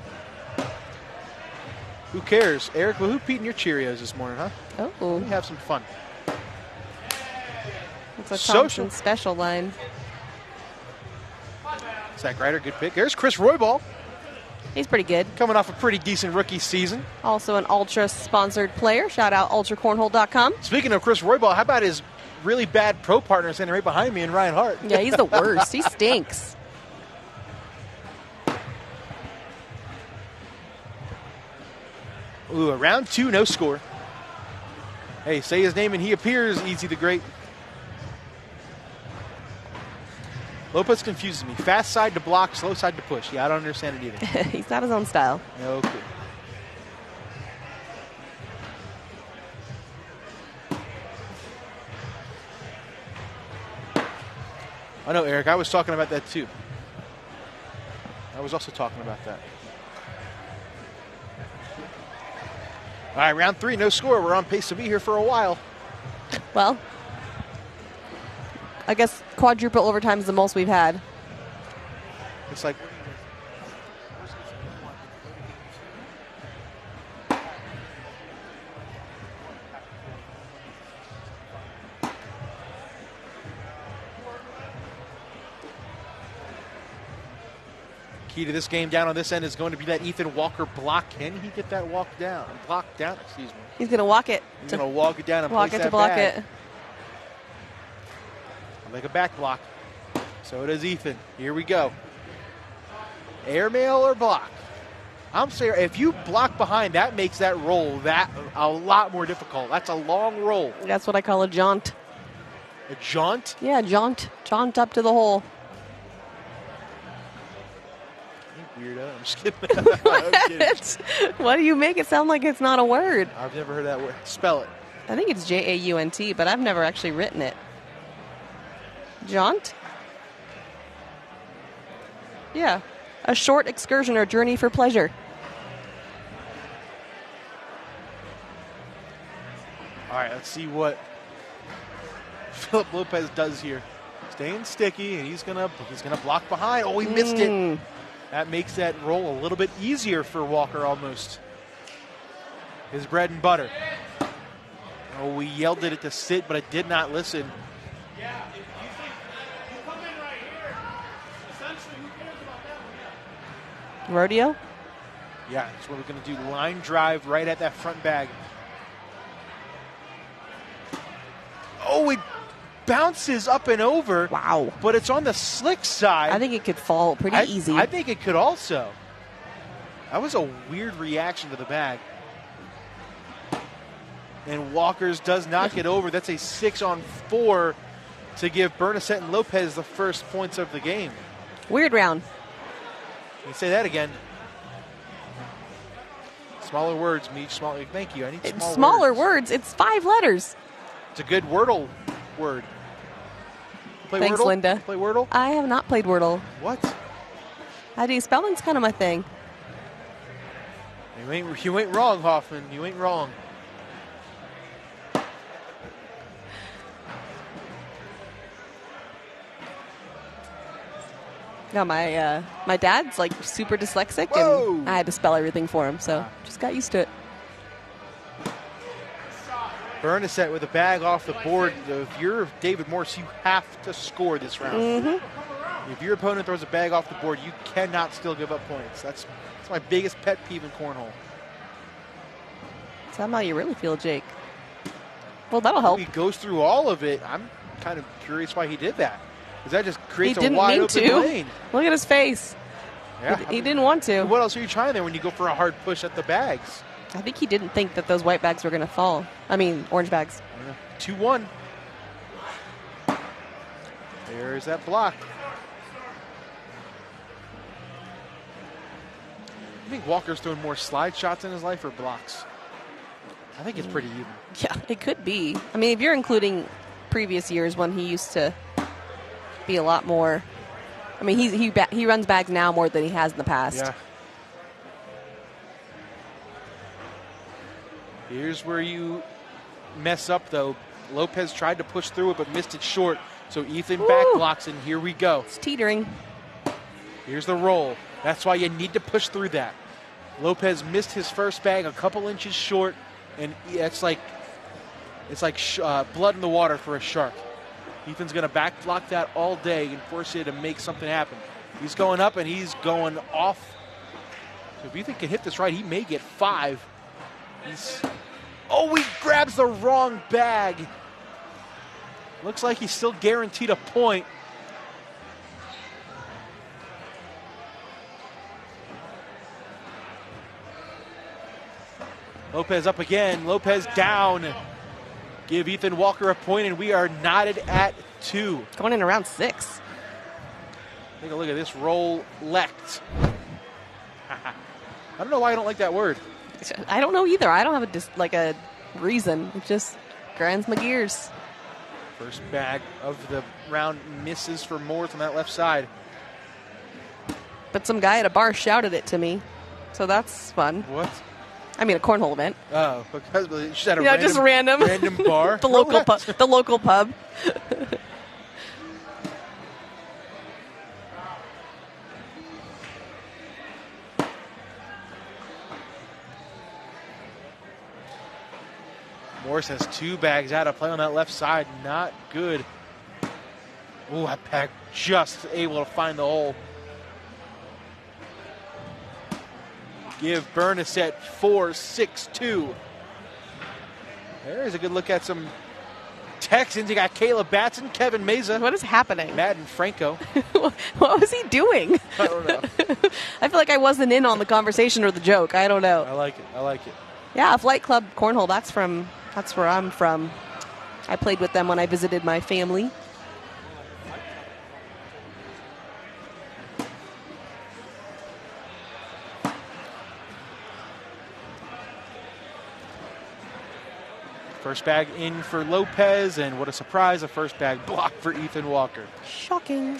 Who cares? Eric, well, who peed in your Cheerios this morning, huh? Oh. We have some fun. It's a Social. Thompson special line. Zach Ryder, good pick. There's Chris Roybal. He's pretty good. Coming off a pretty decent rookie season. Also an Ultra-sponsored player. Shout out ultracornhole.com. Speaking of Chris Roybal, how about his really bad pro partner standing right behind me and Ryan Hart? Yeah, he's the worst. He stinks. Ooh, a round 2, no score. Hey, say his name and he appears, Easy the Great. Lopez confuses me. Fast side to block, slow side to push. Yeah, I don't understand it either. He's not his own style. No clue. I know, Eric. I was talking about that too. I was also talking about that. All right, round 3, no score. We're on pace to be here for a while. Well, I guess quadruple overtime is the most we've had. It's like key to this game down on this end is going to be that Ethan Walker block. Can he get that block down? Excuse me. He's going to walk it. He's going to walk it down and walk place it that to block bag. it. I'll make a back block. So does Ethan. Here we go. Airmail or block? I'm saying if you block behind, that makes that roll that a lot more difficult. That's a long roll. That's what I call a jaunt. A jaunt? Yeah, jaunt. Jaunt up to the hole. Weirdo. I'm just kidding. I'm kidding. What do you make it sound like it's not a word? I've never heard that word. Spell it. I think it's J-A-U-N-T, but I've never actually written it. Jaunt? Yeah. A short excursion or journey for pleasure. All right, let's see what Philip Lopez does here. Staying sticky, and he's gonna block behind. Oh, he missed it. That makes that roll a little bit easier for Walker almost. His bread and butter. Oh, we yelled at it to sit, but it did not listen. Rodeo? Yeah, that's what we're going to do. Line drive right at that front bag. Oh, it bounces up and over. Wow. But it's on the slick side. I think it could fall pretty easy. I think it could also. That was a weird reaction to the bag. And Walker's does not get over. That's a 6-on-4 to give Bernasette and Lopez the first points of the game. Weird round. Can you say that again? Smaller words, Meech. Smaller. Thank you. I need smaller words. It's 5 letters. It's a good Wordle word. Play Thanks, Wordle? Linda. Play Wordle? I have not played Wordle. What? I do. Spelling's kind of my thing. You ain't wrong, Hoffman. You ain't wrong. No, my dad's like super dyslexic, Whoa. and I had to spell everything for him, so just got used to it. Bernasette with a bag off the board. If you're David Morse, you have to score this round. Mm-hmm. If your opponent throws a bag off the board, you cannot still give up points. That's my biggest pet peeve in cornhole. Is that how you really feel, Jake? Well, that'll help. He goes through all of it. I'm kind of curious why he did that. Because that just creates He didn't a wide mean open to. lane. Look at his face. Yeah. He didn't want to. What else are you trying there when you go for a hard push at the bags? I think he didn't think that those white bags were going to fall. I mean, orange bags. 2-1. There's that block. You think Walker's thrown more slide shots in his life or blocks? I think it's pretty even. Yeah, it could be. I mean, if you're including previous years when he used to be a lot more. I mean, he runs bags now more than he has in the past. Yeah. Here's where you mess up, though. Lopez tried to push through it, but missed it short. So Ethan back blocks, and here we go. It's teetering. Here's the roll. That's why you need to push through that. Lopez missed his first bag a couple inches short, and it's like blood in the water for a shark. Ethan's going to back block that all day and force you to make something happen. He's going up, and he's going off. So if Ethan can hit this right, he may get 5. He grabs the wrong bag. Looks like he's still guaranteed a point. Lopez up again. Lopez down. Give Ethan Walker a point, and we are knotted at 2. Going in around 6. Take a look at this roll lect. I don't know why I don't like that word. I don't know either. I don't have a reason. It just grinds my gears. First bag of the round misses for Morris on that left side. But some guy at a bar shouted it to me, so that's fun. What? I mean, a cornhole event. Oh, because she's at a just random bar. The local pub. Morris has 2 bags out of play on that left side. Not good. Ooh, that bag just able to find the hole. Give Bernasette 4-6-2. There's a good look at some Texans. You got Caleb Batson, Kevin Meza. What is happening? Madden Franco. What was he doing? I don't know. I feel like I wasn't in on the conversation or the joke. I don't know. I like it. Yeah, Flight Club Cornhole. That's where I'm from. I played with them when I visited my family. First bag in for Lopez, and what a surprise, a first bag block for Ethan Walker. Shocking.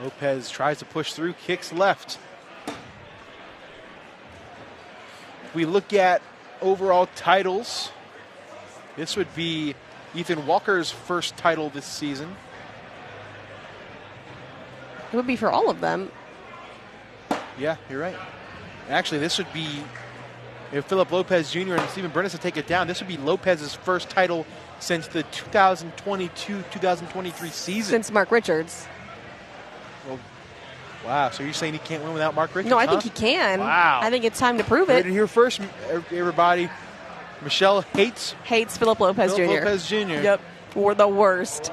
Lopez tries to push through, kicks left. If we look at overall titles, this would be Ethan Walker's first title this season. It would be for all of them. Yeah, you're right. Actually, this would be, if Philip Lopez Jr. and Stephen Bernasette take it down, this would be Lopez's first title since the 2022-2023 season. Since Mark Richards. Well, wow, so you're saying he can't win without Mark Richards? No, I think he can. Wow. I think it's time to prove Heard it. it here first, everybody. Michelle hates Philip Lopez Jr. Lopez Jr. Yep, we're the worst.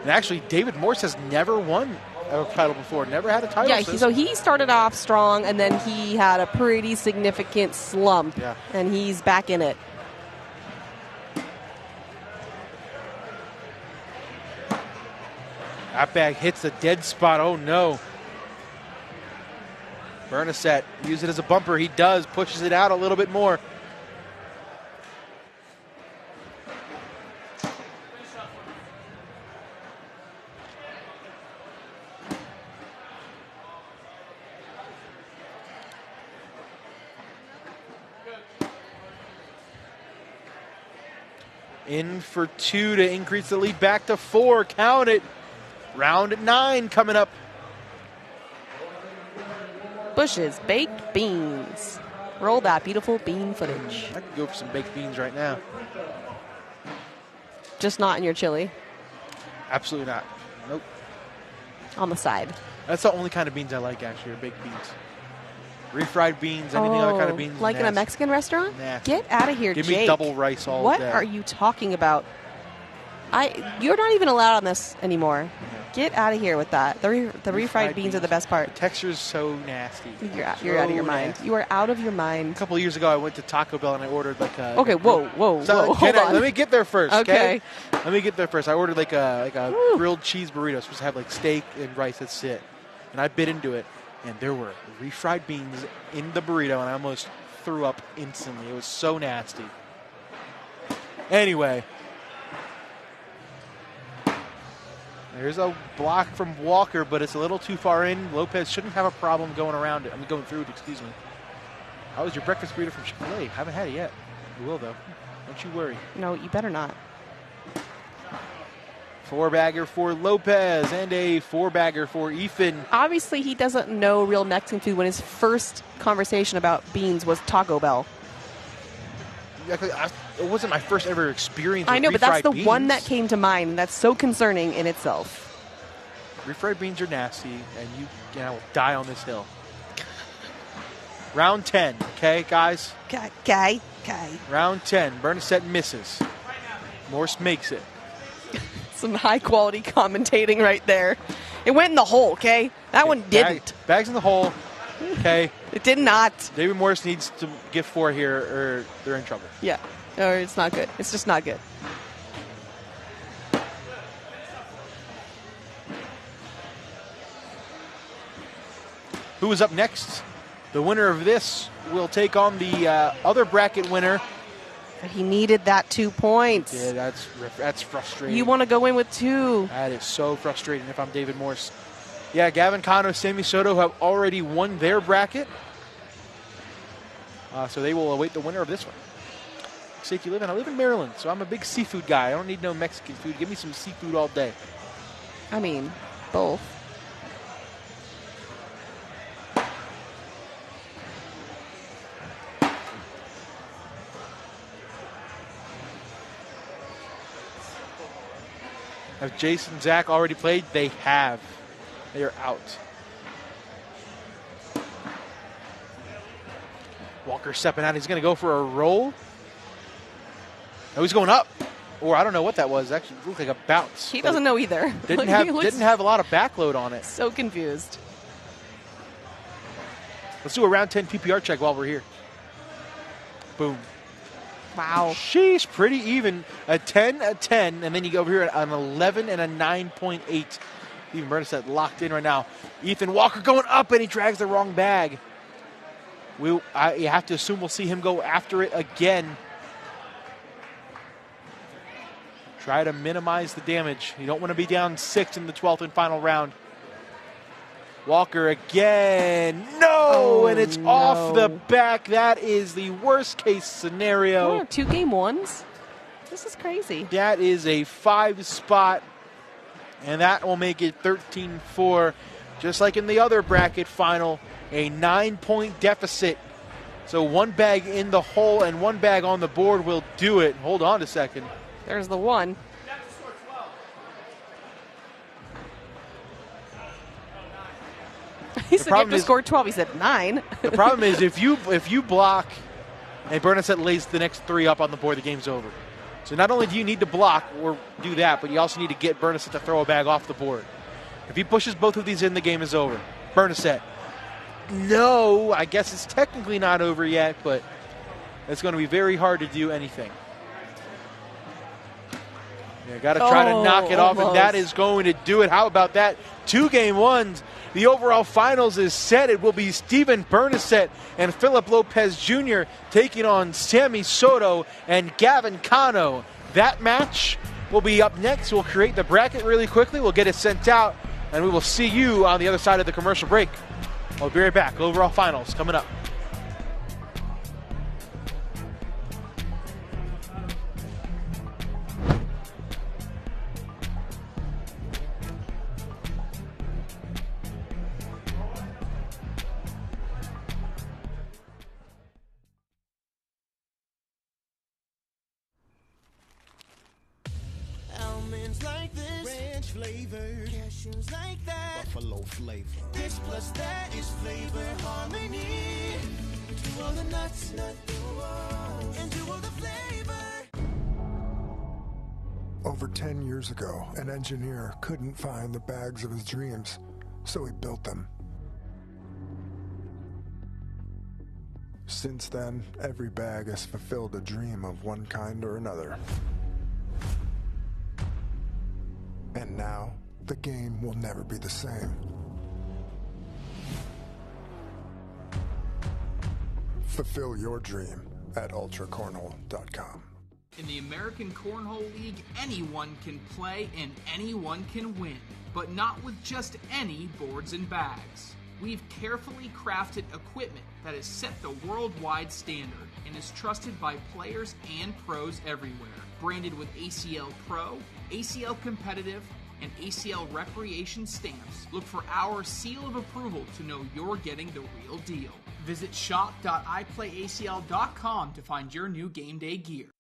And actually, David Morse has never won a title before, never had a title. Yeah, so he started off strong, and then he had a pretty significant slump, and he's back in it. That bag hits the dead spot. Oh, no. Bernasette, use it as a bumper. He does, pushes it out a little bit more. In for 2 to increase the lead back to 4. Count it. Round 9 coming up. Bush's baked beans. Roll that beautiful bean footage. I could go for some baked beans right now. Just not in your chili. Absolutely not. Nope. On the side. That's the only kind of beans I like, actually, are baked beans. Refried beans, anything other kind of beans. Like in a Mexican restaurant? Nasty. Get out of here, Give Jake. me double rice all What day. are you talking about? You're not even allowed on this anymore. Get out of here with that. The refried beans are the best part. The texture's so nasty. You're out of your mind. Nasty. You are out of your mind. A couple of years ago, I went to Taco Bell and I ordered like a... Okay, whoa. Hold on. Let me get there first, okay? Let me get there first. I ordered like a grilled cheese burrito. It's supposed to have like steak and rice. That's it. And I bit into it, and there were refried beans in the burrito, and I almost threw up instantly. It was so nasty. Anyway. There's a block from Walker, but it's a little too far in. Lopez shouldn't have a problem going around it. I mean, going through it, excuse me. How was your breakfast burrito from Chick-fil-A? Haven't had it yet. You will, though. Don't you worry. No, you better not. 4-bagger for Lopez and a 4-bagger for Ethan. Obviously, he doesn't know real Mexican food when his first conversation about beans was Taco Bell. It wasn't my first ever experience with I know, but that's the beans. one that came to mind, and that's so concerning in itself. Refried beans are nasty, and you will die on this hill. Round 10, okay, guys? Okay. Round 10. Bernasette misses. Morse makes it. Some high-quality commentating right there. It went in the hole, okay? That one didn't. Bags in the hole, okay? It did not. David Morse needs to get 4 here, or they're in trouble. Yeah, or it's not good. It's just not good. Who is up next? The winner of this will take on the other bracket winner. But he needed that 2 points. Yeah, that's frustrating. You want to go in with 2. That is so frustrating if I'm David Morse. Yeah, Gavin Cano, Sammy Soto have already won their bracket. So they will await the winner of this one. State you live in? I live in Maryland, so I'm a big seafood guy. I don't need no Mexican food. Give me some seafood all day. I mean, both. Have Jason and Zach already played? They have. They are out. Walker stepping out. He's going to go for a roll. Oh, he's going up. Or I don't know what that was. Actually, it looked like a bounce. He doesn't know either. Didn't have a lot of backload on it. So confused. Let's do a round 10 PPR check while we're here. Boom. Wow. Sheesh, pretty even. A 10, a 10, and then you go over here at an 11 and a 9.8. Even Bernasette locked in right now. Ethan Walker going up, and he drags the wrong bag. You have to assume we'll see him go after it again. Try to minimize the damage. You don't want to be down 6 in the 12th and final round. Walker again. No, and it's off the back. That is the worst case scenario. 2 game ones? This is crazy. That is a 5 spot, and that will make it 13-4. Just like in the other bracket final, a 9-point deficit. So 1 bag in the hole and 1 bag on the board will do it. Hold on a second. There's the 1. He said you have to score 12. He said 9. The problem is if you block and Bernasette lays the next 3 up on the board, the game's over. So not only do you need to block or do that, but you also need to get Bernasette to throw a bag off the board. If he pushes both of these in, the game is over. Bernasette. No, I guess it's technically not over yet, but it's going to be very hard to do anything. You got to try to knock it off, and that is going to do it. How about that? 2 game ones. The overall finals is set. It will be Steven Bernasette and Philip Lopez Jr. taking on Sammy Soto and Gavin Cano. That match will be up next. We'll create the bracket really quickly. We'll get it sent out, and we will see you on the other side of the commercial break. I'll be right back. Overall finals coming up. Almonds like this, ranch flavored, cashews like that, buffalo flavor. This plus that is flavor harmony. To all the nuts, and to all the flavor. Over 10 years ago, an engineer couldn't find the bags of his dreams, so he built them. Since then, every bag has fulfilled a dream of one kind or another. And now, the game will never be the same. Fulfill your dream at ultracornhole.com. In the American Cornhole League, anyone can play and anyone can win, but not with just any boards and bags. We've carefully crafted equipment that has set the worldwide standard and is trusted by players and pros everywhere. Branded with ACL Pro, ACL Competitive, and ACL Recreation stamps, look for our seal of approval to know you're getting the real deal. Visit shop.iplayacl.com to find your new game day gear.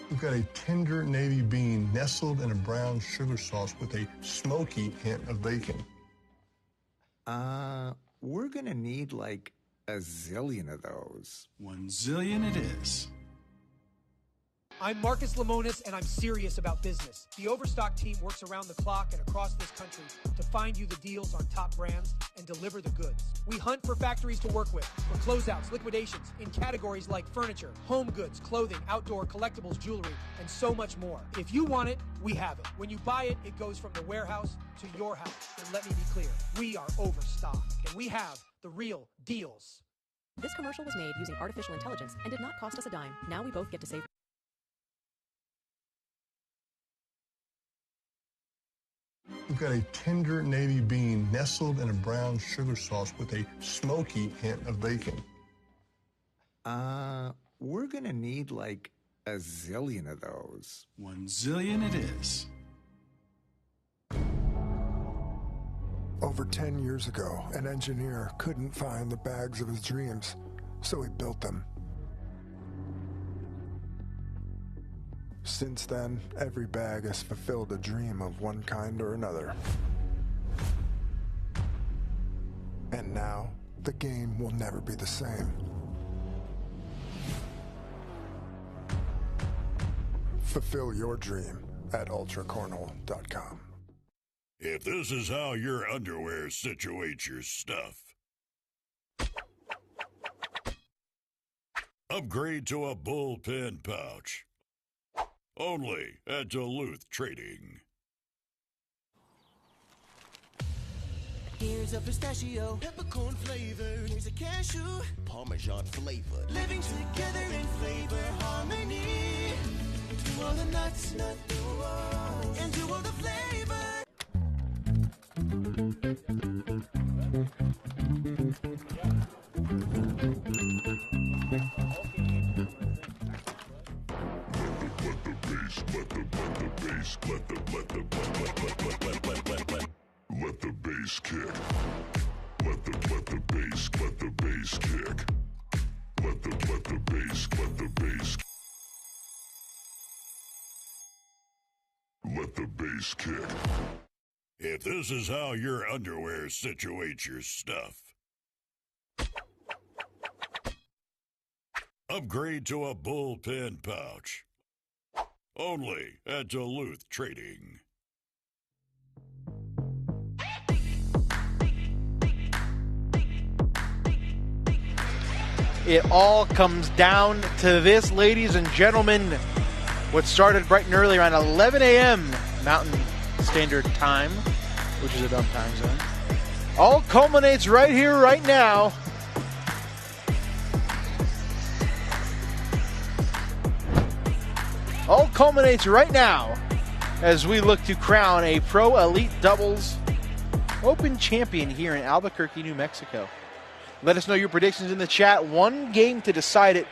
We've got a tender navy bean nestled in a brown sugar sauce with a smoky hint of bacon. We're gonna need like a zillion of those. 1 zillion it is. I'm Marcus Lemonis, and I'm serious about business. The Overstock team works around the clock and across this country to find you the deals on top brands and deliver the goods. We hunt for factories to work with, for closeouts, liquidations, in categories like furniture, home goods, clothing, outdoor, collectibles, jewelry, and so much more. If you want it, we have it. When you buy it, it goes from the warehouse to your house. And let me be clear, we are overstocked, and we have the real deals. This commercial was made using artificial intelligence and did not cost us a dime. Now we both get to save. We've got a tender navy bean nestled in a brown sugar sauce with a smoky hint of bacon. We're gonna need like a zillion of those. 1 zillion it is. Over 10 years ago, an engineer couldn't find the bags of his dreams, so he built them. Since then, every bag has fulfilled a dream of one kind or another. And now, the game will never be the same. Fulfill your dream at ultracornhole.com. If this is how your underwear situates your stuff, upgrade to a bullpen pouch. Only at Duluth Trading. Here's a pistachio, peppercorn flavor. Here's a cashew, Parmesan flavor. Living together in flavor harmony. To all the nuts, and to all the flavor. Let the bass kick. Let the bass kick. Let the bass. Let the bass kick. If this is how your underwear situates your stuff, upgrade to a bullpen pouch. Only at Duluth Trading. It all comes down to this, ladies and gentlemen. What started bright and early around 11 a.m. Mountain Standard Time, which is a dumb time zone, all culminates right here, right now. All culminates right now as we look to crown a Pro Elite Doubles Open champion here in Albuquerque, New Mexico. Let us know your predictions in the chat. One game to decide it.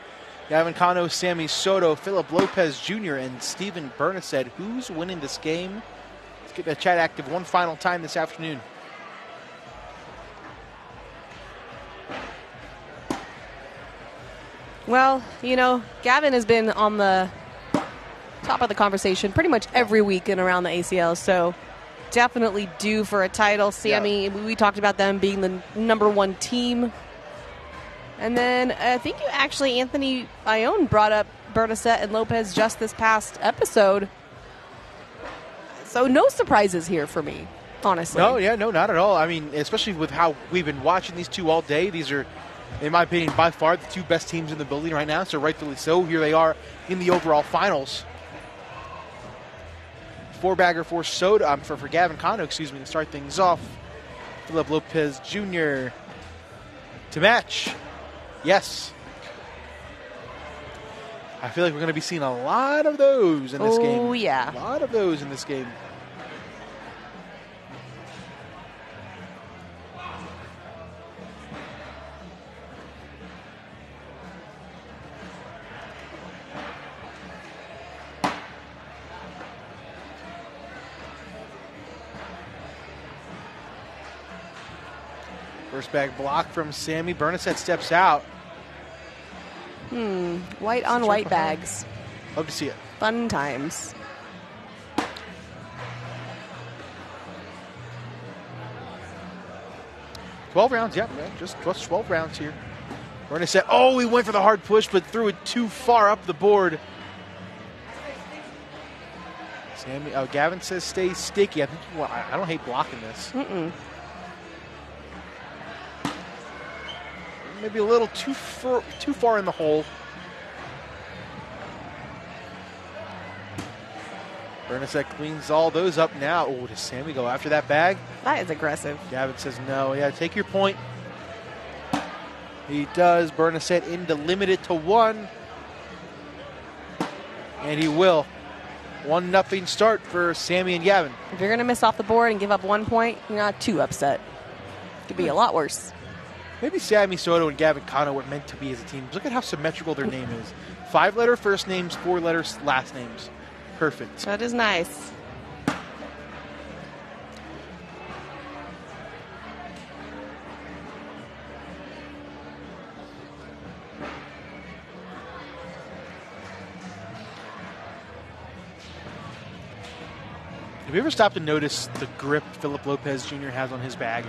Gavin Cano, Sammy Soto, Philip Lopez Jr., and Steven Bernased. Who's winning this game? Let's get the chat active one final time this afternoon. Well, you know, Gavin has been on the top of the conversation pretty much every week and around the ACL, so definitely due for a title. Sammy, we talked about them being the #1 team. And then I think you actually, Anthony Ione, brought up Bernased and Lopez just this past episode. So no surprises here for me, honestly. No, not at all. I mean, especially with how we've been watching these two all day. These are, in my opinion, by far the two best teams in the building right now. So rightfully so. Here they are in the overall finals. Four-bagger for Soto, for Gavin Cano, to start things off. Philip Lopez Jr. to match. Yes. I feel like we're going to be seeing a lot of those in this game. Oh, yeah. A lot of those in this game. First bag block from Sammy. Bernasette steps out. White on white bags. Love to see it. Fun times. $12 rounds, yeah, just 12 rounds here. Bernasette, oh, he went for the hard push, but threw it too far up the board. Sammy, Gavin says stay sticky. I think I don't hate blocking this. Maybe a little too far in the hole. Bernasette cleans all those up now. Oh, does Sammy go after that bag? That is aggressive. Gavin says no. Yeah, take your point. He does. Bernasette into limited to 1. And he will. 1-0 start for Sammy and Gavin. If you're going to miss off the board and give up 1 point, you're not too upset. It could be a lot worse. Maybe Sammy Soto and Gavin Cano were meant to be as a team. Look at how symmetrical their name is. 5-letter first names, 4-letter last names. Perfect. That is nice. Have you ever stopped and noticed the grip Philip Lopez Jr. has on his bag?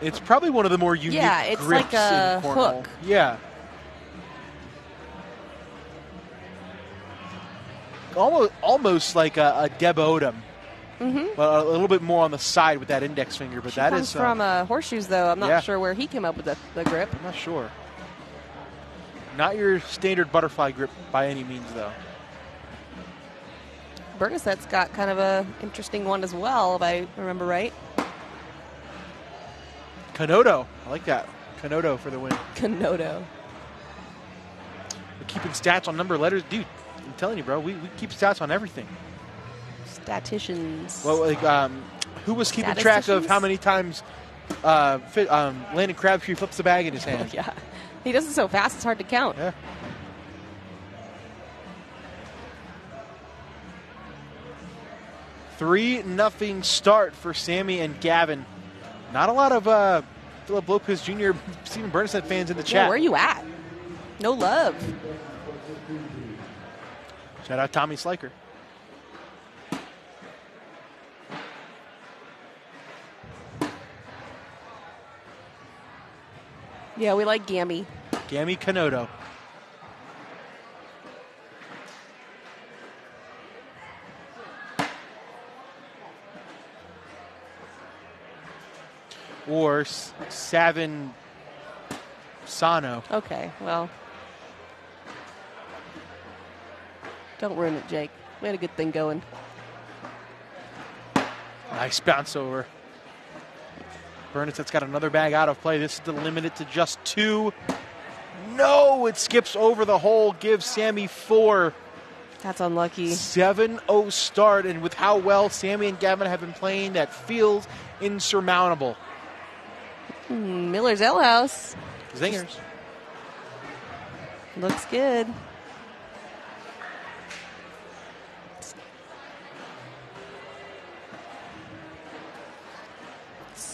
It's probably one of the more unique it's grips like a in cornhole. hook. Yeah. Almost like a Deb Odom. But a little bit more on the side with that index finger. But that comes is from horseshoes, though. I'm not sure where he came up with the grip. I'm not sure. Not your standard butterfly grip by any means, though. Bernassette's got kind of a interesting one as well, if I remember right. Canodo. I like that. Canodo for the win. Canodo. We're keeping stats on number letters. Dude, I'm telling you, bro, we keep stats on everything. Statisticians. Well, like, who was keeping track of how many times Landon Crabtree flips the bag in his hand? Yeah. He does it so fast, it's hard to count. Yeah. $3-0 start for Sammy and Gavin. Not a lot of Philip Lopez Jr., Steven Bernasette fans in the chat. Yeah, where are you at? No love. Shout out Tommy Sliker. Yeah, we like Gammy. Gammy Canodo. Or Savin Sano. Okay, well. Don't ruin it, Jake. We had a good thing going. Nice bounce over. Bernassette's got another bag out of play. This is to limit it to just 2. No, it skips over the hole. Gives Sammy 4. That's unlucky. 7-0 start, and with how well Sammy and Gavin have been playing, that feels insurmountable. Miller's Ale House. Zingers. Looks good.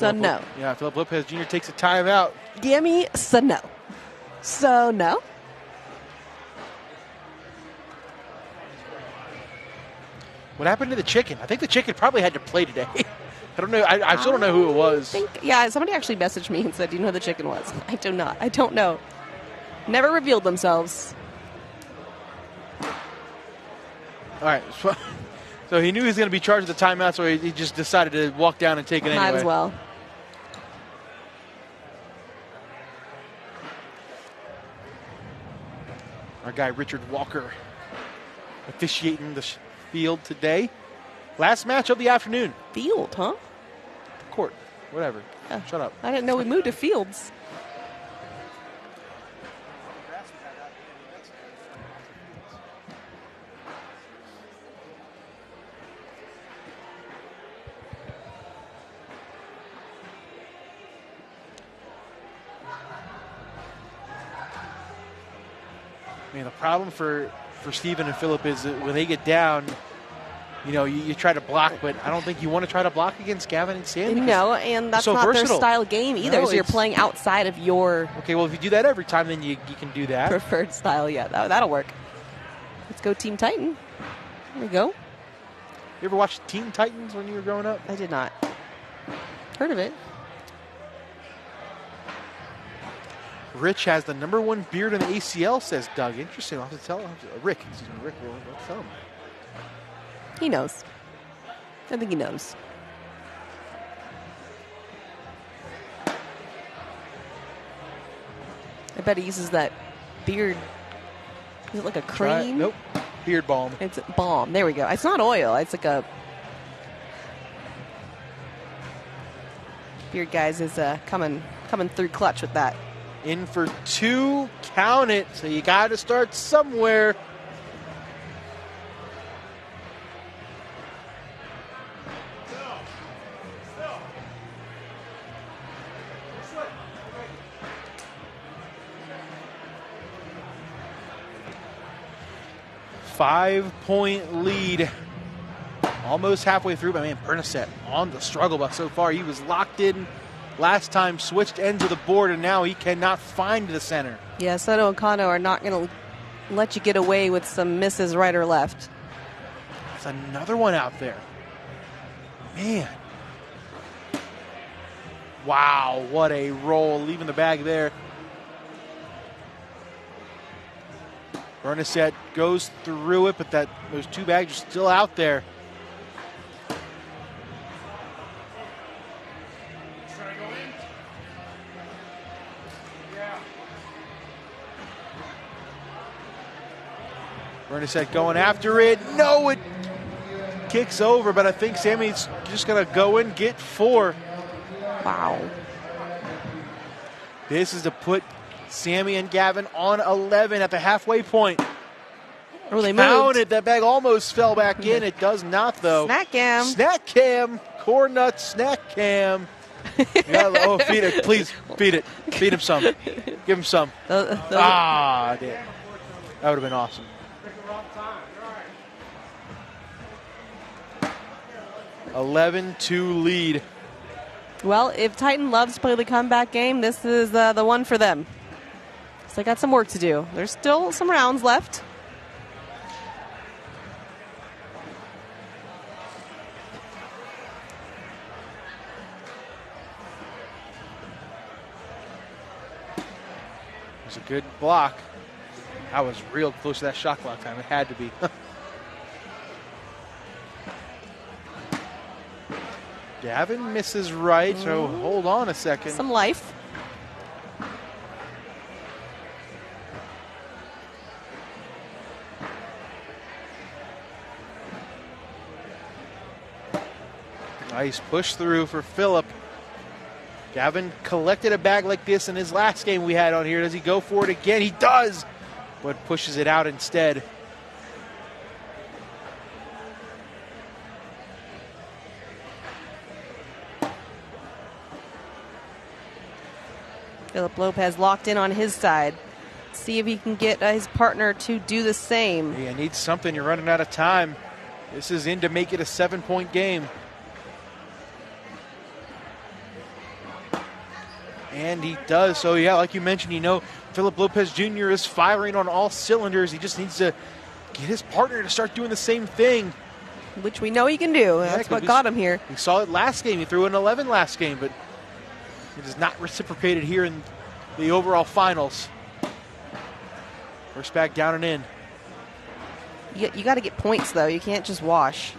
No. Yeah, Philip Lopez Jr. takes a timeout. Gimme no. So no. What happened to the chicken? I think the chicken probably had to play today. I don't know. I still don't know who it was. Somebody actually messaged me and said, "Do you know who the chicken was?" I do not. I don't know. Never revealed themselves. All right. So he knew he was going to be charged with the timeout, so he just decided to walk down and take it anyway. Might as well. Our guy Richard Walker officiating the field today. Last match of the afternoon. Field, huh? Court. Whatever. Yeah. Shut up. I didn't know we moved to fields. I mean, the problem for Steven and Phillip is that when they get down, you try to block, but I don't think you want to try to block against Gavin and Sammy. No, and that's so not versatile. their style game either. No, so you're playing outside of your okay, well, if you do that every time, then you can do that. preferred style. Yeah, that'll work. Let's go Team Titan. There we go. You ever watched Teen Titans when you were growing up? I did not. Heard of it. Rich has the #1 beard in the ACL, says Doug. Interesting. I'll have to tell him. Rick, let's tell him. He knows. I think he knows. I bet he uses that beard. Is it like a cream? Nope. Beard balm. It's balm. There we go. It's not oil. It's like a... Beard guys is coming through clutch with that. In for 2, count it. So you got to start somewhere. Five-point lead. Almost halfway through, but man, Bernasette on the struggle bus so far. He was locked in last time, switched ends of the board, and now he cannot find the center. Yeah, Soto and Kano are not going to let you get away with some misses right or left. That's another one out there. Man. Wow, what a roll, leaving the bag there. Bernasette goes through it, but those 2 bags are still out there. Bernasette going after it. No, it kicks over, but I think Sammy's just going to go and get 4. Wow. This is to put Sammy and Gavin on 11 at the halfway point. Oh, they Counted. moved. That bag almost fell back in. It does not, though. Snack cam. Snack cam. Corn nut snack cam. Oh, feed it. Please, feed it. Feed him some. Give him some. Damn. That would have been awesome. 11-2 lead. Well, if Titan loves to play the comeback game, this is the one for them. So they got some work to do. There's still some rounds left. It was a good block. I was real close to that shot clock time. It had to be. Gavin misses right, so hold on a second. Some life. Nice push through for Phillip. Gavin collected a bag like this in his last game we had on here. Does he go for it again? He does, but pushes it out instead. Phillip Lopez locked in on his side. See if he can get his partner to do the same. Yeah, needs something. You're running out of time. This is in to make it a 7-point game. And he does. So, yeah, like you mentioned, Phillip Lopez Jr. is firing on all cylinders. He just needs to get his partner to start doing the same thing. Which we know he can do. That's what got him here. We saw it last game. He threw an 11 last game, but it is not reciprocated here in the overall finals. First back down and in. You got to get points, though. You can't just wash.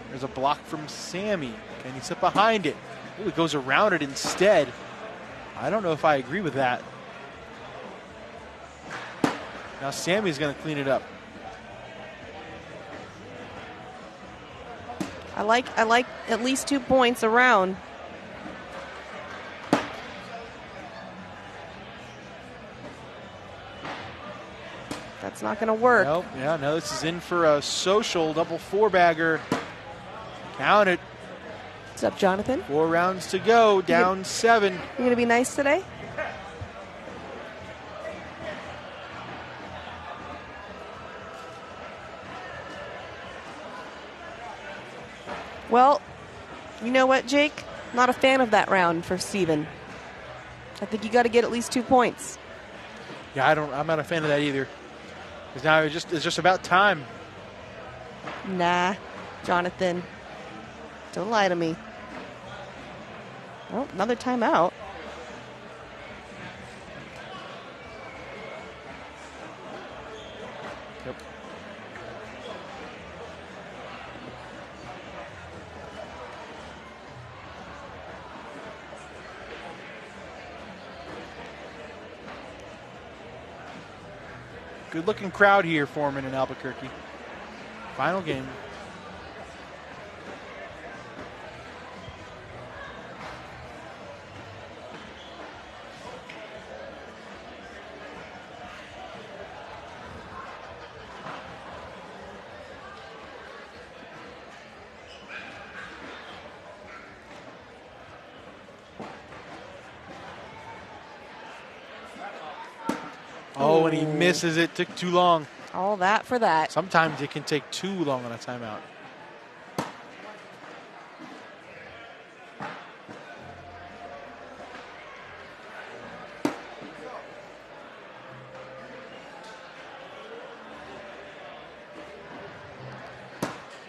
There's a block from Sammy. Can he sit behind it? Ooh, he goes around it instead. I don't know if I agree with that. Now Sammy's going to clean it up. I like at least 2 points around. That's not going to work. Nope. Yeah, no, this is in for a social double 4-bagger. Count it. What's up, Jonathan? 4 rounds to go, down 7. You going to be nice today? Well, you know what, Jake? Not a fan of that round for Steven. I think you got to get at least 2 points. Yeah, I'm not a fan of that either. Because now it's just about time. Nah, Jonathan. Don't lie to me. Oh, another timeout. Yep. Good looking crowd here forming in Albuquerque. Final game. Oh, and he misses it. Took too long. All that for that. Sometimes it can take too long on a timeout.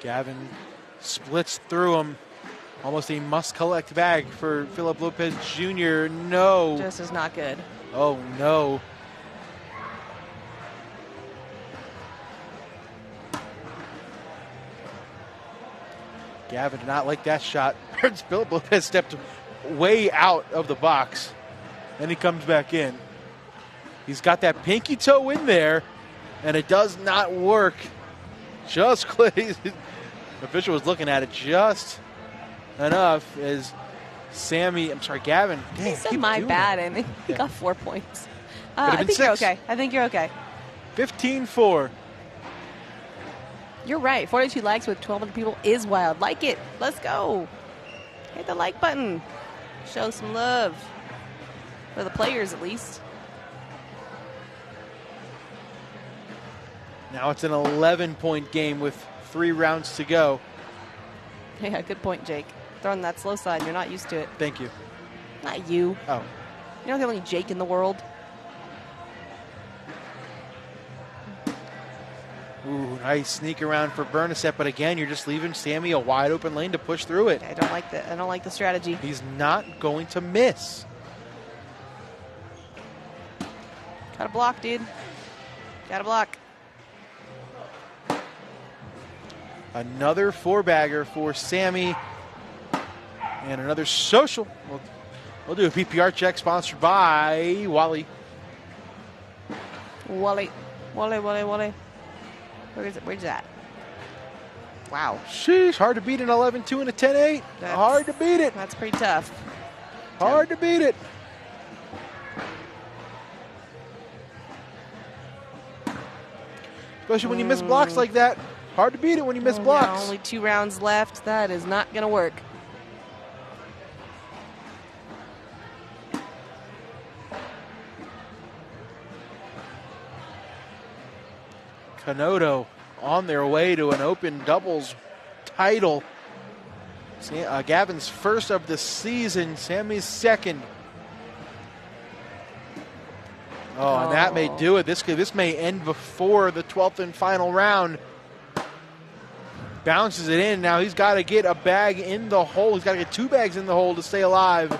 Gavin splits through him. Almost a must-collect bag for Philip Lopez Jr. No. This is not good. Oh, no. Gavin did not like that shot. Philip Lopez stepped way out of the box. Then he comes back in. He's got that pinky toe in there, and it does not work. Just the official was looking at it just enough as Gavin. Dang, He said my bad, and he got 4 points. I think you're okay. I think you're okay. 15-4. You're right. 42 likes with 12 other people is wild. Like it. Let's go. Hit the like button. Show some love. For the players, at least. Now it's an 11-point game with 3 rounds to go. Yeah, good point, Jake. Throwing that slow side. You're not used to it. Thank you. Not you. Oh. You're not the only Jake in the world. Ooh, nice sneak around for Bernasette, but again, you're just leaving Sammy a wide open lane to push through it. I don't like that. I don't like the strategy. He's not going to miss. Got to block, dude. Got to block. Another 4-bagger for Sammy. And another social. We'll do a PPR check sponsored by Wally. Wally. Where is it? Where's that? Wow. Sheesh, hard to beat an 11-2 and a 10-8. Hard to beat it. That's pretty tough. Hard to beat it. Especially when you miss blocks like that. Hard to beat it when you miss blocks. Yeah, only 2 rounds left. That is not going to work. Canoto on their way to an open doubles title. Gavin's first of the season, Sammy's second. Oh, and that may do it. This may end before the 12th and final round. Bounces it in. Now he's got to get a bag in the hole. He's got to get 2 bags in the hole to stay alive.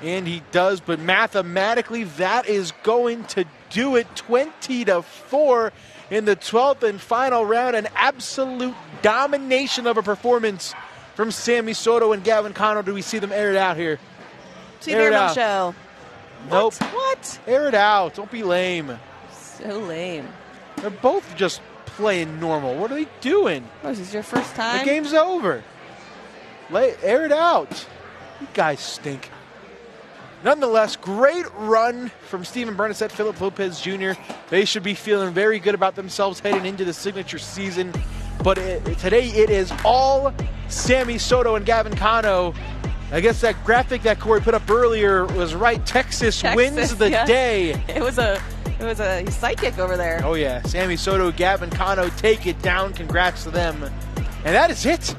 And he does, but mathematically that is going to do it. 20-4 in the 12th and final round. An absolute domination of a performance from Sammy Soto and Gavin Cano. Do we see them air it out here? See the airball show. Nope. What? Air it out. Don't be lame. So lame. They're both just playing normal. What are they doing? Oh, is this your first time? The game's over. Air it out. You guys stink. Nonetheless, great run from Steven Bernasette, Philip Lopez Jr. They should be feeling very good about themselves heading into the signature season. But today it is all Sammy Soto and Gavin Cano. I guess that graphic that Corey put up earlier was right. Texas wins the day. It was a sidekick over there. Oh, yeah. Sammy Soto, Gavin Cano take it down. Congrats to them. And that is it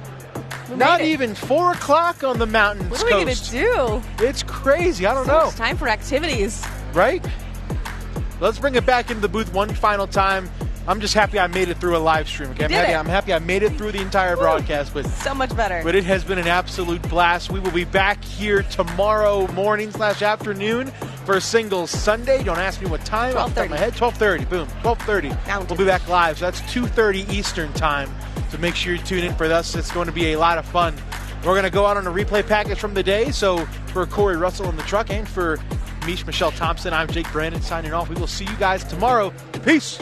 Not even 4 o'clock on the mountains What are we going to do? It's crazy. I don't So know. much time for activities. Right? Let's bring it back into the booth one final time. I'm just happy I made it through a live stream. Okay, I'm happy I made it through the entire broadcast. But so much better. But it has been an absolute blast. We will be back here tomorrow morning/afternoon for Singles Sunday. Don't ask me what time. Off the top of my head, 12:30. Boom, 12:30. We'll be back live. So that's 2:30 Eastern time. So make sure you tune in for us. It's going to be a lot of fun. We're going to go out on a replay package from the day. So for Corey Russell in the truck and for Michelle Thompson, I'm Jake Brandon signing off. We will see you guys tomorrow. Peace.